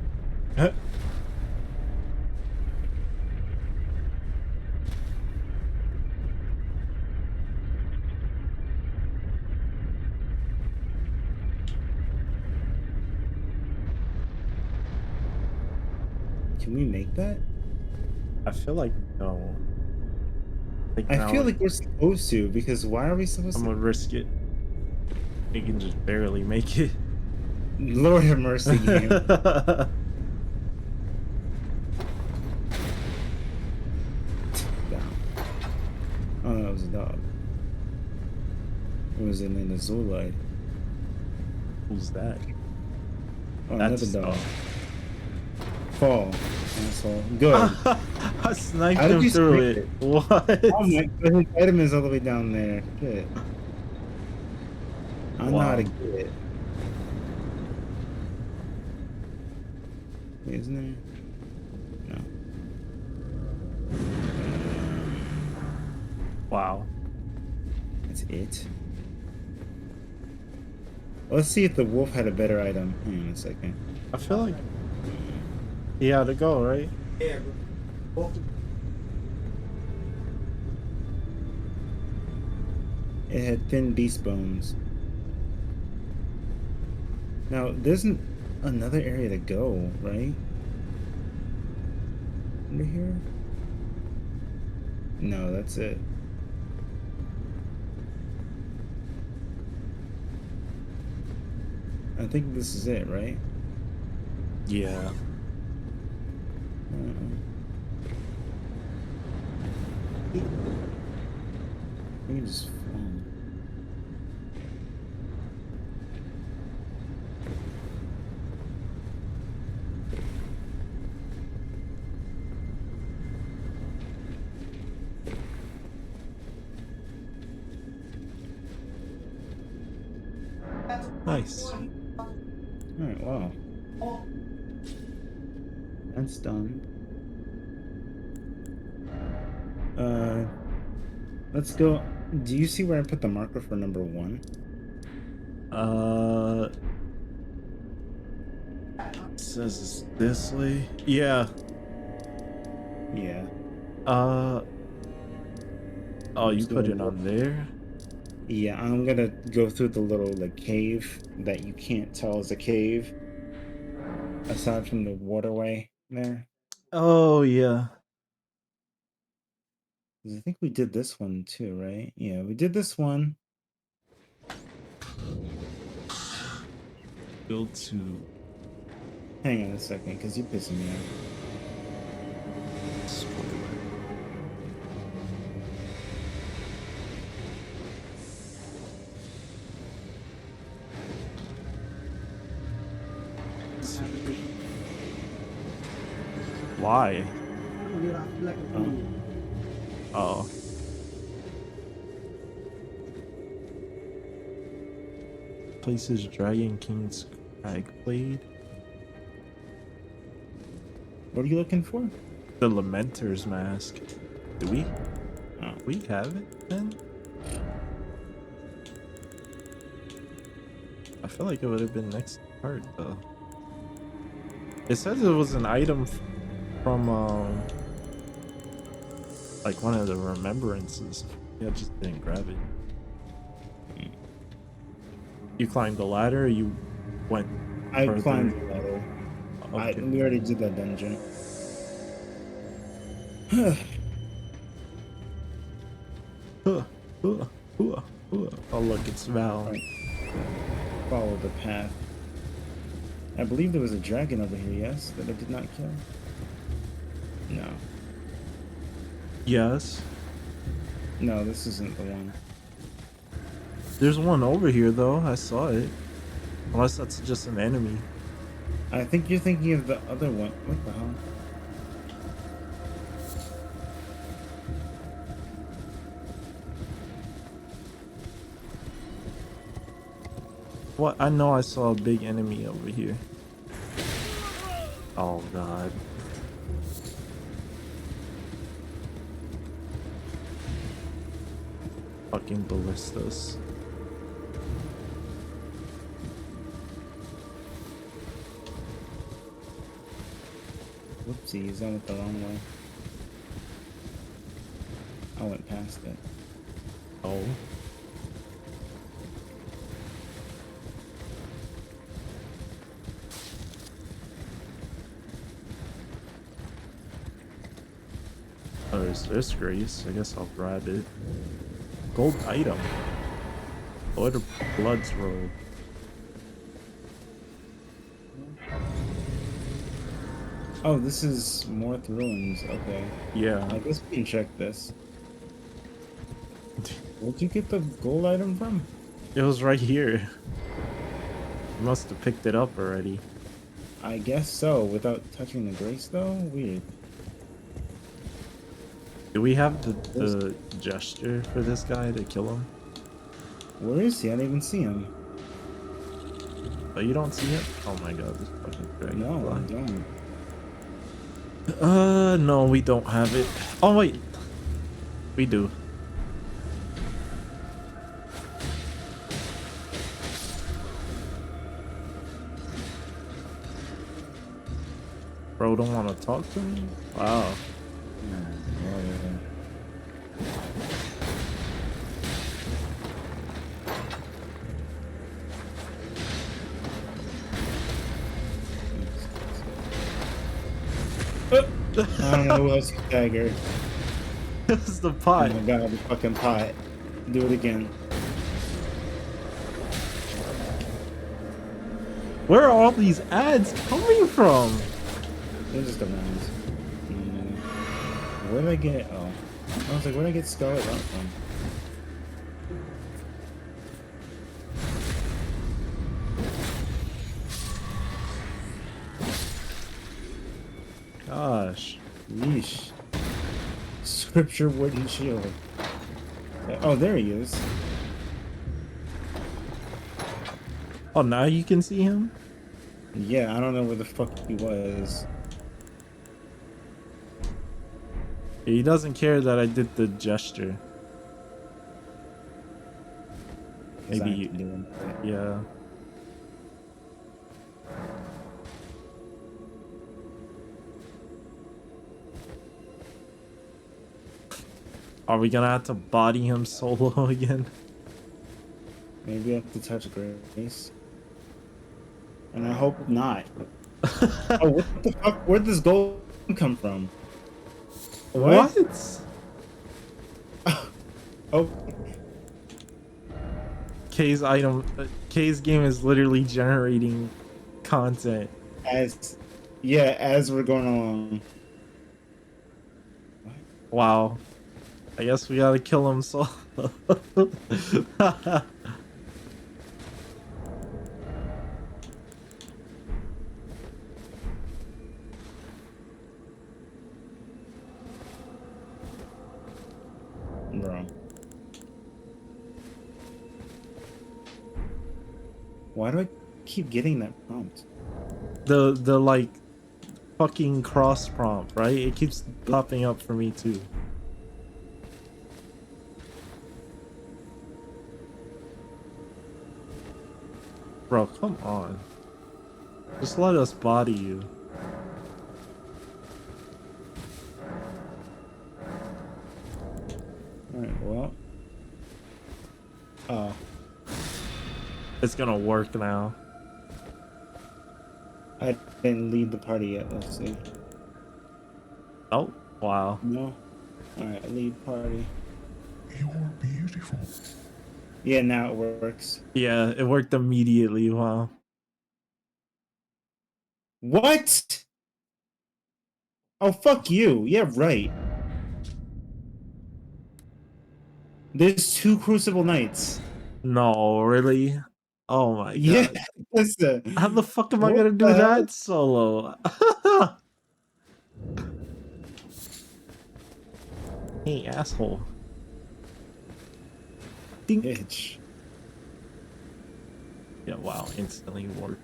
Can we make that? I feel like no. Like I now feel like we're supposed to, because why are we supposed I'm to? gonna risk it. You can just barely make it. Lord have mercy, game. Down. Oh, that was a dog. It was an Azulite. Who's that? Oh, That's another dog. dog. Fall, asshole. Good. I sniped How did him you through snipe it. it? What? Oh my god, his item is all the way down there. Shit. I know how to Wow. get it. Wait, isn't there? No. Wow. That's it. Let's see if the wolf had a better item. Hang on a second. I feel like he had to go, right? Yeah, bro. It had thin beast bones. Now, there's another area to go, right? Under here? No, that's it. I think this is it, right? Yeah. We can just fall. Nice. Alright, wow. That's done. Let's go. Do you see where I put the marker for number 1? It says it's this way. Yeah. Yeah. Oh, you Just put go it on there? Yeah, I'm gonna go through the little like cave that you can't tell is a cave. Aside from the waterway there. Oh, yeah. 'Cause I think we did this one too, right? Yeah, we did this one. Build to Hang on a second, because you're pissing me off. spoiler. Why? Get off like a fool. Oh. Places Dragon King's Crag Blade. What are you looking for? The Lamenter's Mask. Do we? Oh. We have it then? I feel like it would have been next part though. It says it was an item from like one of the remembrances. Yeah, I just didn't grab it. You climbed the ladder, or you went I further? climbed the ladder. Okay. We already did that dungeon. Oh look, it's Val. Right. Follow the path. I believe there was a dragon over here, yes? That I did not kill? No. Yes. No, this isn't the one. There's one over here though, I saw it. Unless that's just an enemy. I think you're thinking of the other one. What the hell? What? I know I saw a big enemy over here. Oh god. Fucking ballistas. Whoopsies, I went the wrong way. I went past it. Oh. Oh, there's this grace. I guess I'll grab it. Gold item. Lord of Blood's robe. Oh, this is Morth Ruins. Okay. Yeah. I guess we can check this. Where'd you get the gold item from? It was right here. You must have picked it up already. I guess so, without touching the grace though? Weird. Do we have the gesture for this guy to kill him? Where is he? I didn't even see him. Oh, you don't see it? Oh my god, this fucking dragon. No, I don't. No, we don't have it. Oh wait, we do. Bro, don't want to talk to me? Wow. I don't know who else can dagger. It's the Oh pot. my god, the fucking pot. Do it again. Where are all these ads coming from? They're just around. Where did I get? Oh. I was like, where did I get Scarlet Rot from? Gosh. Yeesh. Scripture wooden shield. Oh, there he is. Oh, now you can see him? Yeah, I don't know where the fuck he was. He doesn't care that I did the gesture. Maybe you, Doing it. yeah. Are we gonna have to body him solo again? Maybe I have to touch grace. And I hope not. Oh, what the fuck? Where'd this gold come from? What? Oh, K's item, K's game is literally generating content. as we're going along. Wow. I guess we gotta kill him solo. Bro. Why do I keep getting that prompt? The like fucking cross prompt, right? It keeps popping up for me too. Bro, come on. Just let us body you. Alright, well. Oh. It's gonna work now. I didn't lead the party yet. Let's see. Oh, wow. No. Alright, lead party. You're beautiful. Yeah, now it works. Yeah, it worked immediately. Wow. What? Oh, fuck you. Yeah, right. There's 2 Crucible Knights. No, really? Oh my Yeah, god. listen. How the fuck am I What gonna do the hell? that solo? Hey, asshole. Dink. Bitch. Yeah, wow, instantly worked.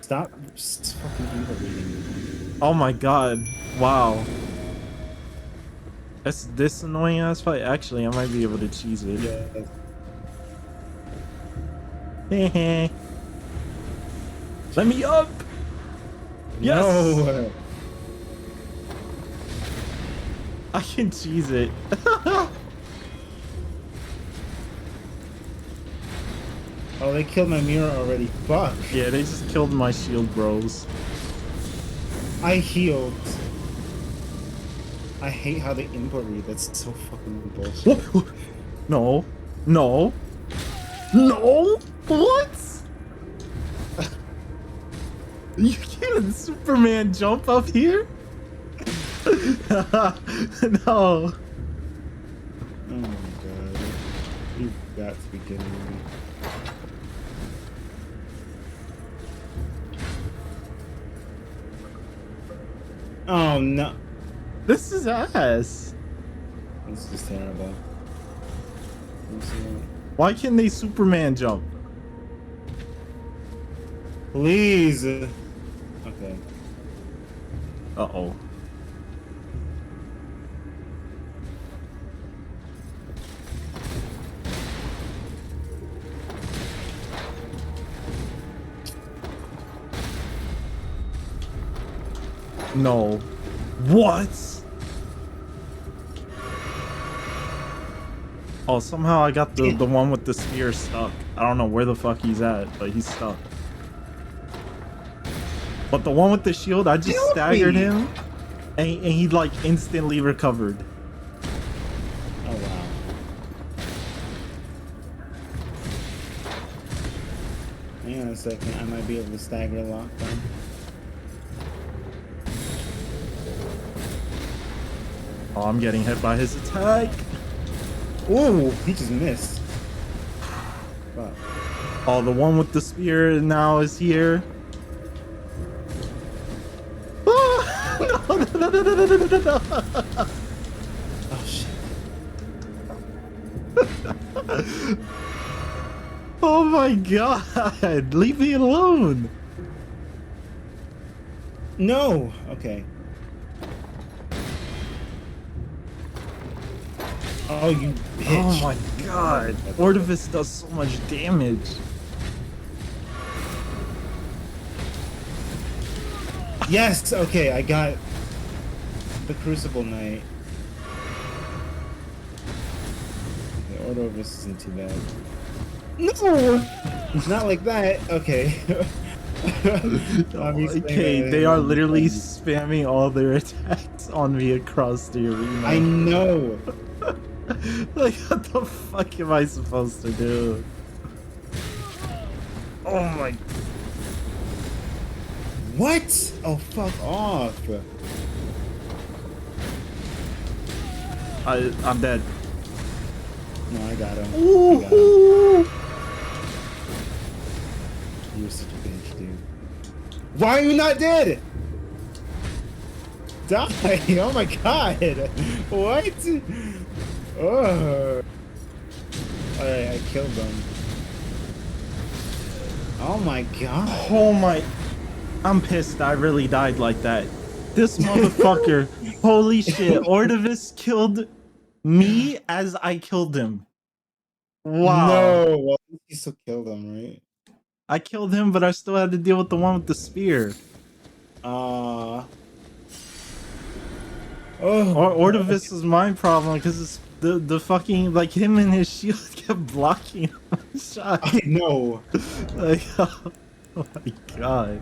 Stop fucking evil reading. Oh my god. Wow. That's this annoying ass fight. Actually, I might be able to cheese it. Yeah. Let me up! Yes! No. I can cheese it. Oh, they killed my mirror already. Fuck. Yeah, they just killed my shield bros. I healed. I hate how they input read. That's so fucking bullshit. No. No. No! What? You can't Superman jump up here? No. Oh my god. You've got to be kidding me. Oh no. This is ass. This is terrible. Why can't they Superman jump? Please. Okay. Uh-oh. No. What? Oh, somehow I got the one with the spear stuck. I don't know where the fuck he's at, but he's stuck. But the one with the shield, I just staggered him, and he like instantly recovered. Oh wow. Hang on a second, I might be able to stagger lock them. Oh, I'm getting hit by his attack. Ooh, he just missed. Fuck. Oh, the one with the spear now is here. No, no, no, no, no, no, no, no. Oh shit. Oh my god, leave me alone. No! Okay. Oh, you bitch. Oh my god, Ordivis does so much damage. Yes! Okay, I got the Crucible Knight. Okay, Order of this isn't too bad. No! Not like that. Okay. Okay, they are literally spamming all their attacks on me across the arena. I know. Like, what the fuck am I supposed to do? Oh my. What? Oh, fuck off. I'm dead. No, I got him. Ooh. I got him. You're such a bitch, dude. Why are you not dead? Die! Oh my god! What? Oh. Alright, I killed them. Oh my god. Oh my. I'm pissed I really died like that. This motherfucker. Holy shit. Ordovis killed me as I killed him. Wow. No! Well, you still killed them, right? I killed him, but I still had to deal with the one with the spear. Oh. Ordovis is my problem because it's the fucking, like, him and his shield kept blocking my shot. I know. Like, oh my god.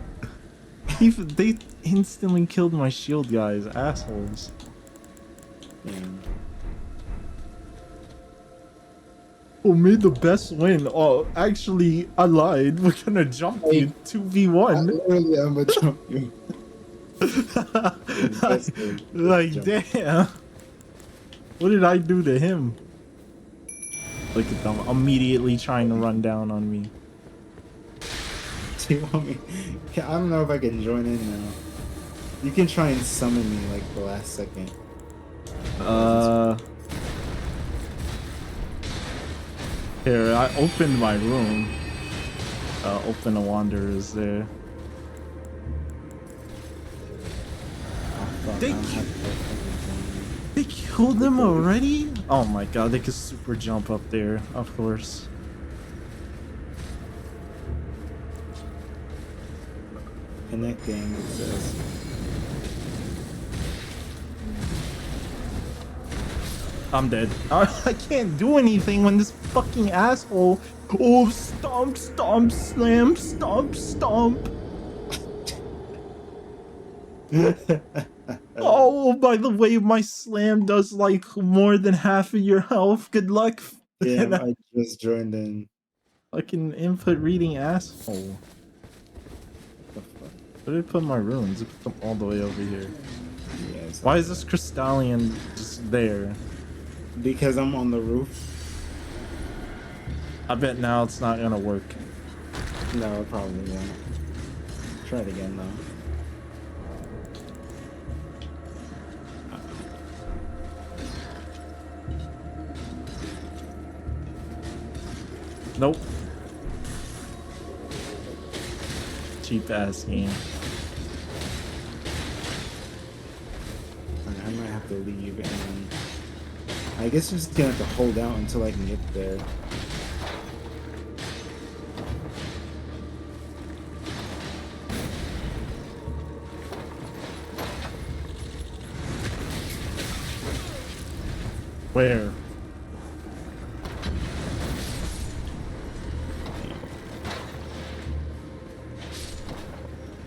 They instantly killed my shield, guys. Assholes. Yeah. Oh, made the best win. Oh, actually, I lied. We're gonna jump you 2v1. Literally, I'm gonna jump you. Like, damn. What did I do to him? Look at them immediately trying to run down on me. Do you want me? I don't know if I can join in now. You can try and summon me like the last second. Here, I opened my room. Open a wanderers there. Oh, fuck, They I don't have to- They killed them already? Oh my god, they could super jump up there, of course. Connecting, it says. I'm dead. I can't do anything when this fucking asshole. Oh, stomp, stomp, slam, stomp, stomp. Oh, by the way, my slam does like more than half of your health. Good luck. Damn, I just joined in. Fucking input reading asshole. What the fuck? Where did I put my runes? I put them all the way over here. Yes. Why is this Crystallion just there? Because I'm on the roof. I bet now it's not gonna work. No, it probably won't. Try it again though. Nope. Cheap ass game. I might have to leave and I guess I'm just gonna have to hold out until I can get there. Where?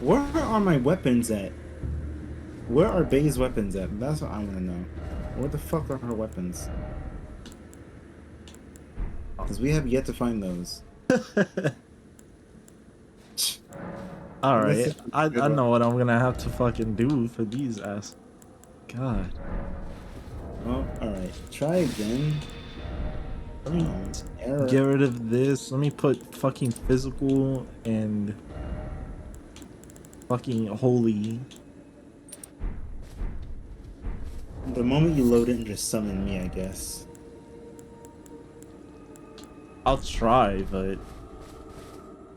Where are my weapons at? Where are Bay's weapons at? That's what I want to know. Where the fuck are her weapons? Because we have yet to find those. Alright, I know what I'm gonna have to fucking do for these ass. God. Well, alright. Try again. Let me Error. get rid of this. Let me put fucking physical and fucking holy. The moment you load it and just summon me, I guess. I'll try, but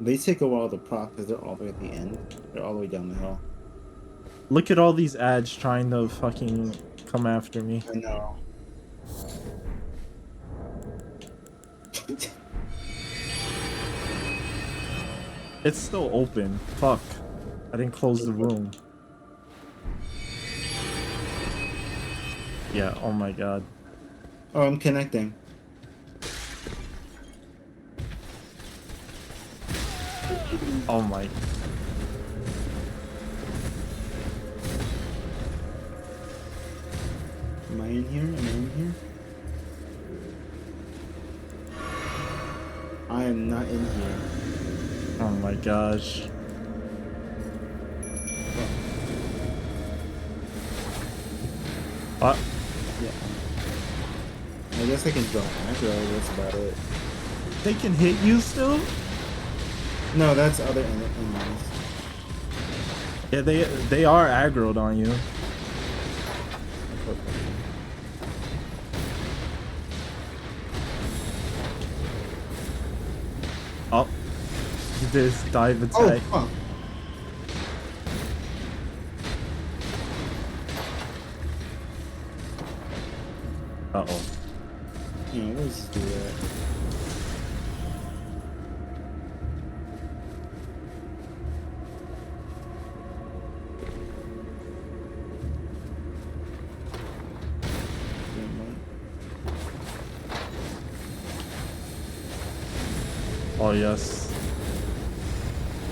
They take a while to proc because they're all the way at the end. They're all the way down the hill. look at all these ads trying to fucking come after me. I know. It's still open. Fuck. I didn't close the room. Yeah, oh my god. Oh, I'm connecting. Oh my. Am I in here? Am I in here? I am not in here. Oh my gosh. What? Yeah. I guess I can drop aggro, that's about it. They can hit you still? No, that's other enemies. Yeah, they are aggroed on you. Oh, he did his dive attack. Oh, fuck. Uh-oh. Yeah, let's do that. Oh, yes.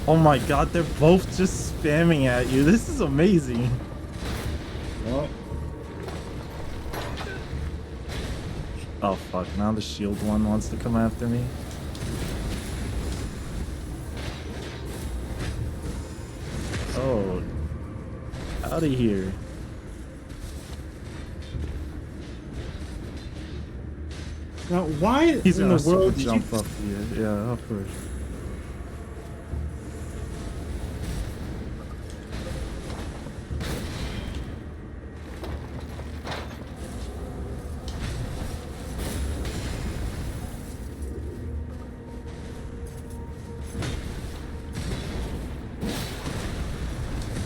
Oh my god, they're both just spamming at you. This is amazing. Well, Oh fuck, now the shield one wants to come after me. Oh. Out of here. now why He's in gonna the world super did jump you... up here. Yeah, of course.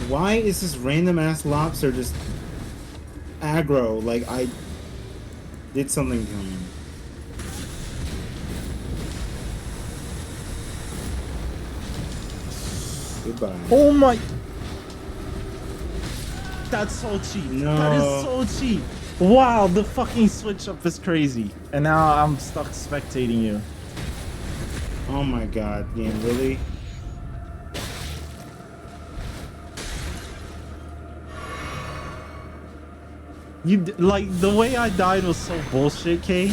Why is this random ass lobster just aggro? Like I did something to him. Goodbye. Oh my! That's so cheap. No. That is so cheap. Wow, the fucking switch up is crazy. And now I'm stuck spectating you. Oh my god, game, really? Like the way I died was so bullshit, Kay.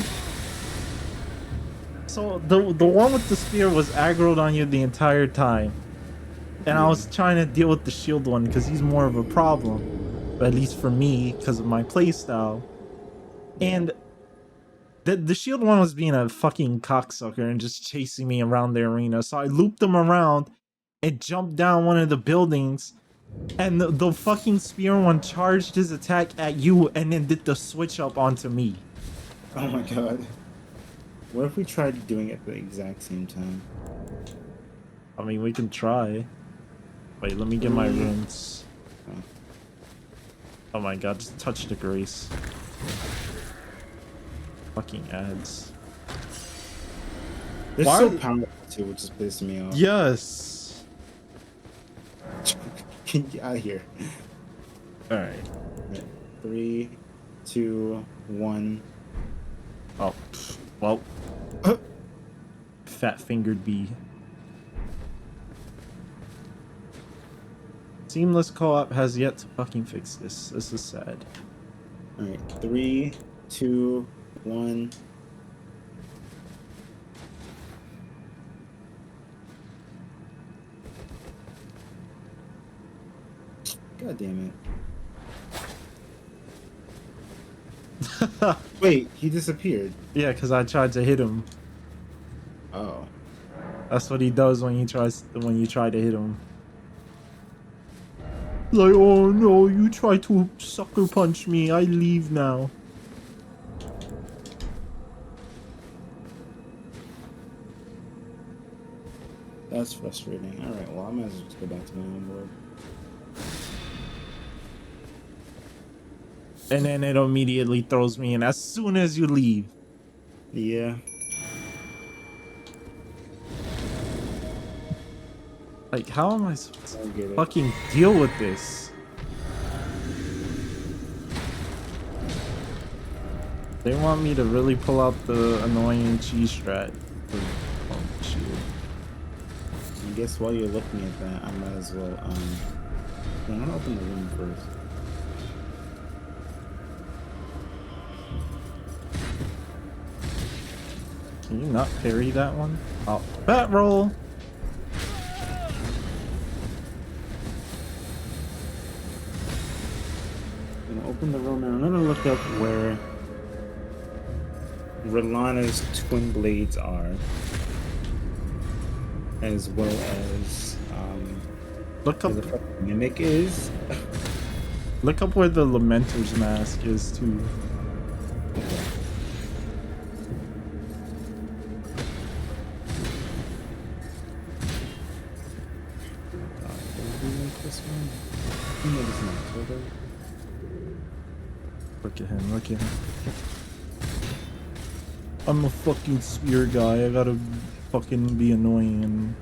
So the one with the spear was aggroed on you the entire time. And I was trying to deal with the shield one because he's more of a problem. At least for me, because of my playstyle. And the shield one was being a fucking cocksucker and just chasing me around the arena. So I looped him around and jumped down one of the buildings. And the fucking spear one charged his attack at you and then did the switch up onto me. Oh my god. What if we tried doing it at the exact same time? I mean, we can try. Wait, let me get my runes. Oh my god, just touch the grace. Fucking ads. They're Why so are- powerful too, which is pissing me off. Yes! Get out of here. Alright. 3, 2, 1. Oh, well. Fat fingered bee. Seamless co-op has yet to fucking fix this. This is sad. Alright, 3, 2, 1. God damn it. Wait, he disappeared. Yeah, because I tried to hit him. Oh. That's what he does when you try to hit him. Like, oh no, you try to sucker punch me. I leave now. That's frustrating. Alright, well, I might as well just go back to my own world. And then it immediately throws me in as soon as you leave. Yeah. Like, how am I supposed I to get it. fucking deal with this? They want me to really pull out the annoying cheese strat. Oh, shield. I guess while you're looking at that, I might as well, I'm gonna open the room first. Can you not parry that one? Oh, bat roll! I'm gonna open the room and I'm gonna look up where Rolana's twin blades are, as well as Look up, where the fucking mimic is. look up where the Lamenter's mask is too. This one? I think it's not October. Look at him, look at him. I'm a fucking spear guy. I gotta fucking be annoying and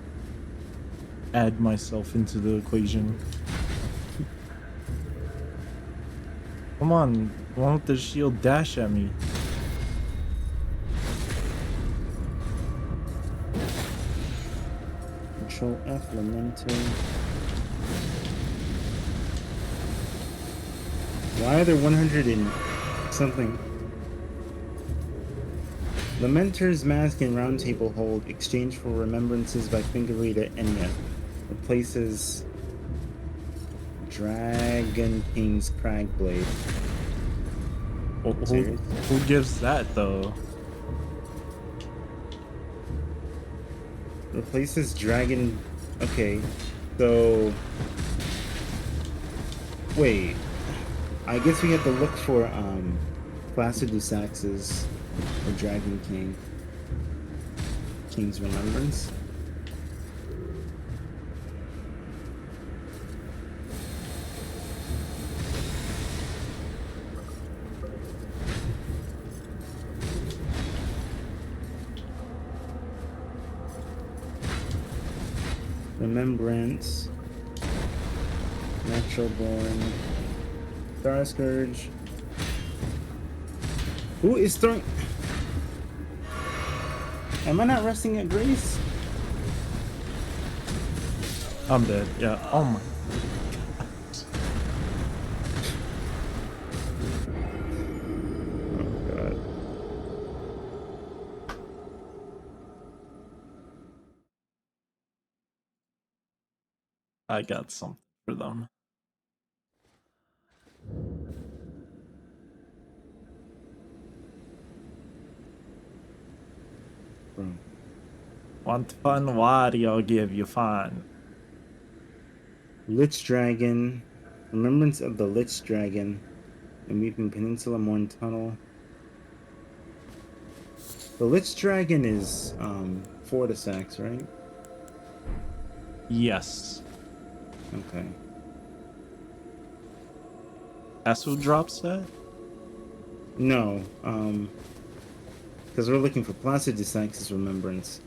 add myself into the equation. Come on, why don't the shield dash at me? Control F, Lamento. Why are there 100 and something? Lamenter's mask and round table hold exchange for remembrances by finger reader Enya. Replaces Dragon King's Cragblade. Who gives that though? Replaces Dragon. Okay, so wait. I guess we have to look for Placidusax's or Dragon King's Remembrance. Remembrance. Natural Born. Star Scourge. Who is throwing? Am I not resting at Grace? I'm dead. Yeah. Oh my. Oh god. I got something for them. Bro. Want fun? Wario give you fun. Lich Dragon. Remembrance of the Lich Dragon. The Weeping Peninsula Morn Tunnel. The Lich Dragon is Fortisax, right? Yes. Okay. That's who drops that? No, because we're looking for Placidusax's Remembrance.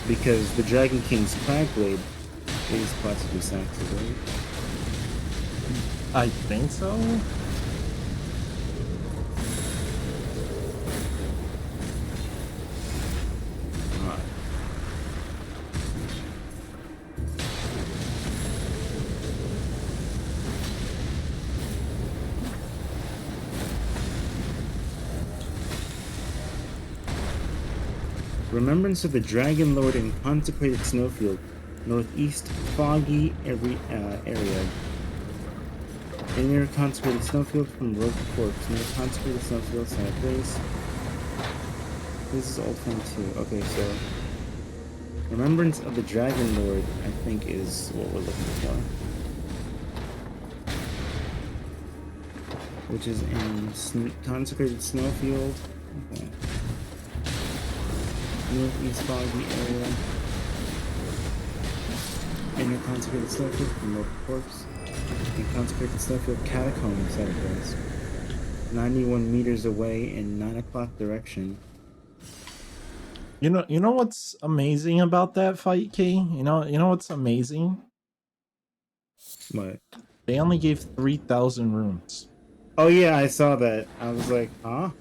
Because the Dragon King's Cragblade is Placidusax's, right? I think so. Alright. Remembrance of the Dragon Lord in Consecrated Snowfield, Northeast Foggy area. Near Consecrated Snowfield from Rogue Corpse. Near Consecrated Snowfield, Santa Place. This is Old Form 2. Okay, so Remembrance of the Dragon Lord, I think, is what we're looking for. Which is in Consecrated Snowfield. Okay. Northeast Foggy area. Inner Consecrated Snowfield from Rogue Corpse. And Consecrated Snowfield Catacombs, that it was. 91 meters away in 9 o'clock direction. You know what's amazing about that fight, Key? You know what's amazing? What? They only gave 3,000 rooms. Oh yeah, I saw that. I was like, huh? I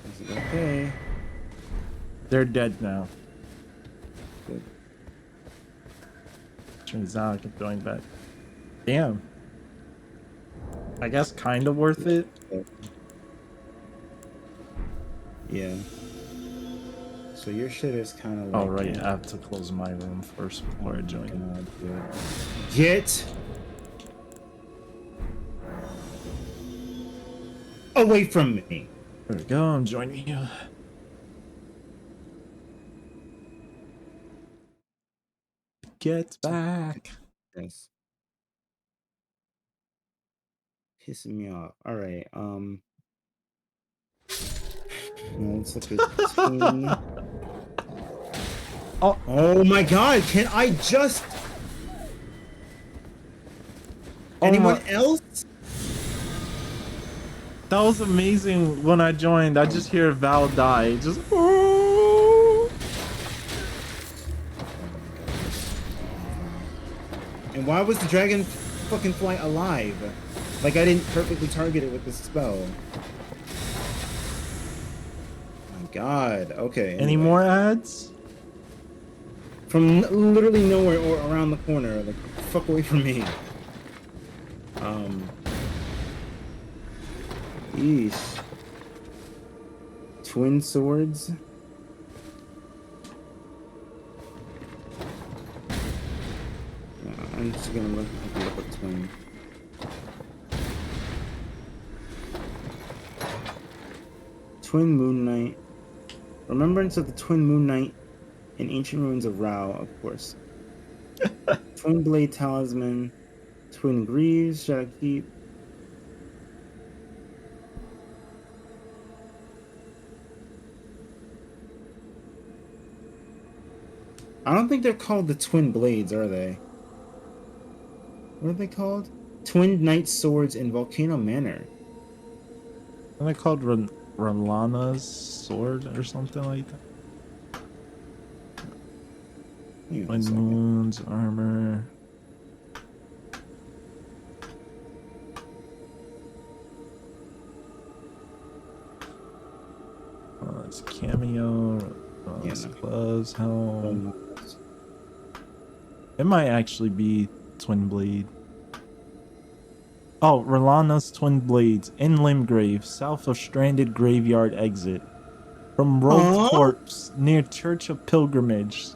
was like, okay. They're dead now. Good. Turns out I kept going back. Damn. I guess kind of worth it. Yeah. So your shit is kind of like. Oh right, I have to close my room first before I join. God, dude. Get away from me. There we go. I'm joining you. Get back. Yes. Pissing me off. All right. Well, let's look at twin. Oh, Oh my God! Can I just? Oh Anyone my- else? that was amazing when I joined. I just hear Val die. Just. Oh. And why was the dragon fucking fly alive? Like I didn't perfectly target it with the spell. My God. Okay. Any anyway. more ads? From literally nowhere or around the corner. Like, fuck away from me. Yeesh. Twin swords. I'm just gonna look up twin. Twin Moon Knight. Remembrance of the Twin Moon Knight in Ancient Ruins of Rao, of course. Twin Blade Talisman. Twin Greaves, Shadow Keep. I don't think they're called the Twin Blades, are they? What are they called? Twin Knight Swords in Volcano Manor. Are they called Rolana's sword or something like that? Hang on a Twin second. moons, armor. Oh, it's cameo. Oh, Yeah, it's no. gloves, helm. It might actually be Twin Blade. Oh, Rolana's Twin Blades in Limgrave, south of Stranded Graveyard exit. From Rogue Huh? Corpse near Church of Pilgrimage.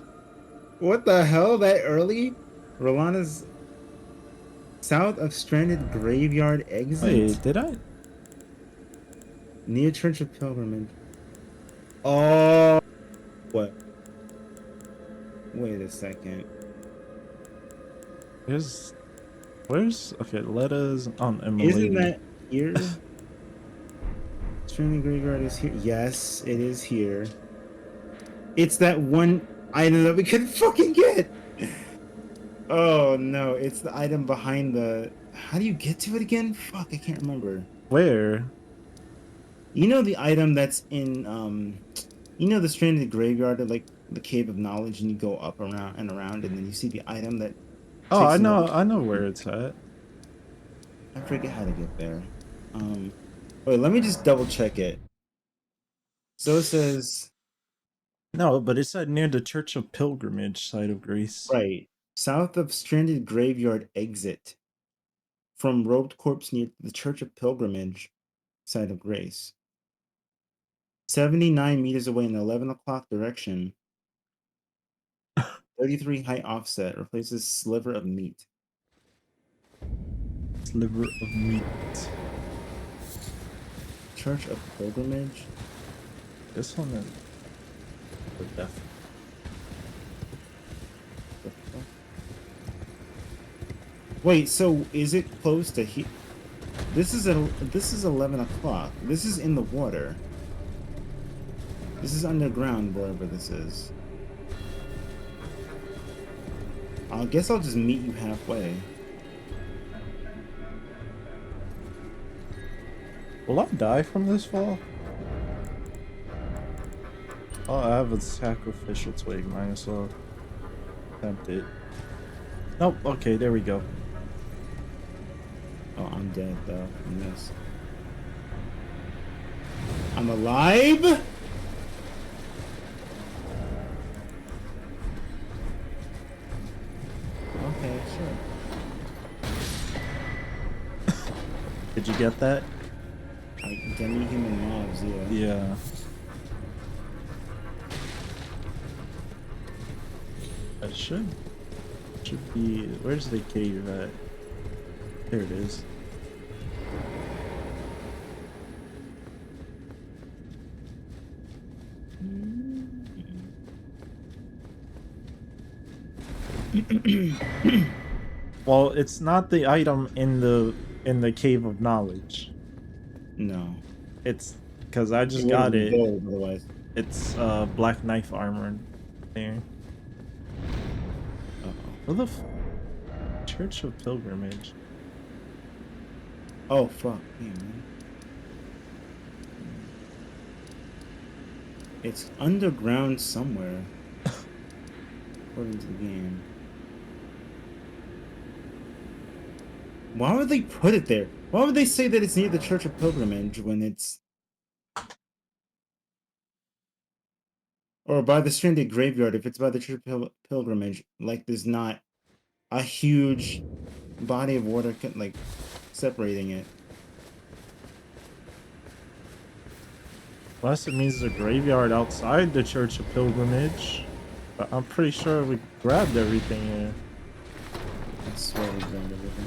What the hell? That early? Rolana's south of Stranded Graveyard exit? Wait, did I? Near Church of Pilgrimage. Oh. What? Wait a second. Where's okay, let us on Isn't that here? Stranded Graveyard is here. Yes, it is here. It's that one item that we couldn't fucking get. Oh no, it's the item behind the. How do you get to it again? Fuck, I can't remember. where? You know the item that's in you know the Stranded Graveyard, like the Cave of Knowledge, and you go up around and around, and then you see the item that. Oh, takes you I know where it's at. I forget how to get there. Wait, let me just double check it. So it says No, but it said near the Church of Pilgrimage, site of grace. right south of Stranded Graveyard exit. From Robed Corpse near the Church of Pilgrimage, site of grace. 79 meters away in the 11 o'clock direction. 33 height offset replaces sliver of meat. Sliver of meat. Church of Pilgrimage. This one is for death. Wait, so is it close to here? This is 11 o'clock. This is in the water. This is underground, wherever this is. I guess I'll just meet you halfway. Will I die from this fall? Oh, I have a sacrificial twig. Might as well attempt it. Nope. Okay, there we go. Oh, I'm dead though from this. I'm alive? Okay, sure. Did you get that? Like demi-human mobs, yeah. Yeah. That should be. Where's the cave at? There it is. Well, it's not the item in the cave of knowledge. No. It's because I just It got would've it. been gold otherwise. It's black knife armor there. Uh-oh. What the Church of Pilgrimage? Oh fuck me, man. It's underground somewhere. According to the game. Why would they put it there? Why would they say that it's near the Church of Pilgrimage when it's... Or by the Stranded Graveyard, if it's by the Church of Pilgrimage, like there's not a huge body of water like separating it. Unless it means the graveyard outside the Church of Pilgrimage. But I'm pretty sure we grabbed everything here. I swear we grabbed everything.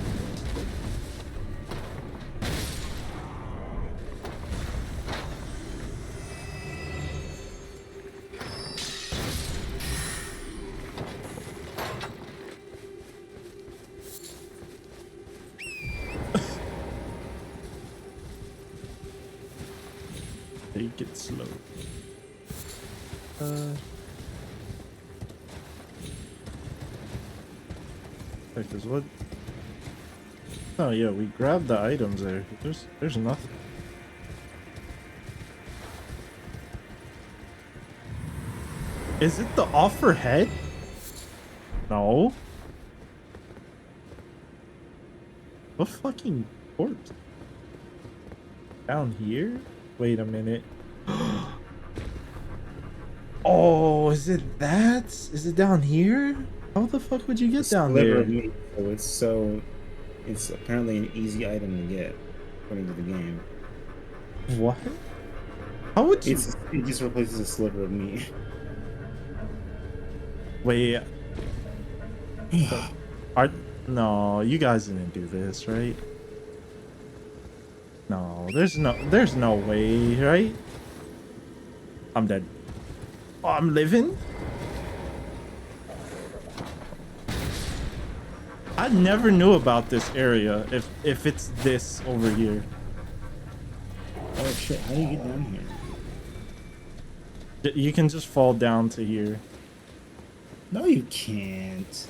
Take it slow. Because what? Oh yeah, we grabbed the items there. There's nothing. Is it the offer head? No. What fucking corpse? Down here? Wait a minute. Oh, is it that? Is it down here? How the fuck would you get down there? It's apparently an easy item to get, according to the game. What? How would you? It just replaces a sliver of meat. Wait. No, you guys didn't do this, right? No, there's no way, right? I'm dead. Oh, I'm living? I never knew about this area if it's this over here. Oh shit, how do you get down here? You can just fall down to here. No, you can't.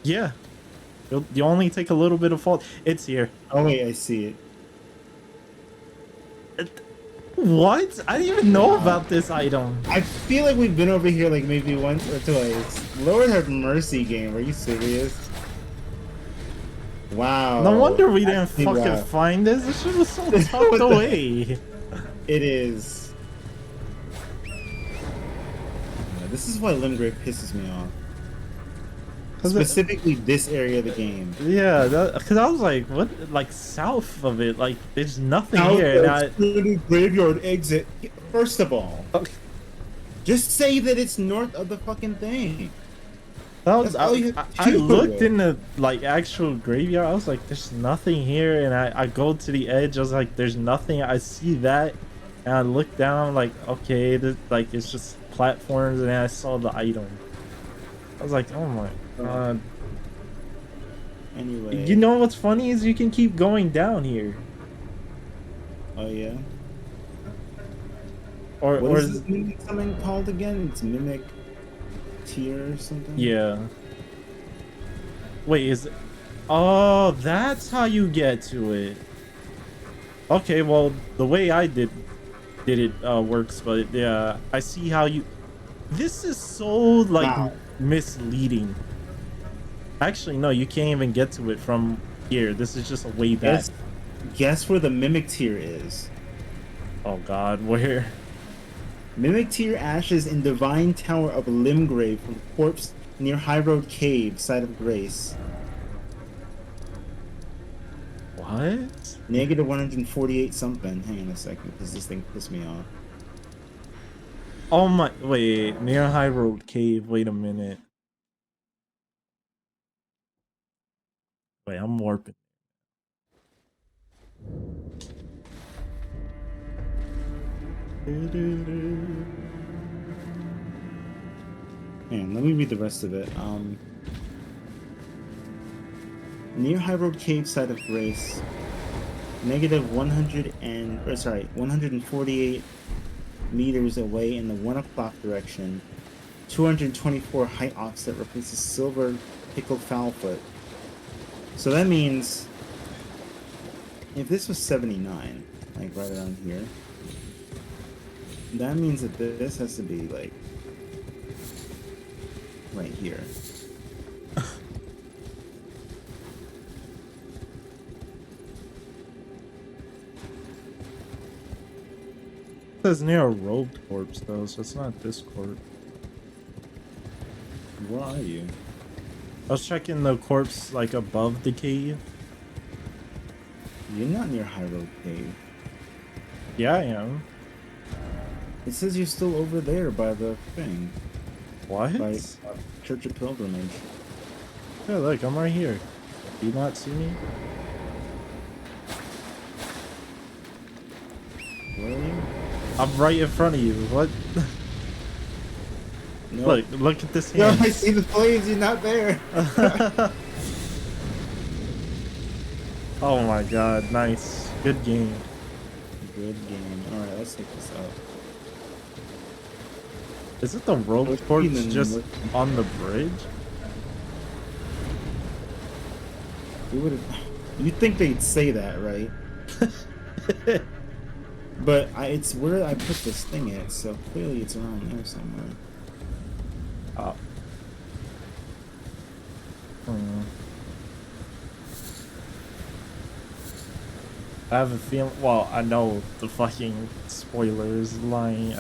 Yeah. You only take a little bit of fall. It's here. Oh wait, I see it. What? I didn't even know about this item. I feel like we've been over here like maybe once or twice. Lord have mercy, game. Are you serious? Wow. No wonder we didn't Actually, fucking wow. find this. This shit was so tucked away. It is. This is why Limgrave pisses me off. Specifically this area of the game. Yeah, because I was like, what? Like south of it, like there's nothing Out here. the graveyard exit. First of all, Okay. just say that it's north of the fucking thing. That's all you have to I do. looked in the like actual graveyard. I was like, there's nothing here, and I go to the edge. I was like, there's nothing. I see that, and I look down. Like, okay, this, like it's just platforms, and then I saw the item. I was like, oh my god. Anyway. You know what's funny is you can keep going down here. Oh yeah. Or What is this mimic something called again? It's mimic tier or something. yeah. Wait, is it? Oh, that's how you get to it. Okay, well, the way I did it works, but yeah, I see how you. This is so like Wow. misleading. Actually, no, you can't even get to it from here. This is just a way back. Guess where the mimic tier is. Oh God, where? Mimic tier ashes in Divine Tower of Limgrave from corpse near High Road Cave, site of Grace. What? Negative 148 something. Hang on a second, because this thing pissed me off. Oh my! Wait, near High Road Cave. Wait a minute. Wait, I'm warping. Man, let me read the rest of it. Near High Road Cave site of Grace, negative 148 meters away in the 1 o'clock direction. 224 height offset replaces silver pickled foulfoot. So that means if this was 79, like right around here, that means that this has to be like right here. It says near a robed corpse though, so it's not this corpse. Where are you? I was checking the corpse like above the cave. You're not near High Road Cave. Yeah, I am. It says you're still over there by the thing. What? By Church of Pilgrimage. Yeah, look, I'm right here. Do you not see me? Where are you? I'm right in front of you. What? No. Look at this No, hand. I see the flames. You're not there. Oh my god, nice. Good game. Good game. All right, let's take this out. Is it the rope What's corpse even just worse? on the bridge? You'd think they'd say that, right? But it's where I put this thing at, so clearly it's around there somewhere. Oh. I have a feeling. Well, I know the fucking spoiler is lying.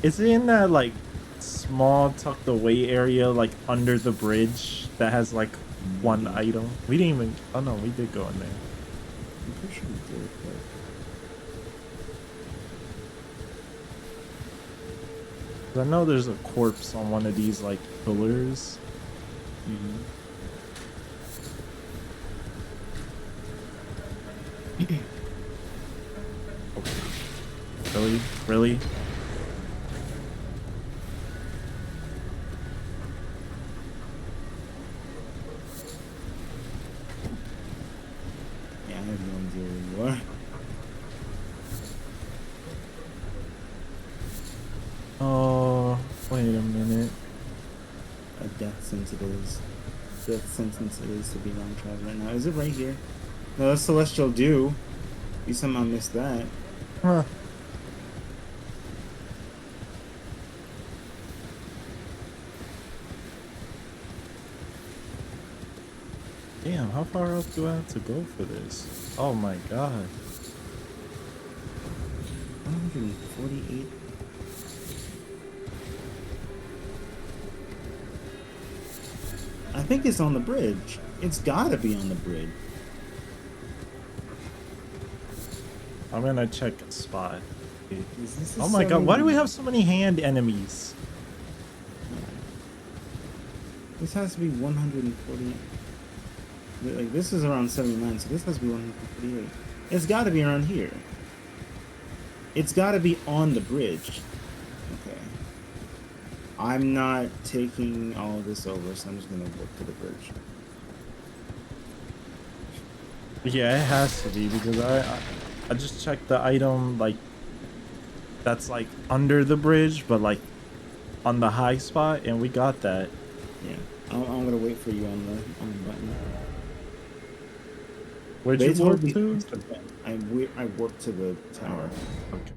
Is it in that like small tucked away area, like under the bridge, that has like one item? We didn't even. Oh no, we did go in there. I'm pretty sure we did, but... 'Cause I know there's a corpse on one of these like pillars. Really? Really? Yeah, I have no idea where you are. Oh, wait a minute. A death sentence it is. Death sentence it is to be long trials right now. Is it right here? No, that's Celestial Dew. You somehow missed that. Huh. Damn, how far up do I have to go for this? Oh my god. 148. I think it's on the bridge. It's gotta be on the bridge. I'm gonna check a spot. Is this a Oh my god, why do we 70? have so many hand enemies? This has to be 140. Like, this is around 79, so this has to be 148. It's gotta be around here. It's gotta be on the bridge. Okay. I'm not taking all of this over, so I'm just gonna look to the bridge. Yeah, it has to be because I just checked the item like that's like under the bridge, but like on the high spot, and we got that. Yeah. I'm gonna wait for you on the button. Where'd They you warp totally to? fixed the button. I warped to the tower. Okay.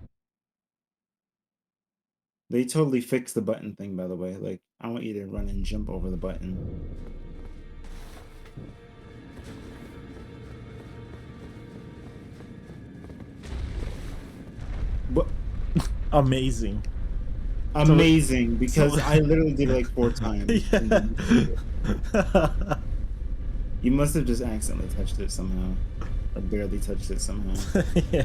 They totally fixed the button thing, by the way. Like, I want you to run and jump over the button. But Amazing. amazing, because I literally did it like 4 times. Yeah. You must have just accidentally touched it somehow. Or barely touched it somehow. Yeah.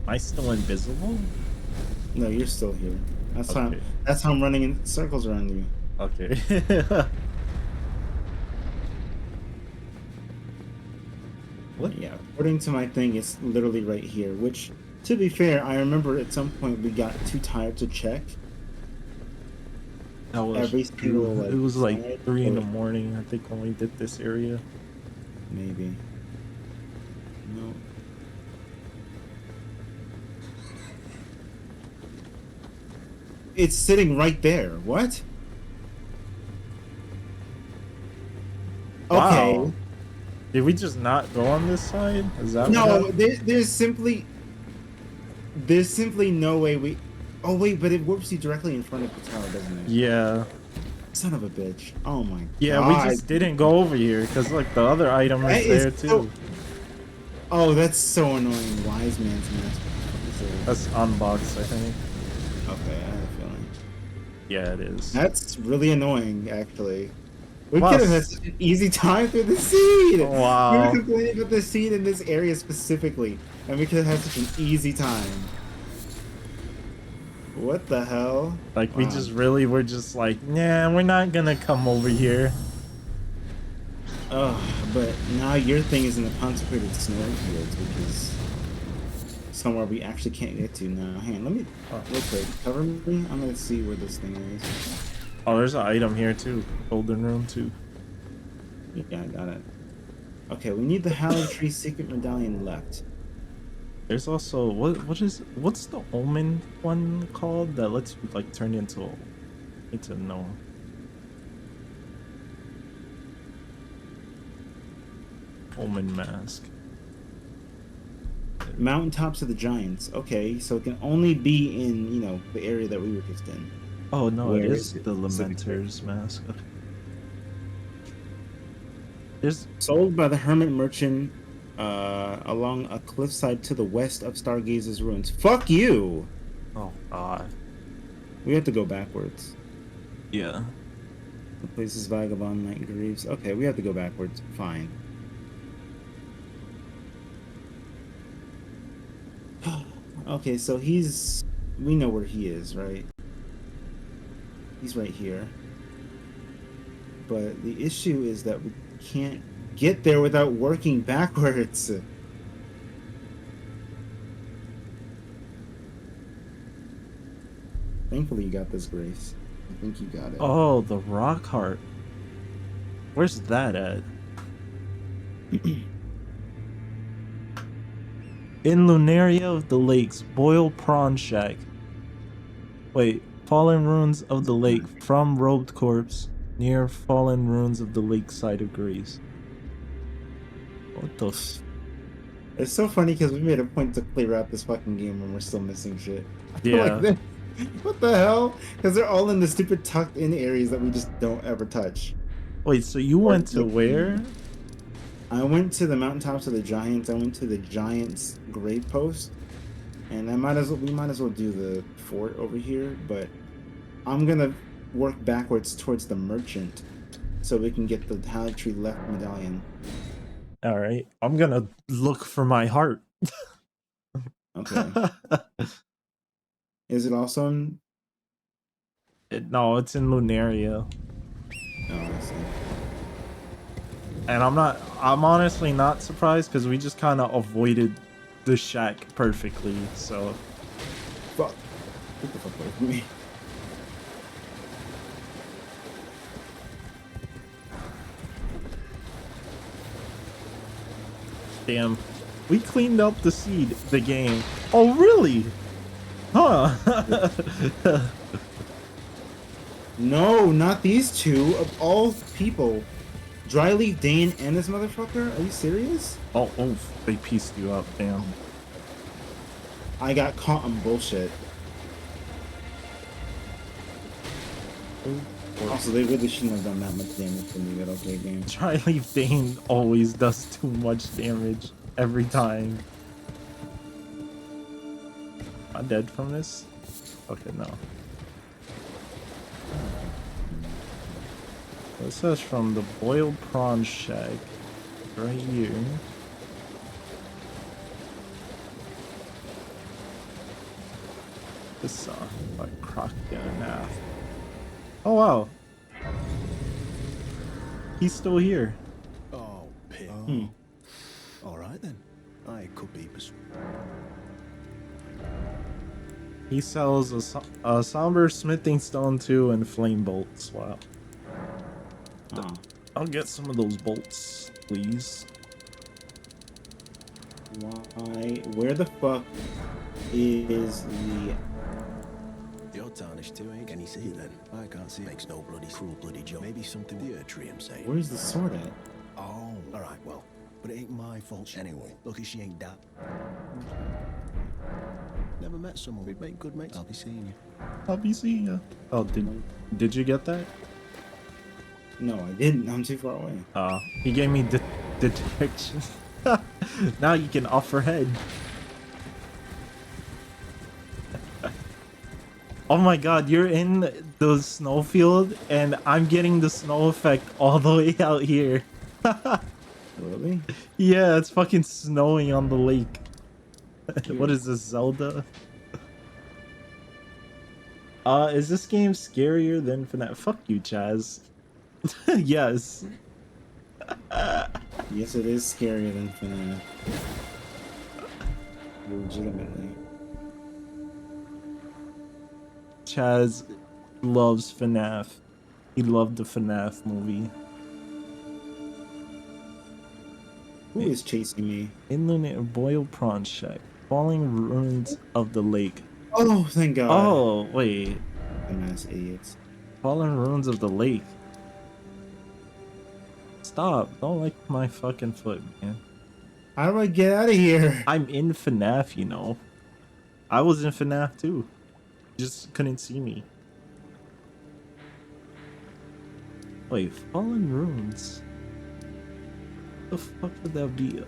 Am I still invisible? No, you're still here. That's how. Okay. That's how I'm running in circles around you. Okay. What? Yeah, according to my thing, it's literally right here. Which, to be fair, I remember at some point we got too tired to check That was every single like. it was like side, 3 in the or morning, I think, when we did this area. maybe. No. It's sitting right there. What? Okay. Wow. Did we just not go on this side? Is that what No, happened? there's simply no way we. Oh wait, but it warps you directly in front of the tower, doesn't it? Yeah. Son of a bitch. Oh my Yeah, we god. just didn't go over here because like the other item That is is there so- too. Oh, that's so annoying. Wise man's mask. What is it? That's unboxed, I think. Okay, I have a feeling. Yeah, it is. That's really annoying, actually. We Wow. could have had such an easy time through the seed. Wow. We were complaining about the seed in this area specifically, and we could have had such an easy time. What the hell? Like we Wow. just really were just like, nah, we're not gonna come over here. Oh, but now your thing is in the consecrated snowfields, which is somewhere we actually can't get to now. Hang on, let me real quick cover me. I'm gonna see where this thing is. Oh, there's an item here too. Golden room too. Yeah, I got it. Okay, we need the Hallowed Tree secret medallion left. There's also what's the omen one called that lets you like turn into no. Omen mask. Mountaintops of the Giants. Okay, so it can only be in, you know, the area that we were just in. Oh no, Where it is is it the specifically? Lamenter's mask. Okay. There's Sold by the hermit merchant along a cliffside to the west of Stargazer's ruins. Fuck you! oh god. We have to go backwards. Yeah. The place is Vagabond Night Grieves. Okay, we have to go backwards. Fine. Okay, so we know where he is, right? He's right here. But the issue is that we can't get there without working backwards. Thankfully you got this, Grace. I think you got it. Oh, the rock heart. Where's that at? In Lunaria of the Lakes, Boil Prawn Shack. Wait, Fallen Ruins of the Lake from Robed Corpse, near Fallen Ruins of the Lake side of Greece. What the f- It's so funny because we made a point to clear out this fucking game and we're still missing shit. Yeah. Like this. What the hell? Because they're all in the stupid tucked in areas that we just don't ever touch. Wait, so you went to where? I went to the mountaintops of the Giants. I went to the Giants' grave post, and we might as well do the fort over here. But I'm gonna work backwards towards the merchant, so we can get the Hallowed Tree left medallion. Alright, I'm gonna look for my heart. Okay. Is it also in? No, it's in Lunaria. Oh, I see. And I'm honestly not surprised because we just kind of avoided the shack perfectly, so. Fuck. Get the fuck away from me. Damn. We cleaned up the game. Oh, really? Huh. No, not these two. Of all people. Dryleaf Dane and this motherfucker? Are you serious? Oh, they pieced you up, damn. I got caught on bullshit. Also, they really shouldn't have done that much damage to me, but okay, game. Dryleaf Dane always does too much damage every time. Am I dead from this? Okay, no. This is from the Boiled Prawn Shack. Right here. This like croc down now. Oh wow. He's still here. Oh, pit. All right then. I could be He sells a somber smithing stone too and flame bolts. Wow. Oh. I'll get some of those bolts, please. Why? Where the fuck is the... You're tarnished too, ain't? Can you see it then? I can't see. Makes no bloody cruel bloody job. Maybe something with the tree, I'm saying. Where's the sword at? Oh, all right, well, but it ain't my fault anyway. Lucky she ain't that. Never met someone. We'd make good mates. I'll be seeing you. I'll be seeing you. Oh, did you get that? No, I didn't. I'm too far away. He gave me detection. Now you can offer head. Oh my god, you're in the snowfield and I'm getting the snow effect all the way out here. Really? Yeah, it's fucking snowing on the lake. What is this, Zelda? Is this game scarier than FNAF? Fuck you, Chaz. Yes. Yes, it is scarier than FNAF. Legitimately. Chaz loves FNAF. He loved the FNAF movie. Who is chasing me? Inland boiled prawn shack. Falling ruins of the lake. Oh, thank God. Oh, wait. Dumbass idiots. Fallen ruins of the lake. Stop. Don't lick my fucking foot, man. How do I get out of here? I'm in FNAF, you know. I was in FNAF too. Just couldn't see me. Wait, Fallen Ruins? The fuck would that be?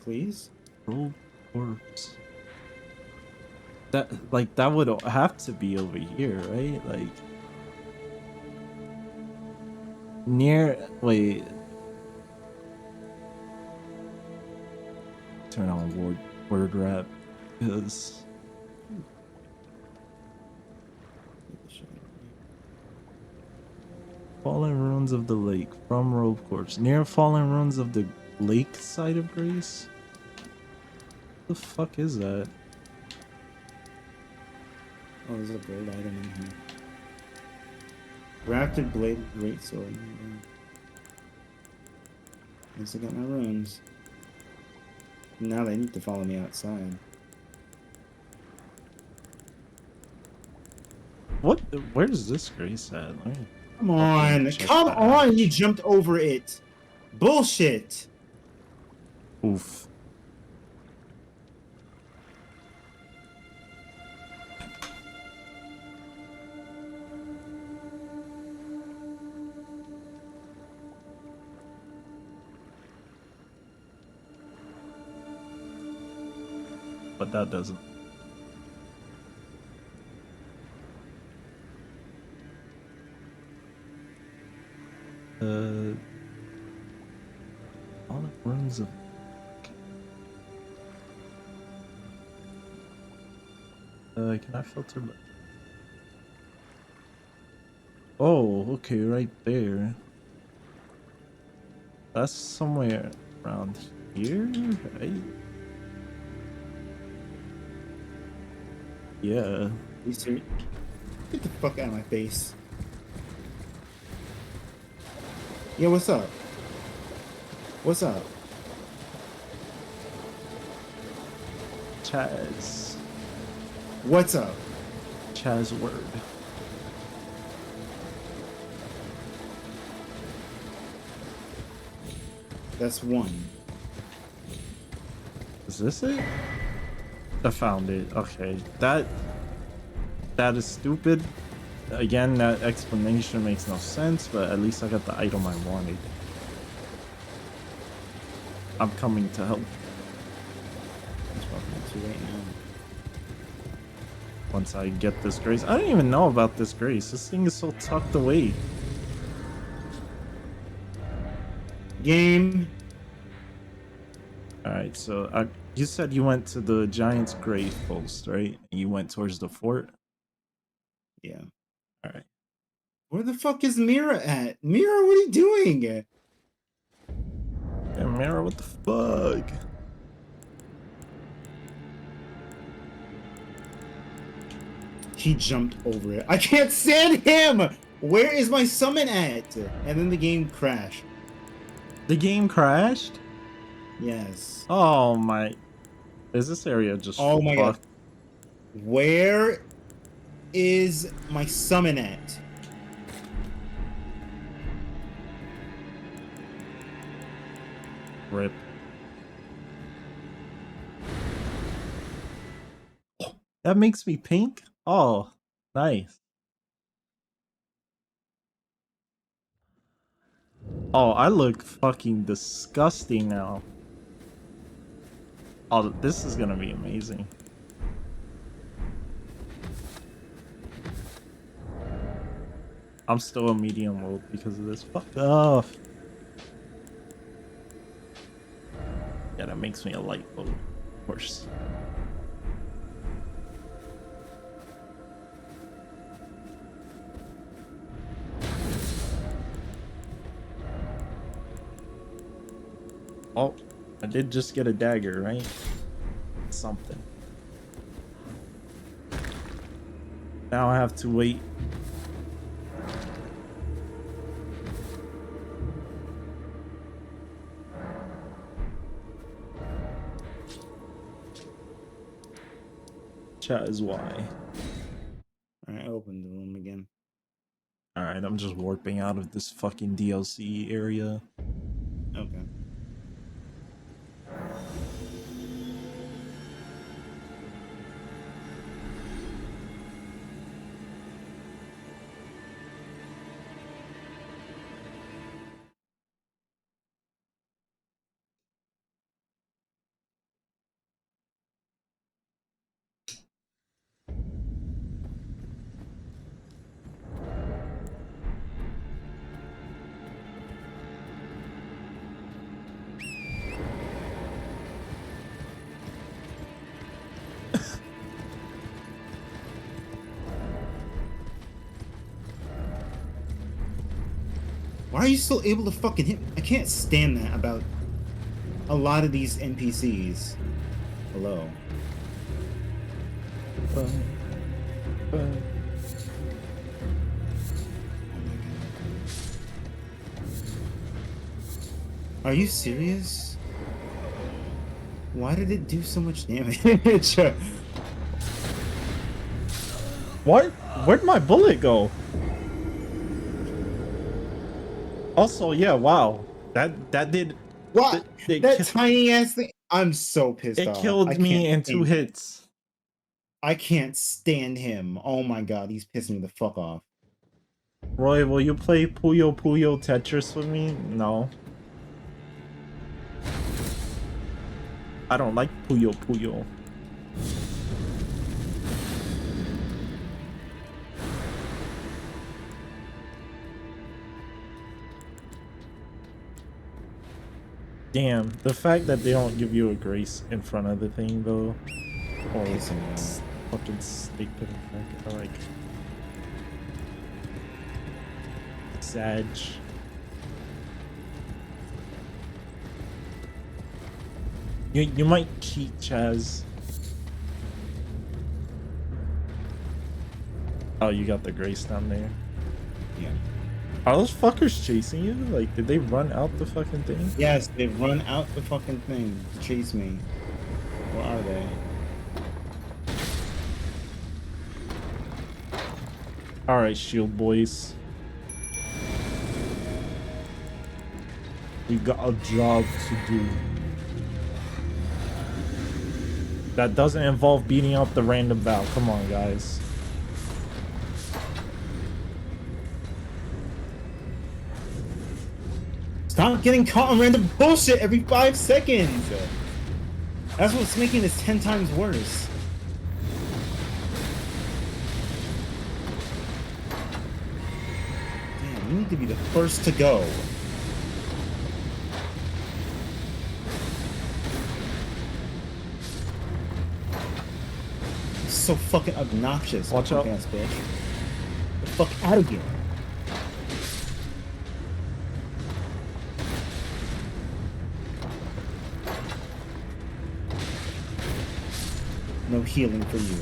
Please? Roll corpse. That, like, that would have to be over here, right? Like, near, wait. Turn on word rap, because Fallen Ruins of the Lake from Robe Corpse. Near Fallen Ruins of the Lake side of Grace? What the fuck is that? Oh, there's a gold item in here. Grafted blade greatsword. Guess I got my runes. Now they need to follow me outside. What? Where's this Grace at? Come on! check Come that on! You jumped over it! Bullshit! Oof. But that doesn't. All the ruins of. Can I filter? Oh, okay, right there. That's somewhere around here, right? Yeah. You serious? Get the fuck out of my face. Yeah, what's up? What's up? Chaz. What's up? Chaz word. That's one. Is this it? I found it. Okay. That is stupid. Again, that explanation makes no sense, but at least I got the item I wanted. I'm coming to help. It's fucking too late now. Once I get this Grace. I don't even know about this Grace. This thing is so tucked away. Game. Alright, so You said you went to the Giant's grave post, right? And you went towards the fort? Yeah. Alright. Where the fuck is Mira at? Mira, what are you doing? Yeah, Mara, what the fuck? He jumped over it. I can't stand him! Where is my summon at? And then the game crashed. The game crashed? Yes. Oh my. Is this area just Oh my god. fucked? Where is my summon at? Rip. That makes me pink? Oh, nice. Oh, I look fucking disgusting now. Oh, this is gonna be amazing. I'm still a medium world because of this. Fuck off. Yeah, that makes me a light boat. Of course. Oh, I did just get a dagger, right? Something. Now I have to wait. Chat is why. Alright, I opened the room again. Alright, I'm just warping out of this fucking DLC area. Okay. Why are you still able to fucking hit? I can't stand that about a lot of these NPCs. Hello. Are you serious? Why did it do so much damage? What? Where'd my bullet go? Also, yeah, wow. That did What? it That ki- tiny ass thing. I'm so pissed it off. killed I me can't in 2 stand- hits. I can't stand him. Oh my god, he's pissing me the fuck off. Roy, will you play Puyo Puyo Tetris with me? No. I don't like Puyo Puyo. Damn, the fact that they don't give you a grace in front of the thing though, or Pissing me off. fucking stick to the fact, I like Sag. You might cheat, Chaz. Oh, you got the grace down there. Yeah. Are those fuckers chasing you? Like, did they run out the fucking thing? Yes, they've run out the fucking thing to chase me. Where are they? Alright, shield boys. We got a job to do. That doesn't involve beating up the random Val. Come on, guys. Stop getting caught on random bullshit every 5 seconds! That's what's making this 10 times worse. Damn, you need to be the first to go. so fucking obnoxious. Watch out. Ass bitch. Get the fuck out of here. No healing for you.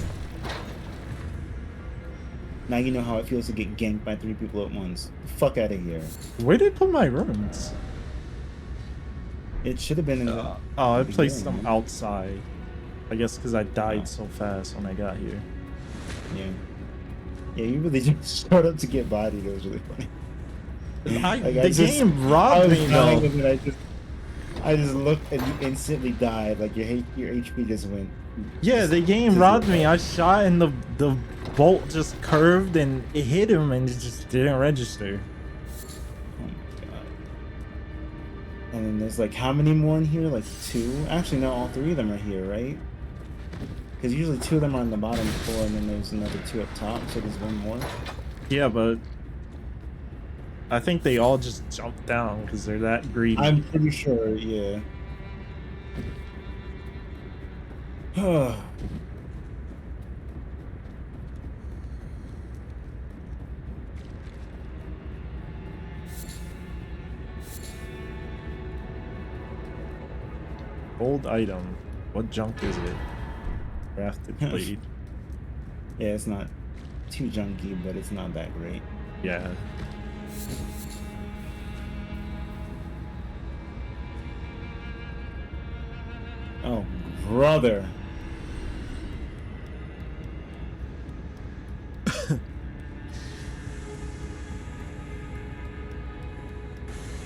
Now you know how it feels to get ganked by 3 people at once. Fuck out of here. Where did I put my runes? It should have been in the. Oh, I the placed beginning, them man. outside. I guess because I died Oh. so fast when I got here. Yeah. Yeah, you really just showed up to get bodied. It was really funny. The game robbed me though. I just looked and you instantly died. Like your HP just went. Yeah, the game robbed me. I shot and the bolt just curved and it hit him and it just didn't register. Oh my god. And then there's like how many more in here? Like 2? Actually, no, all 3 of them are here, right? Because usually 2 of them are on the bottom floor and then there's another 2 up top, so there's 1 more. Yeah, but I think they all just jumped down because they're that greedy. I'm pretty sure, yeah. Gold item. What junk is it? Crafted blade. Yeah, it's not too junky, but it's not that great. Yeah. Oh, brother.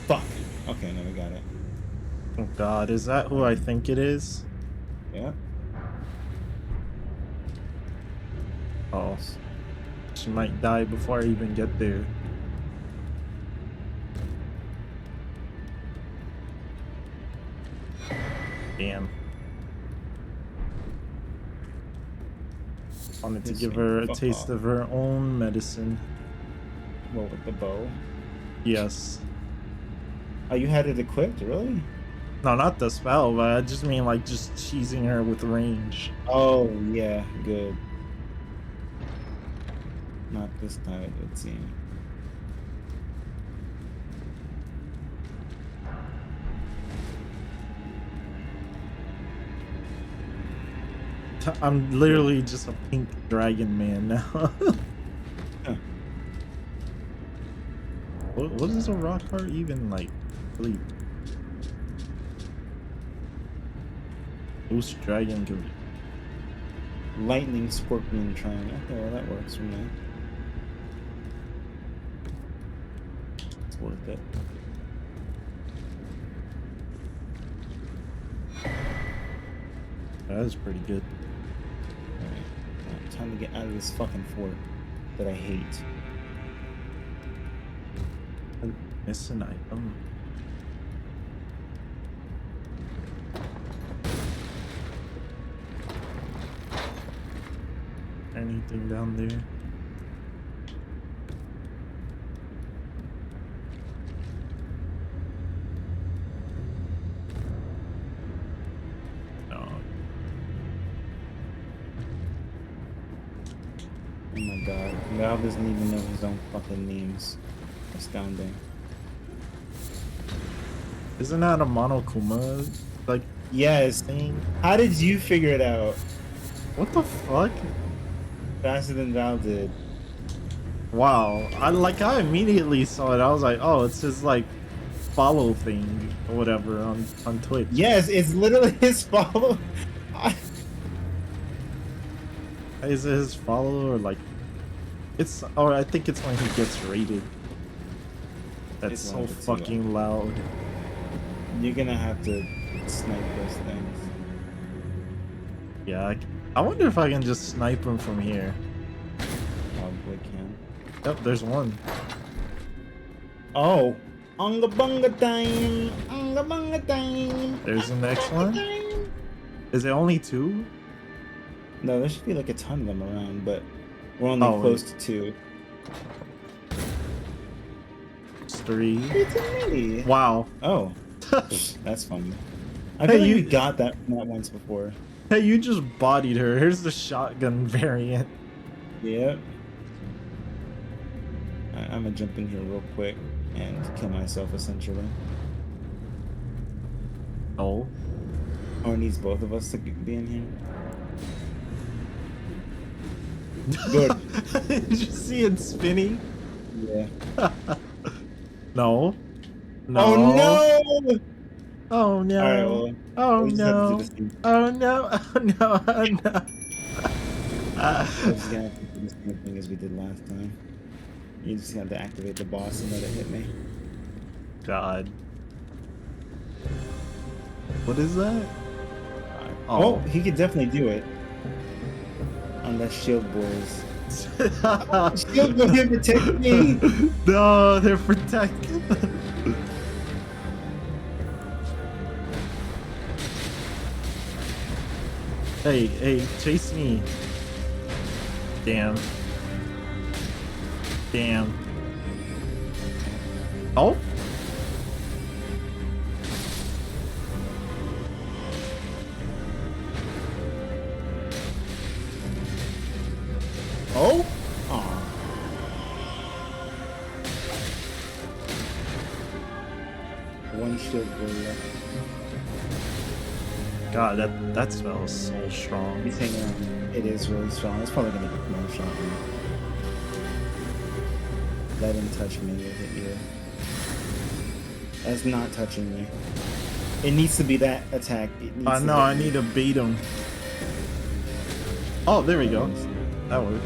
Fuck. Okay, no, we got it. Oh god, is that who I think it is? Yeah. Oh. She might die before I even get there. Damn. Wanted to This give thing, her a fuck taste off. of her own medicine. What, with the bow? Yes. Oh, you had it equipped, really? No, not the spell, but I just mean like just cheesing her with range. Oh, yeah, good. Not this time, it would seem. I'm literally just a pink dragon man now. What is a rock heart even like? Really? Boost dragon can be. Lightning Scorpion Triangle. Okay, well, that works for me. It's worth it. That is pretty good. Alright, time to get out of this fucking fort that I hate. Miss an item. Anything down there? No. Oh my god. Val doesn't even know his own fucking names. Astounding. Isn't that a Monokuma like Yes. thing? How did you figure it out? What the fuck? Faster than Val did. Wow. I immediately saw it. I was like, oh, it's his like follow thing or whatever on Twitch. Yes, it's literally his follow. Is it his follow or like it's or I think it's when he gets raided. That's It's so one of the two. fucking loud. You're gonna have to snipe those things. Yeah, I wonder if I can just snipe him from here. Probably can. Yep, there's one. Oh! Unga bunga time! Unga bunga time! There's the next Unga one. time! Is it only 2? No, there should be like a ton of them around, but we're only Oh, close to 2. It's 3. It's me! Wow. Oh, that's funny. I Hey, feel like you- we got that once before. Hey, you just bodied her. Here's the shotgun variant. Yep. I'm gonna jump in here real quick and kill myself essentially. Oh. Or it needs both of us to be in here. Good. Did you see it spinning? Yeah. No. No. Oh no! Oh no. All right, well, Oh we just have to do no. the same. Oh no. Oh no. Oh no. We're just gonna have to do the same thing as we did last time. You just have to activate the boss and let it hit me. God. What is that? Oh, he could definitely do it. Unless Shield Boys. Shield Boys can protect me! No, they're protected. Hey, hey, chase me. Damn. Damn. Oh? Oh? Aw. One Shield Boy left. God, that spell is so strong. He's hanging on. It is really strong. It's probably gonna get one shot me. Let him touch me, it'll hit you. That's not touching me. It needs to be that attack. I know, I need to bait him. Oh, there we go. That worked.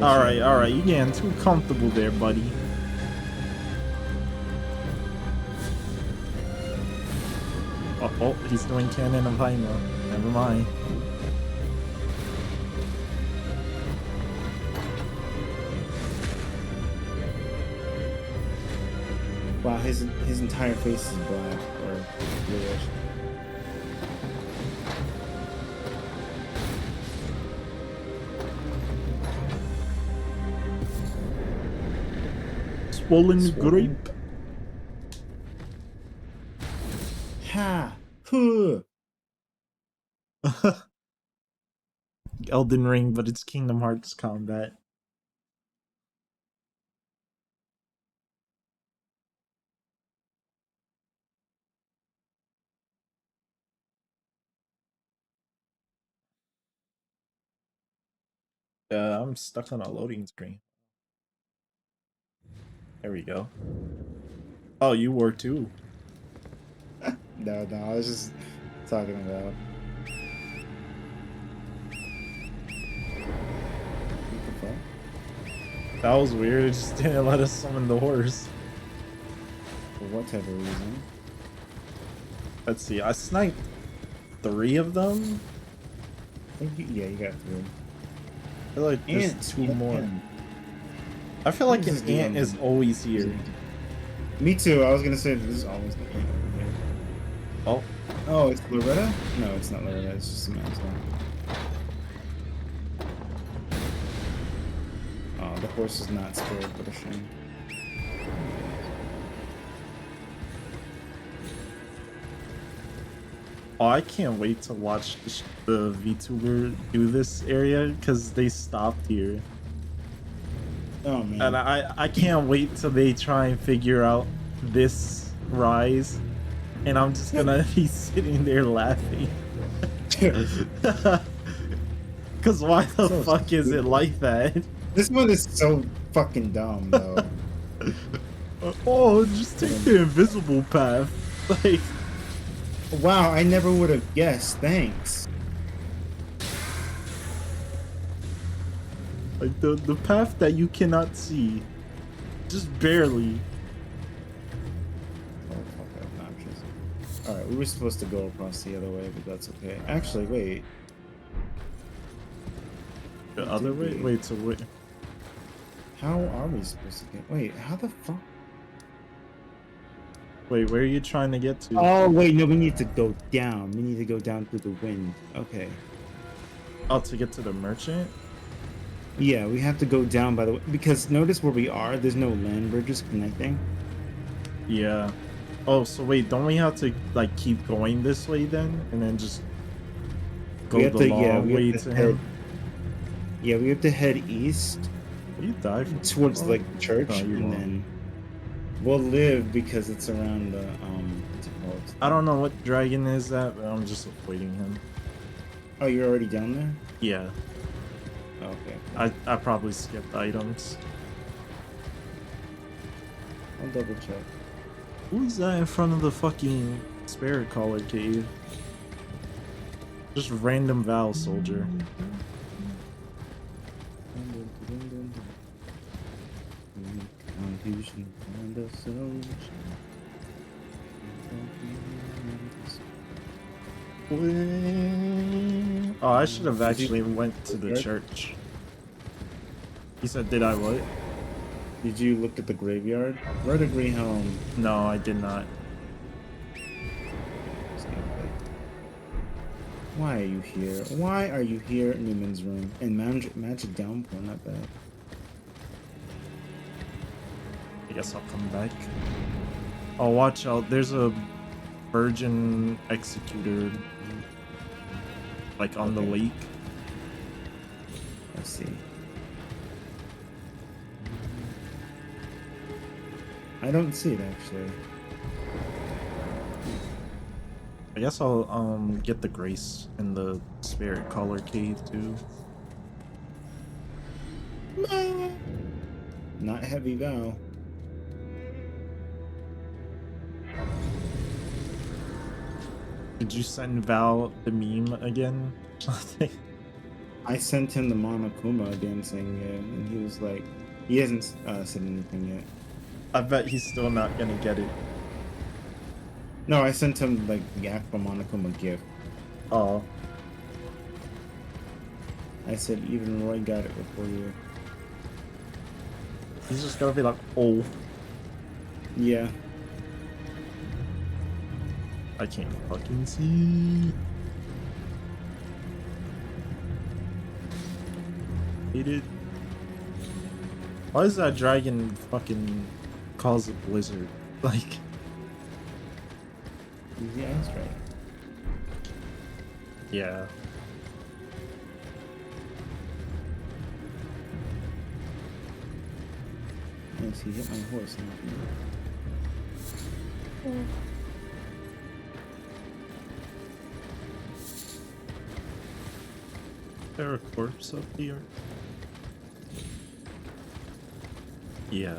Alright, you getting too comfortable there, buddy. Oh, he's doing Cannon of Haima. Never mind. Wow, his entire face is black or bluish. Swollen grape. Ha! Huh. Elden Ring, but it's Kingdom Hearts combat. I'm stuck on a loading screen. There we go. Oh, you were too. No, I was just talking about. What the fuck? That was weird. It just didn't let us summon the horse. For whatever reason. Let's see. I sniped 3 of them. I think yeah, you got 3. I feel like there's Ants, 2 get more. them. I feel like an This is ant doing- is always here. Me too. I was gonna say this is always the ant over here. Oh, Oh, it's Loretta? No, it's not Loretta. It's just a mouse. Oh, the horse is not scared, but a shame. oh, I can't wait to watch the VTuber do this area because they stopped here. Oh man. And I can't wait till they try and figure out this rise. And I'm just gonna be sitting there laughing. Cause why the So fuck is it like that? This one is so fucking dumb, though. Oh, just take the invisible path. Like, Wow, I never would have guessed. Thanks. like the path that you cannot see. Just barely. Oh, fuck, obnoxious. Alright, we were supposed to go across the other way, but that's okay. Actually, wait. The other way? Wait, so wait. How are we supposed to get... Wait, how the fuck... Wait, where are you trying to get to? Oh, wait, no, we need to go down. We need to go down through the wind. Okay. Oh, to get to the merchant? Yeah, we have to go down by the way. Because notice where we are, there's no land bridges connecting. Yeah. Oh, so wait, don't we have to like keep going this way then, and then just We go have the to, yeah, long we way have to to head. him? Yeah, we have to head east You die from towards like the church, No, you and won't. then we'll live because it's around the what's it called? I don't know what dragon is that, but I'm just avoiding him. Oh, you're already down there? Yeah, Okay. I probably skipped items. I'll double check. Who's that in front of the fucking spirit caller cave? Just random Val soldier. Confusion and the solution. Oh, I should have Did you- actually went to the Church? church. He said, did I what? Did you look at the graveyard? Verdigris Helm. No, I did not. Why are you here? Why are you here in Newman's room? And magic downpour, not bad. I guess I'll come back. Oh, watch out. There's a virgin executor like on the Okay. lake. Let's see. I don't see it actually. I guess I'll get the grace in the spirit caller cave too. Not heavy vow. Did you send Val the meme again? I sent him the Monokuma dancing, yeah, and he was like, he hasn't said anything yet. I bet he's still not gonna get it. No, I sent him like the actual Monokuma gift. Oh, I said even Roy got it before you. he's just gonna be like, oh, Yeah. I can't fucking see. Hate it. Why is that dragon fucking cause a blizzard? Like, Yeah, that's right. yeah. Yes, he hit my horse. Is there a corpse up here? Yeah.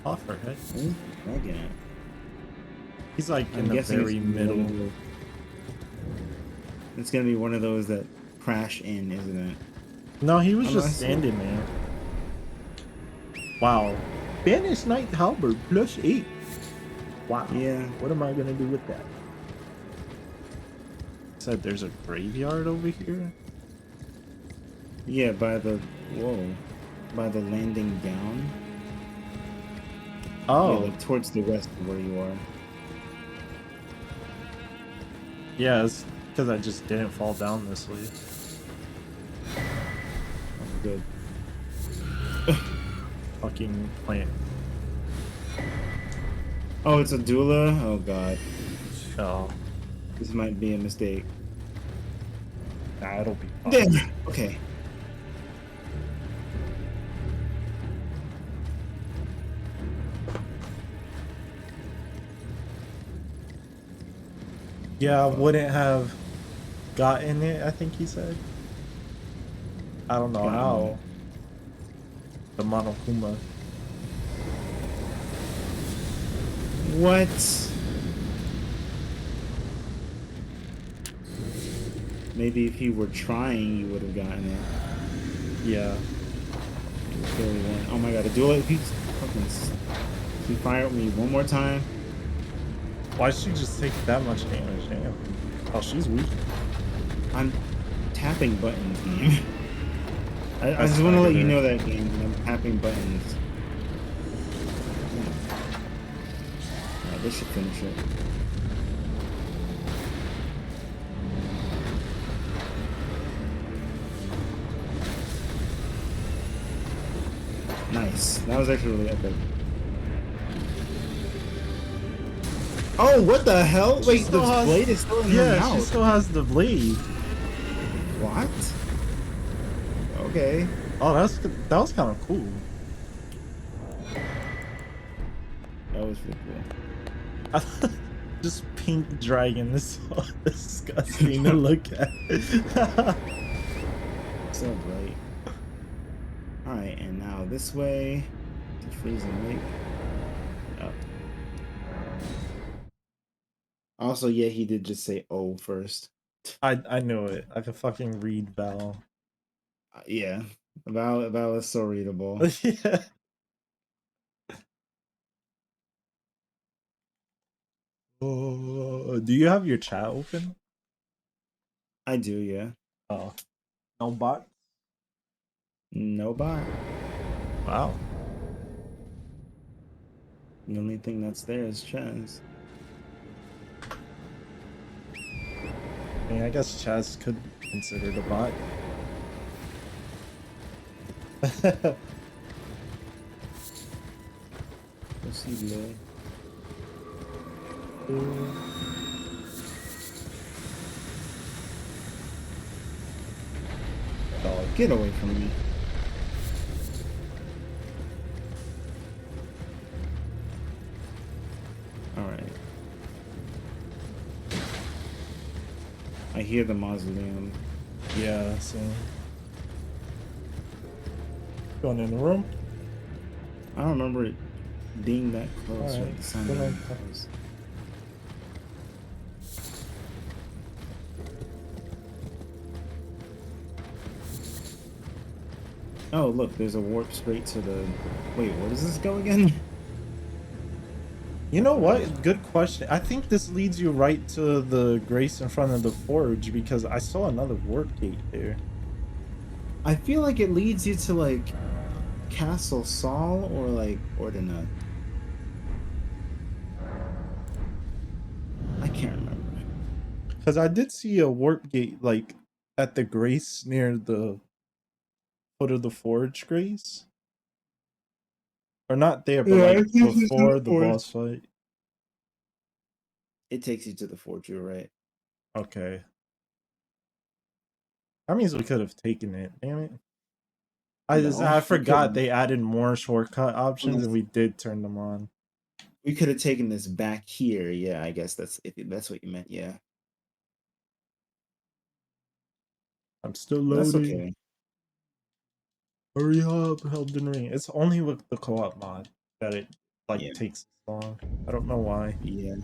Off her head. Where's the dragon at? He's like in I'm the guessing very it's middle. It's gonna be one of those that crash in, isn't it? No, he was Oh, just I see. standing there. Wow. Banished Knight Halberd +8. Wow. Yeah. What am I gonna do with that? Said there's a graveyard over here. Yeah, by the by the landing down. Oh, Yeah, like towards the west of where you are. yeah, it's because I just didn't fall down this way. Oh, good. Fucking plant. Oh, it's a doula? Oh god. Oh, This might be a mistake. nah, it'll be fine. Damn. Okay. Yeah, I wouldn't have gotten it, I think he said. I don't know Gotten how. it. The Monokuma. What? Maybe if you were trying, you would have gotten it. Yeah. You clearly weren't. Oh my god, a doula! If you if you fire at me one more time, Why'd she just take that much damage? Damn. Oh, she's weak. I'm tapping buttons, game. I That's just want to let you negative. know that, game. I'm tapping buttons. Yeah, this should finish it. Nice. That was actually really epic. Oh, what the hell? She Wait, the still has- blade is still in her Yeah, mouth. she still has the blade. What? Okay. Oh, that was kind of cool. That was pretty cool. Just pink dragon is so disgusting to look at. So bright. Alright, and now this way to freezing lake. Up. Also, yeah, he did just say "oh" first. I knew it. I could fucking read Val. Yeah, Val is so readable. Yeah. Oh, do you have your chat open? I do, yeah. Oh, no bot. No bot. Wow. The only thing that's there is Chaz. I mean, I guess Chaz could be considered a bot. Possible. Oh, get away from me. Alright. I hear the mausoleum. Yeah, so going in the room. I don't remember it being that close. Alright, Right? The sound go being on. close. Oh, look, there's a warp straight to the... Wait, where does this go again? You know what? Good question. I think this leads you right to the grace in front of the forge because I saw another warp gate there. I feel like it leads you to, like, Castle Saul or, like, Ordina. I can't remember. Because I did see a warp gate like at the grace near the foot of the forge grace. Or not there, but Yeah, like it takes you to before the the forge. boss fight. It takes you to the forge, you're right. Okay. That means we could have taken it. Damn it. No, I we forgot couldn't. they added more shortcut options and we did turn them on. We could have taken this back here. Yeah, I guess that's if that's what you meant. Yeah, I'm still that's loading. okay. Hurry up, Elden Ring. It's only with the co-op mod that it like Yeah. takes long. I don't know why. Yeah.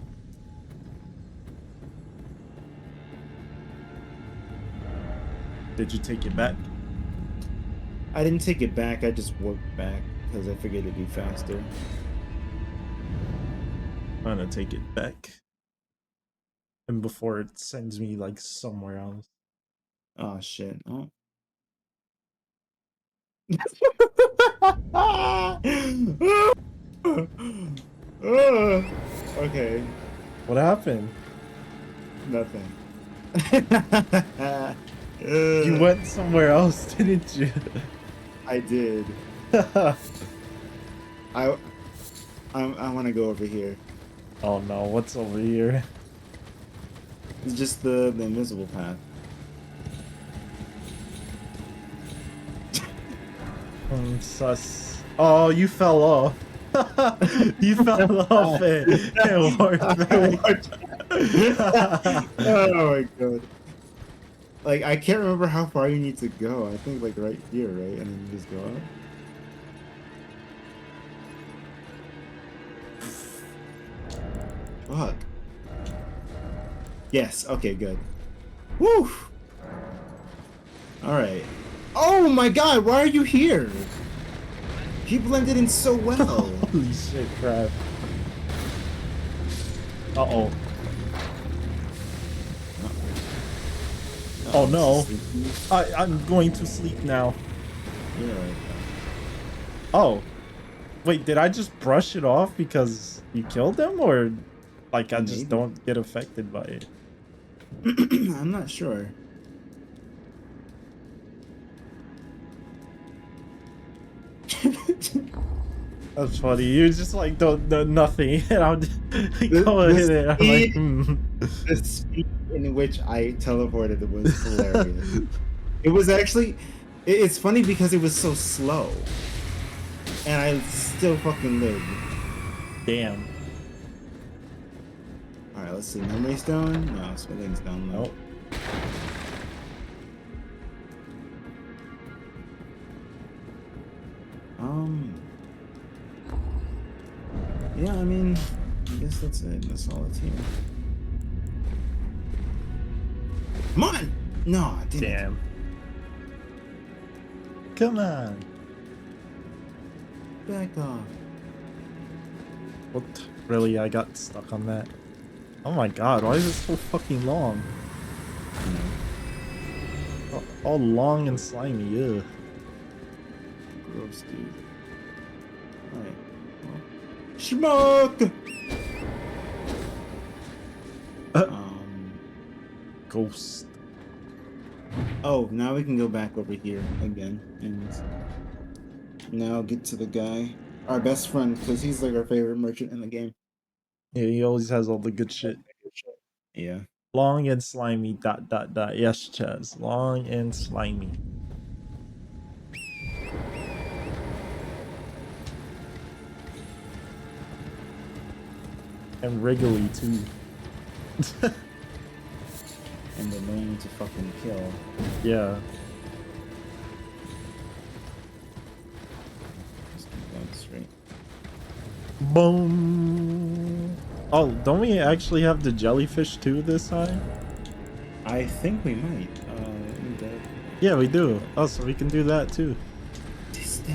Did you take it back? I didn't take it back. I just warped back because I figured it'd be faster. I'm gonna take it back. And before it sends me like somewhere else. Oh shit! Oh. Okay. What happened? Nothing. You went somewhere else, didn't you? I did. I want to go over here. Oh no, what's over here? It's just the invisible path. Sus. Oh, you fell off. You fell off it. It worked back. Oh my god. Like, I can't remember how far you need to go. I think, like, right here, right? And then you just go up. Fuck. Yes, okay, good. Woo! Alright. Oh my god, why are you here? He blended in so well. Holy shit, crap. Uh-oh. Oh no. I'm going to sleep now. You're right. Oh. Wait, did I just brush it off because you killed him? Or like I just Maybe. don't get affected by it? I'm not sure. That's funny. You just like don't know nothing, and I'm just The, going the in it. I'm like, speed, the speed in which I teleported was hilarious. It was actually, it's funny because it was so slow, and I still fucking lived. Damn. All right, let's see. Memory stone? No, smithing's down low. Nope. Yeah, I mean, I guess that's it. That's all it's here. Come on! No, I didn't. Damn. Come on. Back off. What? Really? I got stuck on that. Oh my god, why is it so fucking long? All long and slimy, ugh. Gross, dude. Alright. Well. Schmuck! Ghost. Oh, now we can go back over here again and now get to the guy. Our best friend, because he's like our favorite merchant in the game. Yeah, he always has all the good shit. Yeah. Long and slimy, ... Yes, Chaz. Long and slimy. And wriggly, too. And they're known to fucking kill. Yeah. Just keep going straight. Boom. Oh, don't we actually have the jellyfish too this time? I think we might. Yeah, we do. Oh, so we can do that too. Sister,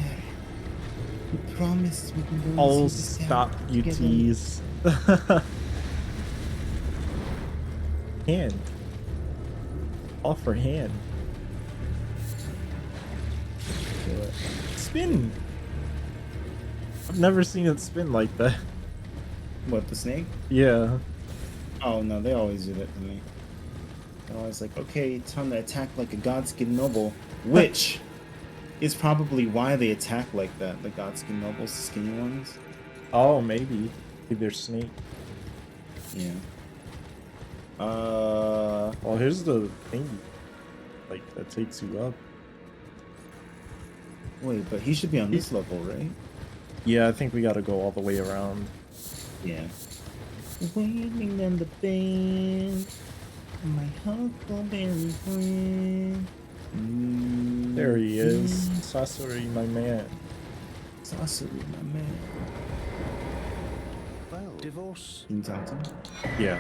we promised we can go. Oh, and see the stop, town you together. tease. Hand. Offer hand. Do it. Spin. I've never seen it spin like that. What, the snake? Yeah. Oh no, they always do that to me. They're always like, okay, time to attack like a godskin noble, which is probably why they attack like that. The godskin nobles, the skinny ones. Oh, maybe. Maybe they're snake. Yeah. Well, here's the thing. Like, that takes you up. Wait, but he should be on this level, right? Yeah, I think we gotta go all the way around. Yeah. Waiting on the band, my huckleberry friend. There he is. Sasori, my man. Sasori, my man. Well, divorce. Can you talk to him? Yeah.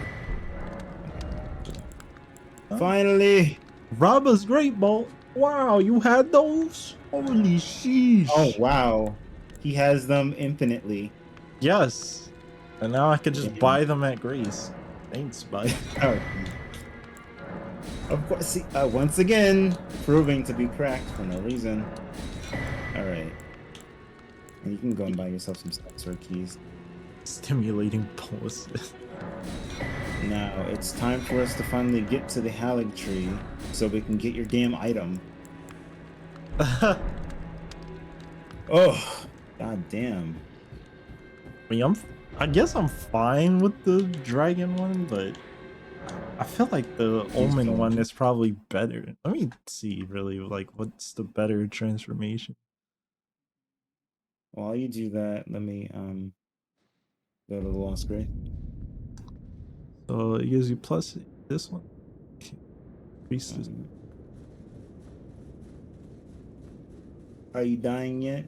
Finally! Robba's Great Bolt. Wow, you had those? Holy sheesh. Oh, wow. He has them infinitely. Yes. And now I can just Yeah. buy them at Grace. Thanks, bud. Oh. Of course, see, once again, proving to be cracked for no reason. Alright. And you can go and buy yourself some sensor keys. Stimulating pulses. Now, it's time for us to finally get to the Halig tree so we can get your damn item. Oh, god damn. I mean, I guess I'm fine with the dragon one, but I feel like the Omen one is probably better. Let me see, really, like, what's the better transformation? While you do that, let me go to the Lost Grave. So it gives you plus this one. Increases. Are you dying yet?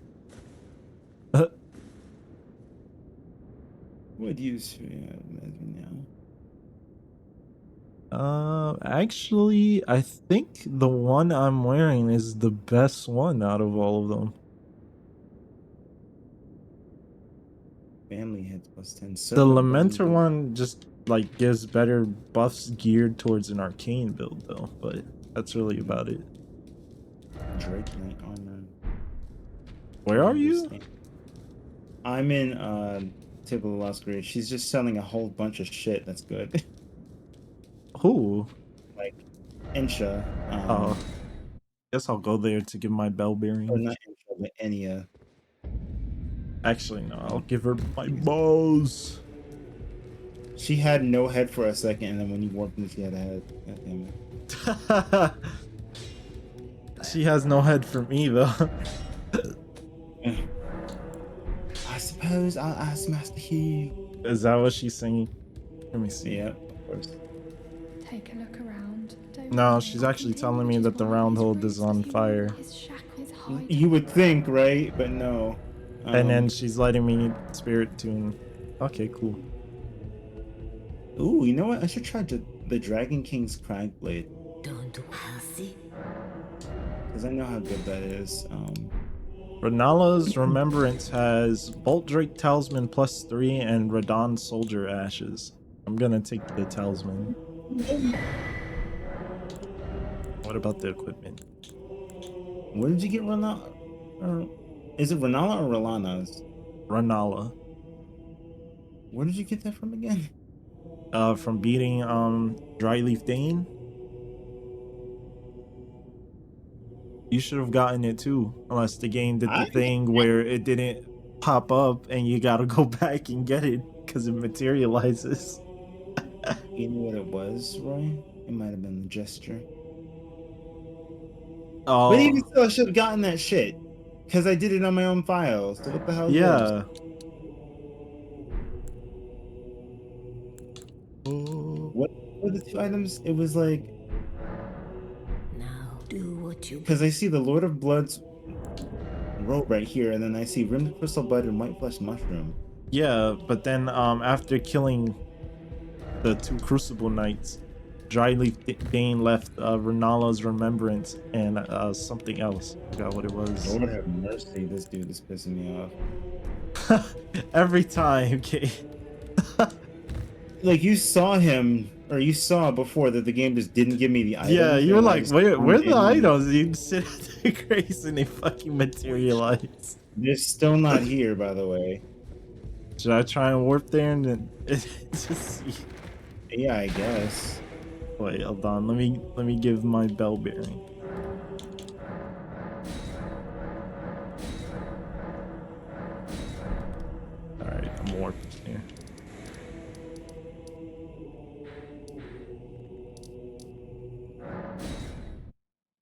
What do you see now? Actually, I think the one I'm wearing is the best one out of all of them. Family hits plus 10. The Lamenter one just like gives better buffs geared towards an arcane build though, but that's really about it. Drake Knight armor. Where are you? I'm in Table of the Lost Grave. She's just selling a whole bunch of shit that's good. Who? Like Insha. Oh. Guess I'll go there to give my bell bearing. Or not Insha, but Enya. Actually, no. I'll give her my balls. She had no head for a second, and then when you warped in, she had a head. God damn it. She has no head for me though. I suppose I'll ask Master Hugh. Is that what she's singing? Let me see. Yeah, of course. Take a look around. Don't No, worry, she's I'll actually continue telling me to that the follow round his hold is roots on as he fire. wore his shackles hide You would think, right? But no. And then she's letting me spirit tune. Okay, cool. Ooh, you know what? I should try the Dragon King's Cragblade. Because I know how good that is. Renala's Remembrance has Bolt Drake Talisman +3 and Radon Soldier Ashes. I'm gonna take the Talisman. What about the equipment? Where did you get Renala? Or is it Renala or Relana's? Renala. Where did you get that from again? From beating Dryleaf Dane. You should have gotten it too, unless the game did the thing where it didn't pop up and you gotta go back and get it because it materializes. You know what it was, Roy? It might have been the gesture. Oh, But even still, I should have gotten that shit. Because I did it on my own file. So what the hell is this? yeah. What were the two items? It was like... Now do what you Because I see the Lord of Blood's robe right here, and then I see Rimmed Crystal Bud and White Flesh Mushroom. Yeah, but then after killing the two Crucible Knights, Dryleaf Dane left Renala's Remembrance and something else. I forgot what it was. Lord have mercy, this dude is pissing me off. Every time, okay. Like, you saw him, or you saw before that the game just didn't give me the items. Yeah, you were and I like, just where found the it. items? You sit at the grace and they fucking materialize. They're still not here, by the way. Should I try and warp there and then just see? Yeah, I guess. Wait, hold on. Let me give my bell bearing. Alright, I'm warped here.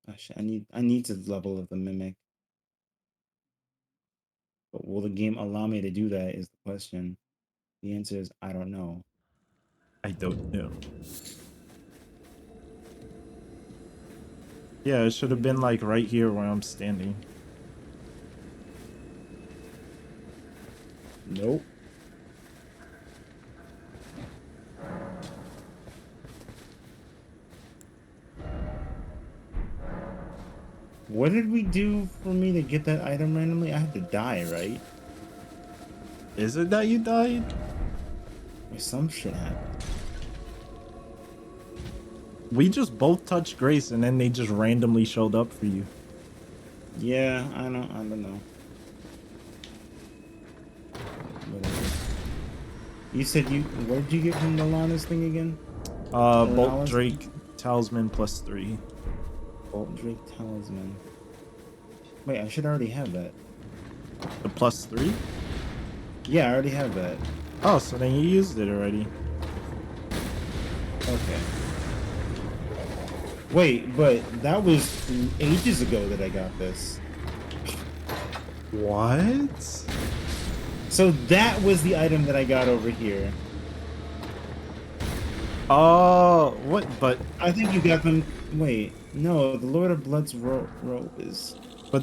Gosh, I need to level up the mimic. But will the game allow me to do that is the question. The answer is I don't know. I don't know. Yeah, it should have been like right here where I'm standing. Nope. What did we do for me to get that item randomly? I had to die, right? Is it that you died? Or some shit happened. We just both touched Grace and then they just randomly showed up for you. Yeah, I don't know. Whatever. You said what did you get from Milana's thing again? Bolt Renala's? Drake Talisman +3. Bolt Drake Talisman. Wait, I should already have that. The +3? Yeah, I already have that. Oh, so then you used it already. Okay. Wait, but that was ages ago that I got this. What? So that was the item that I got over here. Oh, what? But I think you got them. Wait, no, the Lord of Blood's robe is.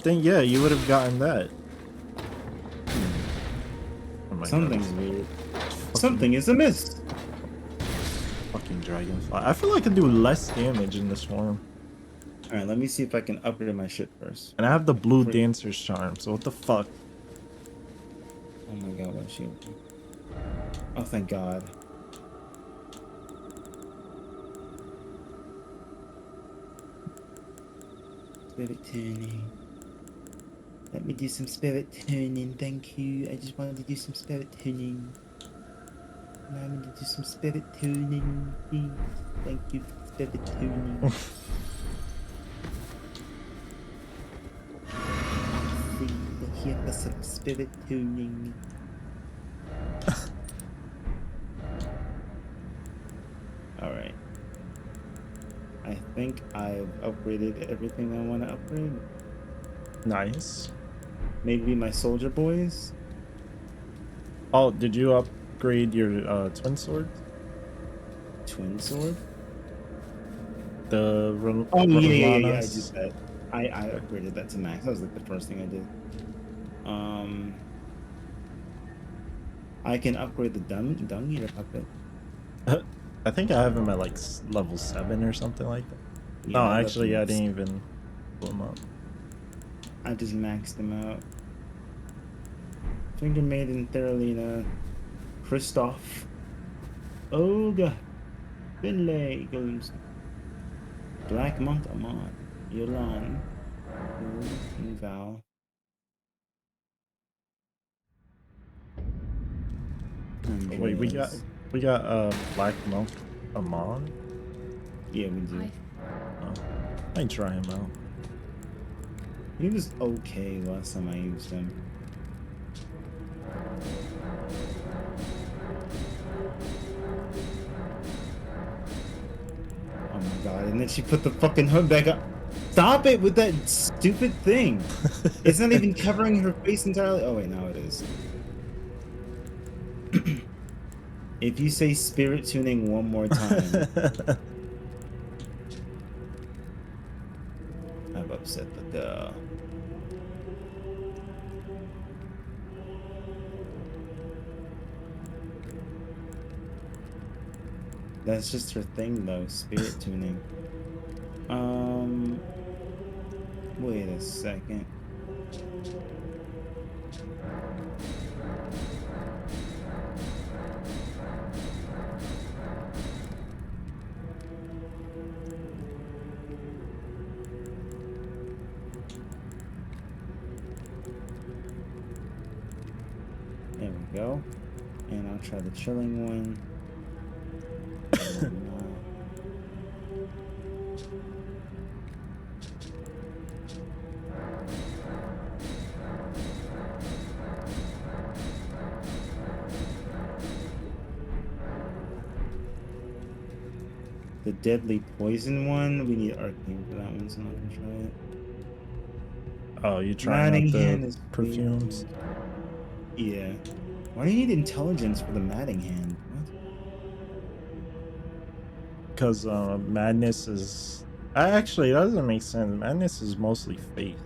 then yeah, you would have gotten that. Oh my Something's God. weird. Something is amiss. Fucking dragonfly. I feel like I can do less damage in this form. Alright, let me see if I can upgrade my shit first. And I have the blue dancer's charm, so what the fuck? Oh my god, what shield? Oh, thank god. Spirit tuning. Let me do some spirit tuning, thank you. I just wanted to do some spirit tuning. Allow me to do some spirit tuning, please. Thank you for spirit tuning. See the here for some spirit tuning. Alright. I think I've upgraded everything I want to upgrade. Nice. Maybe my soldier boys? Oh, did you upgrade your twin sword? Twin sword? The Oh, yeah, I did Rolanas? that. I upgraded that to max. That was like the first thing I did. I can upgrade the dung eater puppet. I think I have him at like level 7 or something like that. Yeah, No, I left actually, him I at didn't even pull him up. I just maxed them out. Finger Maiden, Theralina, Kristoff, Olga, Finlay, Golems, Black Monk, Amon, Yolan, King Val. Wait, Andreas. we got Black Monk Amon. Yeah, we do. Oh, I might try him out. He was okay last time I used him. Oh my god, and then she put the fucking hood back up. Stop it with that stupid thing! It's not even covering her face entirely. Oh wait, now it is. If you say spirit tuning one more time, I've upset the girl. That's just her thing though, spirit tuning. Wait a second. There we go. And I'll try the chilling one. The deadly poison one, we need arcane for that one, so I'm not gonna try it. Oh, you trying out Matting the is perfumes? Yeah. Why do you need intelligence for the matting hand? What? Because madness is... Actually, that doesn't make sense. Madness is mostly faith,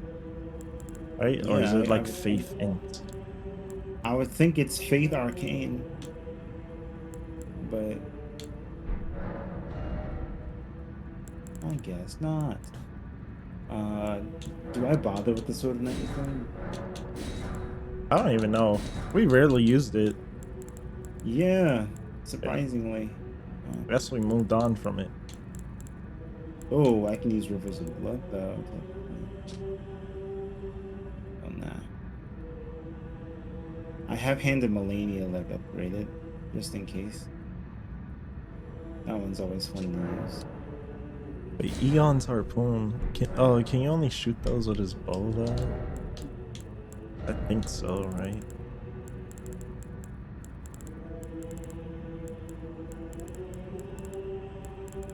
right? Or is Yeah, it like would faith think, int? I would think it's faith arcane, but I guess not. Do I bother with the Sword of Nightly thing? I don't even know. We rarely used it. Yeah, surprisingly. I guess we moved on from it. Oh, I can use Rivers of Blood though. Oh nah. I have Hand of Melania like upgraded, just in case. That one's always fun to use. Wait, Egon's harpoon. Can you only shoot those with his bow though? I think so, right?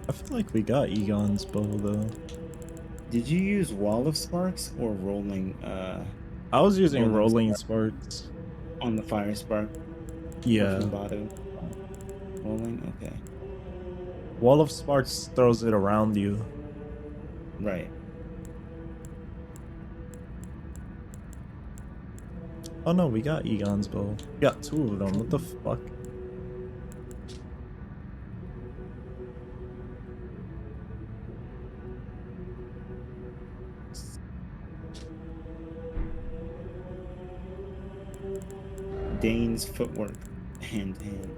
I feel like we got Egon's bow though. Did you use Wall of Sparks or Rolling I was using Rolling rolling sparks. on the Fire Spark? Yeah. Rolling? Okay. Wall of Sparks throws it around you. Right. Oh no, we got Egon's bow. We got 2 of them. What the fuck? Dane's footwork. Hand to hand.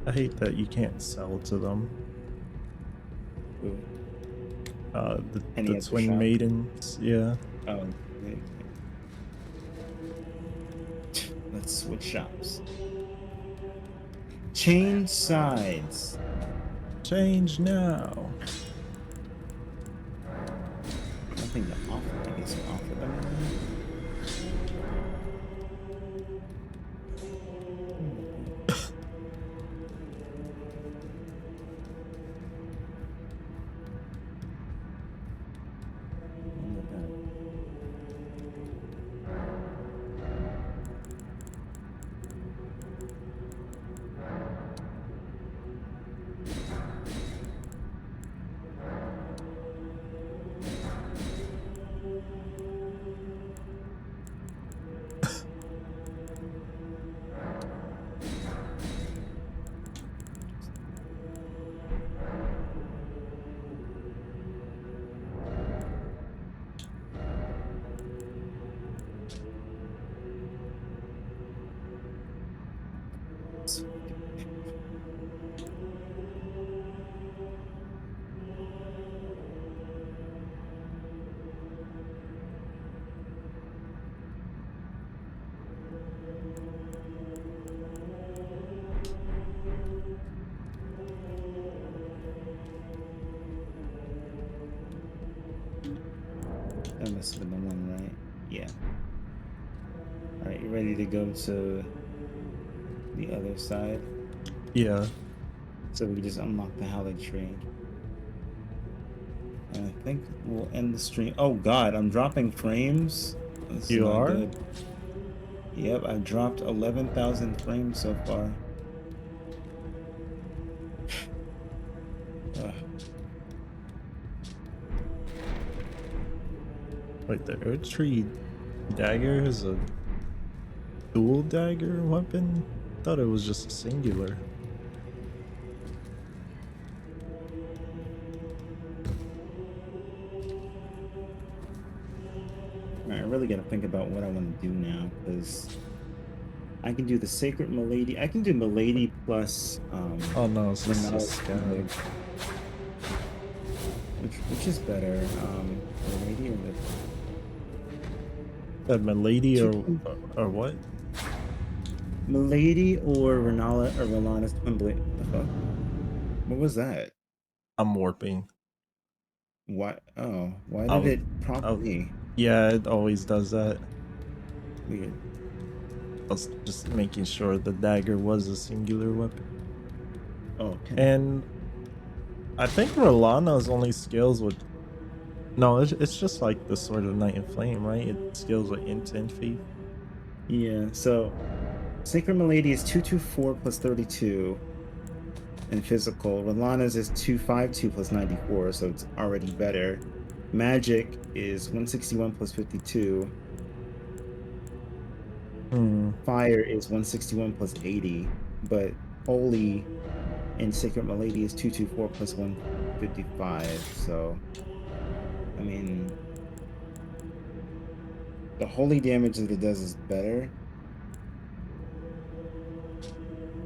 I hate that you can't sell to them. Ooh. The Any other twin shop? maidens, yeah. Oh. Okay. Let's switch shops. Change sides. Change now. Nothing to offer. I guess to offer them. That must have been the one, right? Yeah. Alright, you ready to go to the other side? Yeah. So we can just unlock the Halley trade. And I think we'll end the stream. Oh god, I'm dropping frames. This is You not are? good. Yep, I've dropped 11,000 frames so far. Ugh. Wait, the Earth Tree dagger is a dual dagger weapon? Thought it was just a singular. Alright, I really gotta think about what I want to do now, because I can do the Sacred Milady. I can do Milady plus Oh no, it's just a Renala's scab. Twin. Which is better? Milady or That Milady or Two- what? Milady or Renala or Rolana's Twin Blade? What the fuck? What was that? I'm warping. What? Oh, why did I'll- it prompt I'll- me? Yeah, it always does that. Weird. I was just making sure the dagger was a singular weapon. Oh, okay. And I think Rolana's only scales with... No, it's just like the Sword of Night and Flame, right? It scales with Intent Faith. Yeah, so Sacred Milady is 224 plus 32 in physical. Rolana's is 252 plus 94, so it's already better. Magic is 161 plus 52. Fire is 161 plus 80, but Holy and Sacred Milady is 224 plus 155, so I mean the holy damage that it does is better.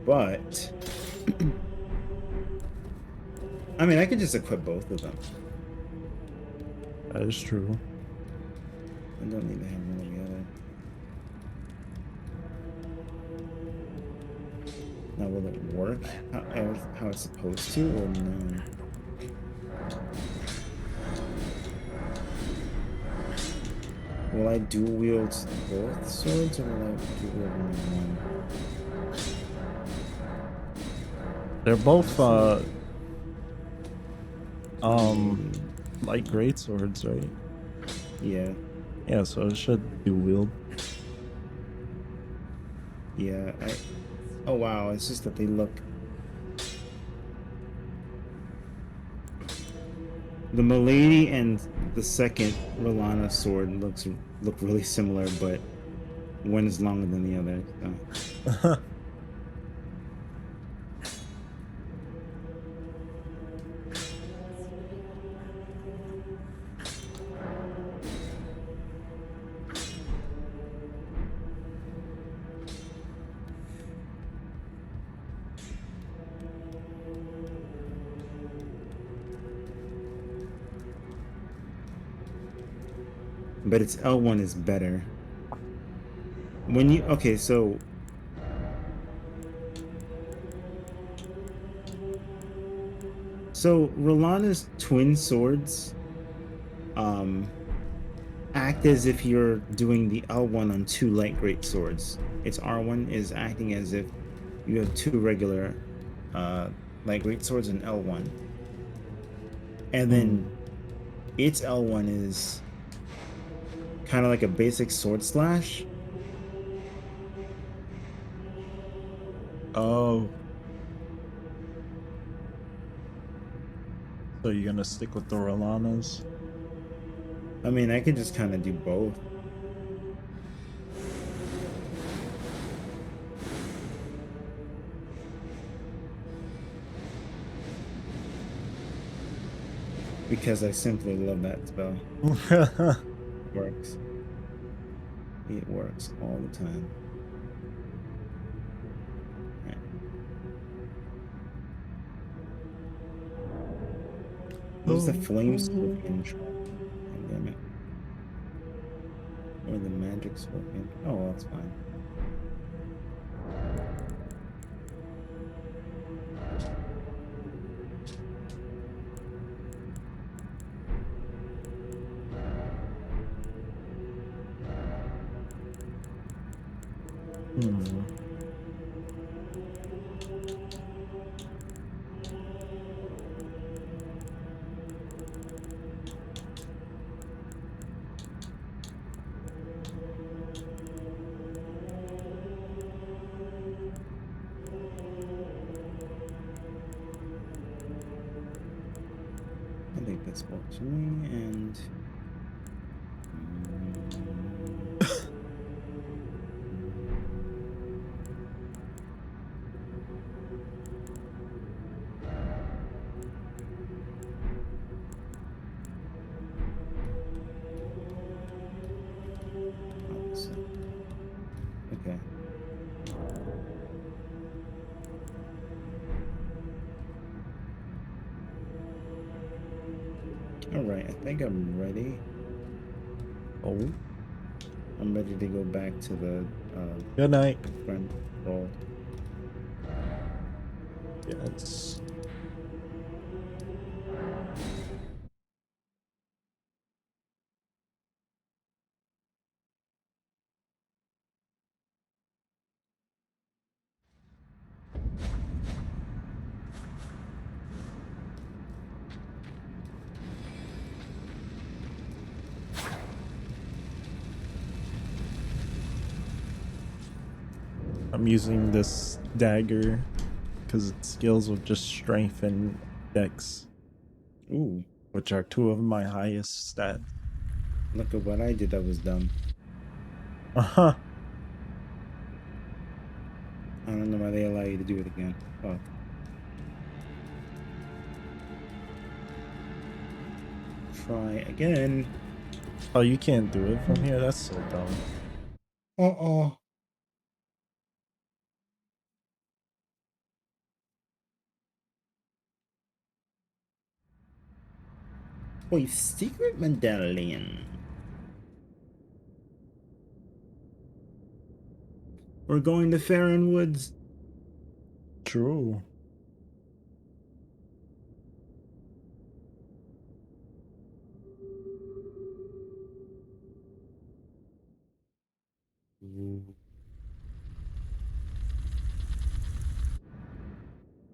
But I mean I could just equip both of them. That is true. I don't need to have one or the other. Now will it work how it's supposed to or no? Will I dual wield both swords or will I dual wield only one? They're both like great swords, right? Yeah. Yeah, so it should do wield. Yeah, oh wow, it's just that they look... The Milady and the second Rolana sword look really similar, but one is longer than the other. So. But its L1 is better. When you... Okay, so... So Rolana's twin swords act as if you're doing the L1 on two light great swords. Its R1 is acting as if you have two regular light great swords in L1. And then its L1 is kind of like a basic sword slash. Oh. So you're gonna stick with the Rolanas? I mean, I could just kind of do both. Because I simply love that spell. It works. It works all the time. Right. Use the flame scorpion. Damn it. Or the magic scorpion. Oh, well, that's fine. I think that's works for me, and okay. All right, I think I'm ready. Oh. I'm ready to go back to the Good night. friend roll. Yes. I'm using this dagger because it scales with just strength and dex, Ooh, which are two of my highest stats. look at what I did. That was dumb. Uh-huh. I don't know why they allow you to do it again. Fuck. Try again. Oh, you can't do it from here? That's so dumb. Uh-oh. Wait, secret medallion. We're going to Farron Woods. True.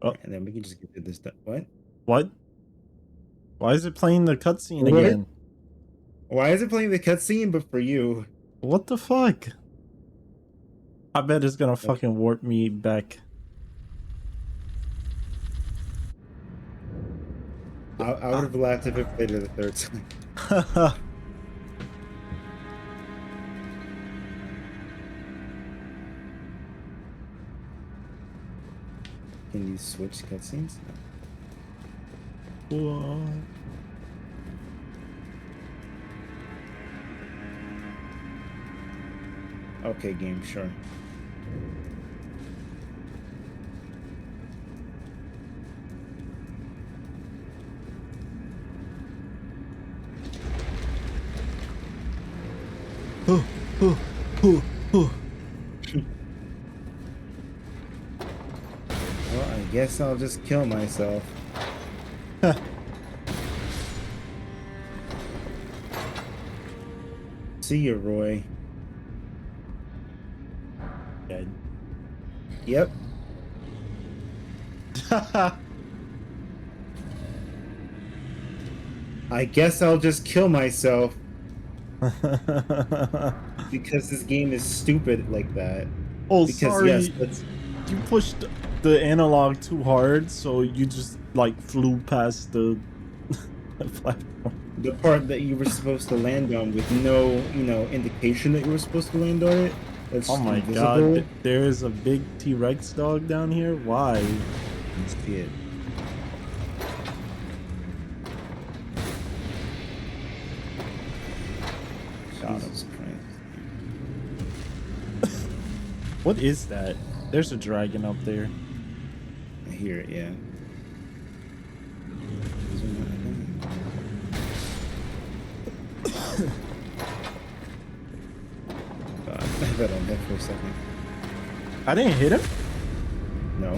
Oh, And then we can just get to this stuff. What? what? Why is it playing the cutscene What? again? Why is it playing the cutscene but for you? What the fuck? I bet it's gonna fucking warp me back. I would have laughed if it played it the third time. Can you switch cutscenes? Whoa. Okay, game, sure. Oh, oh, oh, oh. Well, I guess I'll just kill myself. See you, Roy. Dead. Yep. I guess I'll just kill myself because this game is stupid like that. Oh, Because yes, sorry. that's You pushed the analog too hard, so you just like flew past the platform. the part that you were supposed to land on with no, indication that you were supposed to land on it. That's Oh my invisible. god, there is a big T-Rex dog down here? Why? Let's see it. Jesus Christ. What is that? There's a dragon up there. I hear it, yeah. God, I bet on that for a second. I didn't hit him? No.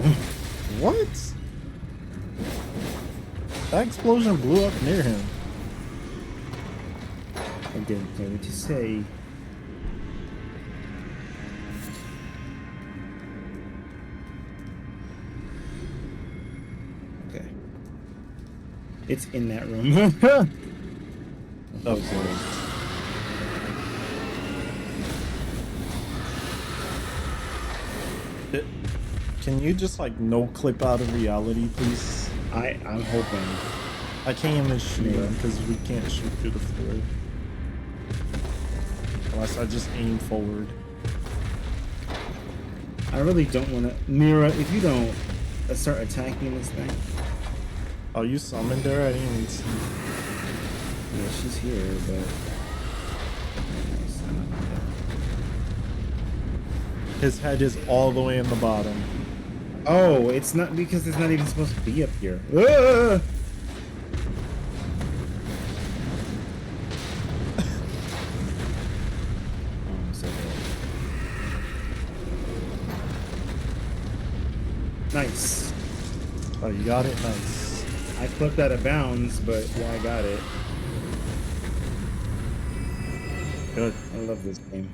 What? That explosion blew up near him. I didn't know what to say. Okay. It's in that room. Okay. Can you just like no clip out of reality, please? I'm hoping. I can't even shoot him because we can't shoot through the floor. Unless I just aim forward. I really don't want to. Mira, if you don't start attacking this thing. Oh, you summoned her? I didn't even see. Yeah, she's here, but. His head is all the way in the bottom. Oh, it's not because it's not even supposed to be up here. Ah! Oh, I'm so dead. Nice. Oh, you got it? Nice. I flipped out of bounds, but yeah, I got it. Good. I love this game.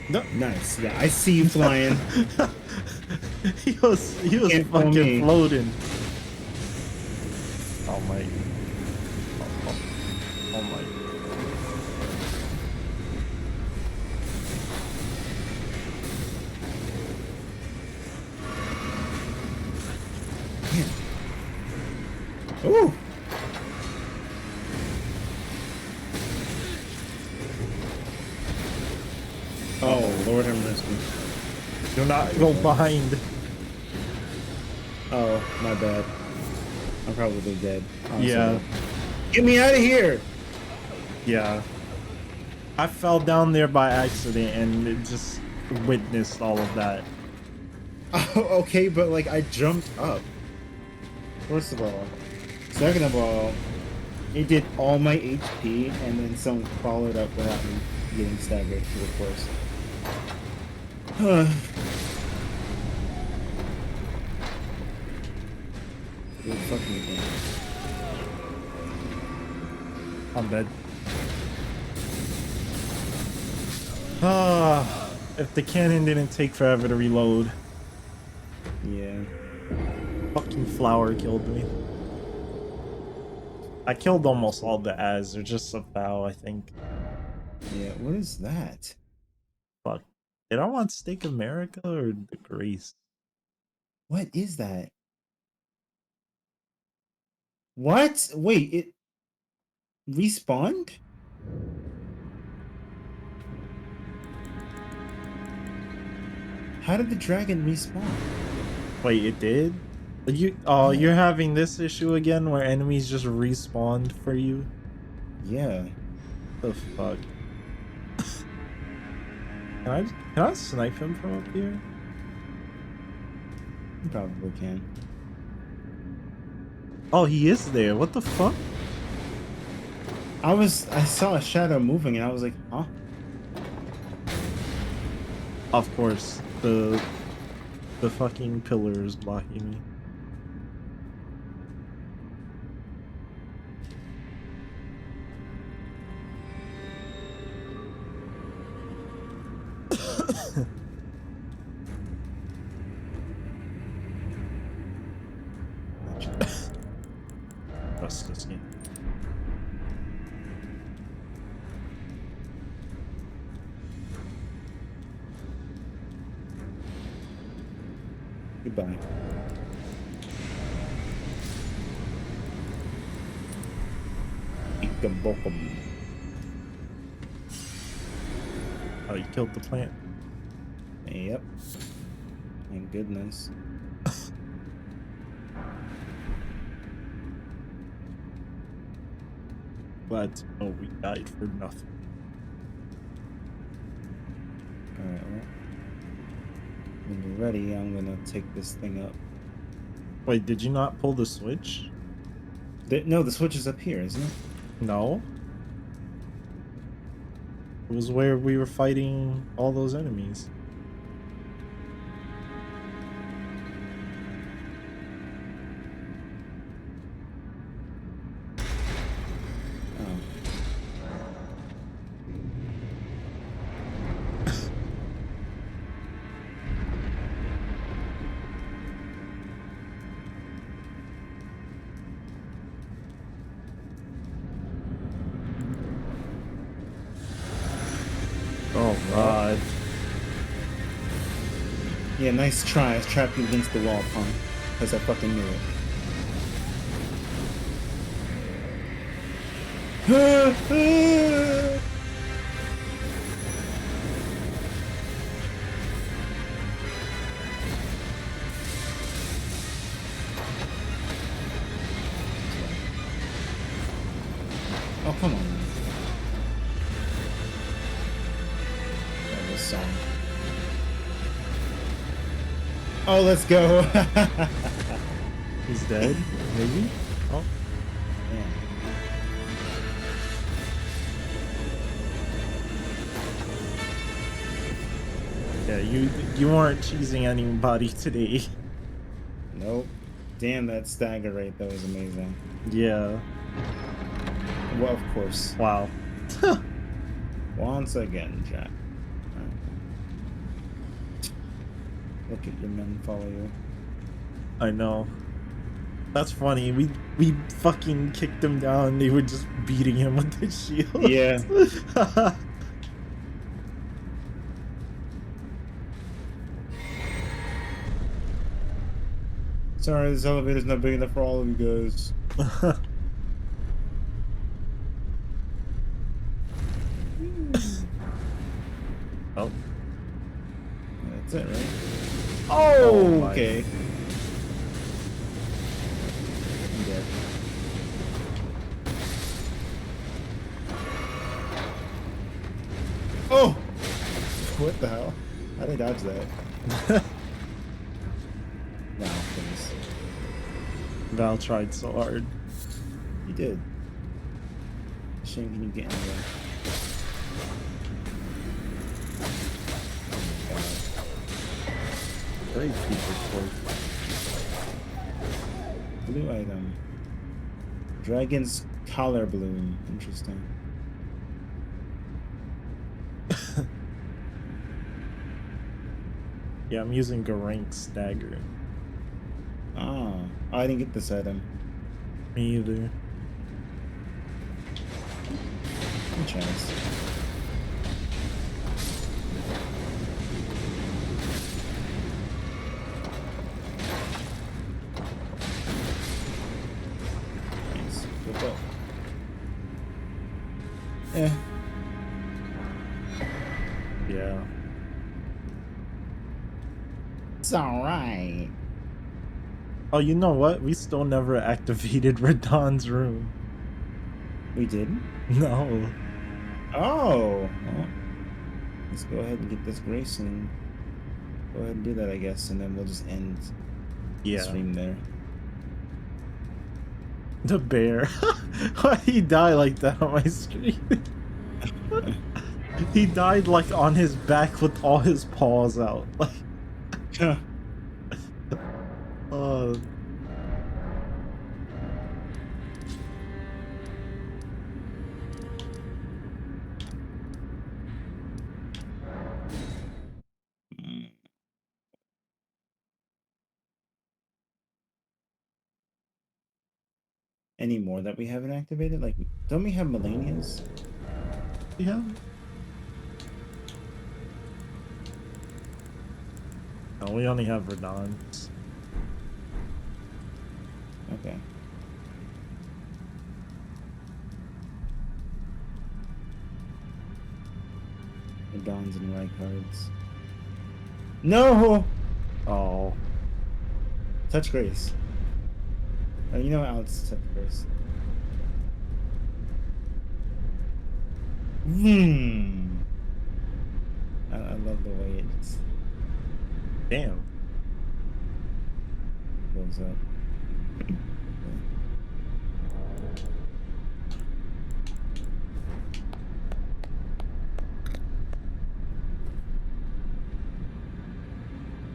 No. Nice. Yeah, I see you flying. he was Can't fool fucking me. floating. Oh my. Oh my. Ooh. Oh, Lord have mercy. Do not go behind. Oh, my bad. I'm probably dead. Honestly. Yeah. Get me out of here! Yeah. I fell down there by accident and it just witnessed all of that. Oh, okay, but like I jumped up. First of all. Second of all, it did all my HP and then someone followed up without me getting staggered to the course. Good fucking game. I'm dead. Ah, if the cannon didn't take forever to reload. Yeah. Fucking flower killed me. I killed almost all the Az, they're just a foul, I think. Yeah, what is that? Fuck. Did I want Steak America or the Grace? What is that? What? Wait, it respawned? How did the dragon respawn? Wait, it did? You're having this issue again where enemies just respawned for you? Yeah. The fuck? Can I snipe him from up here? You probably can. Oh, he is there. What the fuck? I saw a shadow moving and I was like, huh? Of course, the fucking pillar is blocking me. Trust this game. Goodbye. Bokum. Oh, you killed the plant. Yep. Thank goodness. Glad to know we died for nothing. Alright, well. When you're ready, I'm gonna take this thing up. Wait, did you not pull the switch? No, the switch is up here, isn't it? No. It was where we were fighting all those enemies. Oh. Oh god. Yeah, nice try. I trapped you against the wall, punk. Because I fucking knew it. Oh, come on. Oh, this song. Oh, let's go. He's dead? Maybe? Oh. Yeah. Yeah, you weren't cheesing anybody today. Nope. Damn, that stagger rate, that was amazing. Yeah. Well, of course. Wow. Once again, Jack. Alright. Look at your men follow you. I know. That's funny. We fucking kicked him down. They were just beating him with the shield. Yeah. Sorry, this elevator's not big enough for all of you guys. Oh. That's it, right? Oh, my. Okay. I'm dead. Oh! What the hell? How did I dodge that? No, please. Val tried so hard. You did. Shame can you get in the way? Very people Blue item. Dragon's collar balloon. Interesting. Yeah, I'm using Garank's dagger. Ah, I didn't get this item. Me either. Good chance. Nice. Flip up. Eh. Yeah. It's alright. Oh, you know what? We still never activated Radon's room. We didn't? No. Oh! Well, let's go ahead and get this grace and go ahead and do that, I guess, and then we'll just end the Yeah. stream there. The bear. Why'd he die like that on my screen? He died like on his back with all his paws out. Like, uh, Any more that we haven't activated? Like, don't we have Millennials? yeah. No, we only have Radons. Okay. The Dons and Right cards. No! Oh, Touch Grace. Oh, you know what? Alex, touch Grace. I love the way it just damn. goes up.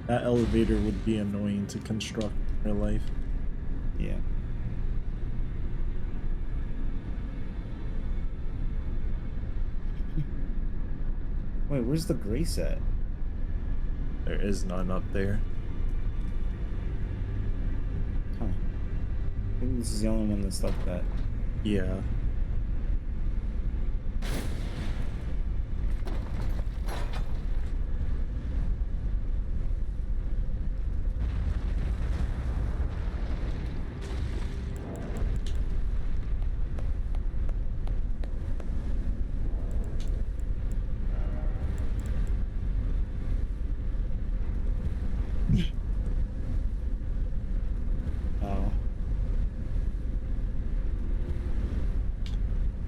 That elevator would be annoying to construct in real life. Yeah. Wait, where's the Grace at? There is none up there. Huh. Maybe this is the only one that's like that. Yeah. Oh.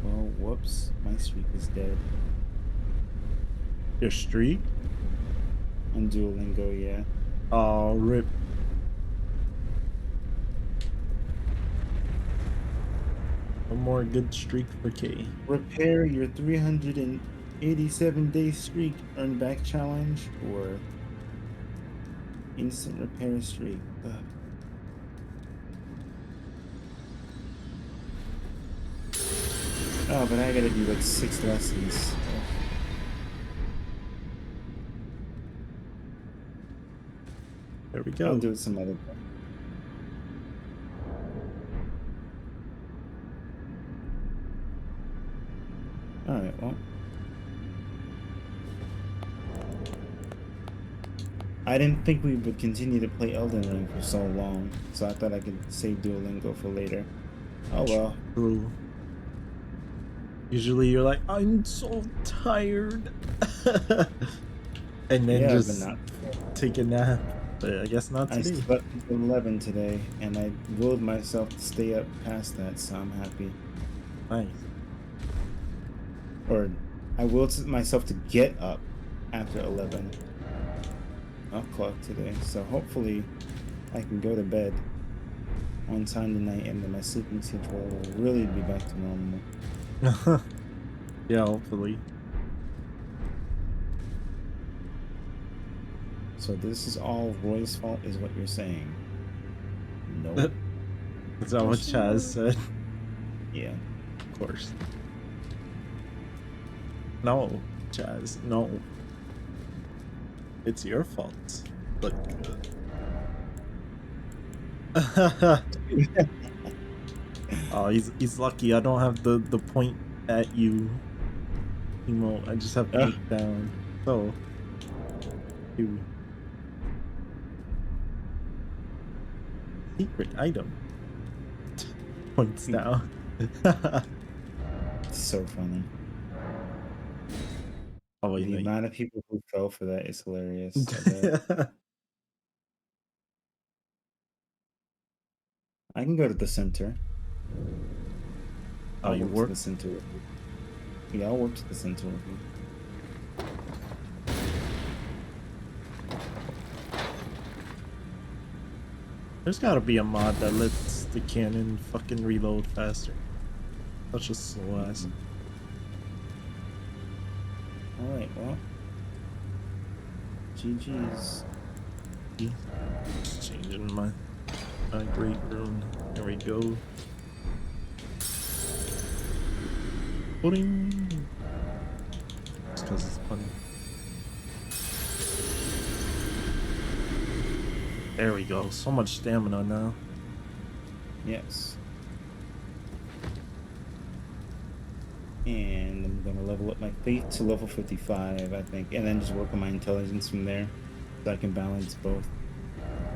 Well, whoops. My streak is dead. Your streak? On Duolingo, yeah. Oh, rip. One more good streak for K. Repair your 387-day streak. Earn back challenge or instant repair streak. Ugh. Oh, but I gotta do like 6 lessons. There we I'll go. do it some other time. Alright, well. I didn't think we would continue to play Elden Ring for so long, so I thought I could save Duolingo for later. Oh well. True. Usually you're like, I'm so tired. And then Yeah, just but not. take a nap. But I guess not I today. slept until 11 today, and I willed myself to stay up past that, so I'm happy. Nice. Or, I willed myself to get up after 11 o'clock today, so hopefully I can go to bed on time tonight, and then my sleeping schedule will really be back to normal. Yeah, hopefully. So this is all Roy's fault, is what you're saying? Nope. Is that what Chaz said? Yeah. Of course. No, Chaz, no. It's your fault. Look. Oh, he's lucky. I don't have the point at you emote. I just have point down. So, you. Secret item. Points down. It's so funny. Oh, wait, The no, amount of people who fell for that is hilarious. I bet. I can go to the center. Oh, you walk work? to the center with you. Yeah, I'll work to the center with you. There's gotta be a mod that lets the cannon fucking reload faster. Such a slow ass. All right, well, GG's. Just changing my great rune. There we go. Pudding. Just because it's funny. There we go. So much stamina now. Yes. And I'm gonna level up my faith to level 55, I think, and then just work on my intelligence from there, so I can balance both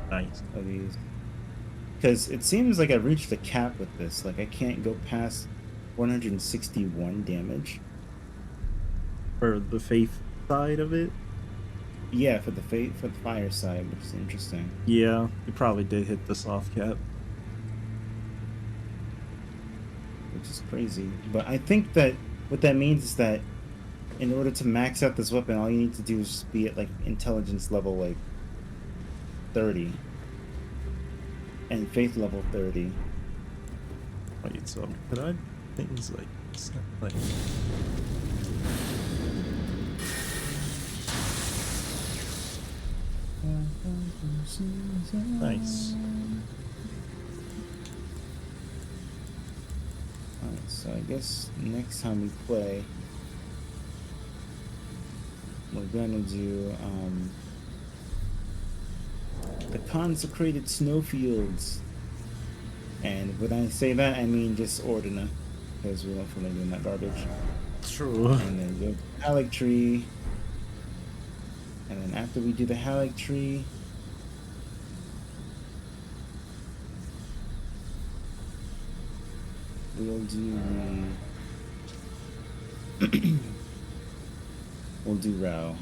Nice. of these. Because it seems like I reached the cap with this. Like I can't go past 161 damage. For the faith side of it. Yeah, for the fire side, which is interesting. Yeah, you probably did hit the soft cap. Which is crazy. But I think that what that means is that in order to max out this weapon, all you need to do is just be at like intelligence level like 30 and faith level 30. Wait, so could I things like nice. Alright, so I guess next time we play, we're gonna do the consecrated snowfields. And when I say that, I mean just Ordina, because we don't feel like doing that garbage. True. And then go to Halleck Tree. And then after we do the Halleck Tree, we'll do the we'll do Rao.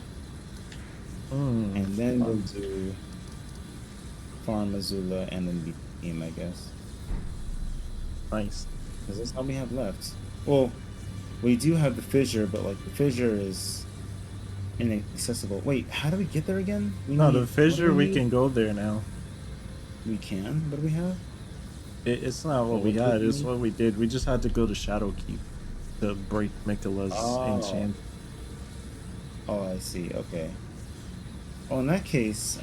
And then we'll do Farm Azula and then beat the game, I guess. Nice. Because that's all we have left. Well, we do have the fissure, but like the fissure is inaccessible. Wait, how do we get there again? No, the fissure, we can go there now. We can? What do we have? It's not what we had, it's what we did. We just had to go to Shadowkeep to break Mikola's enchant. Oh, I see. Okay. Well, in that case,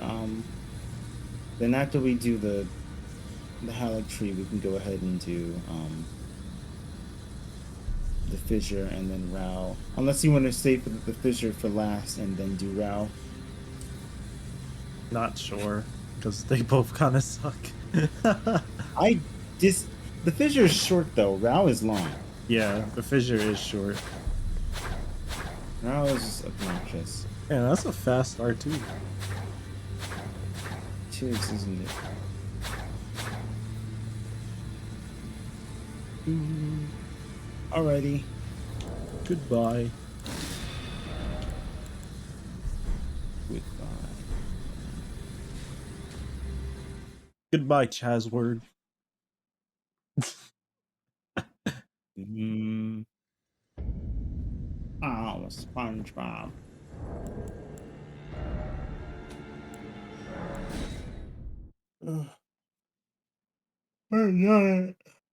then after we do the Halleck Tree, we can go ahead and do the fissure and then Rao. Unless you want to save the fissure for last and then do Rao. Not sure, because they both kind of suck. The fissure is short though. Rao is long. Yeah, the fissure is short. Rao is just obnoxious. Yeah, that's a fast R2. 2x, isn't it? Alrighty. Goodbye. Goodbye. Goodbye, Chazword. Oh, SpongeBob. Oh, yeah.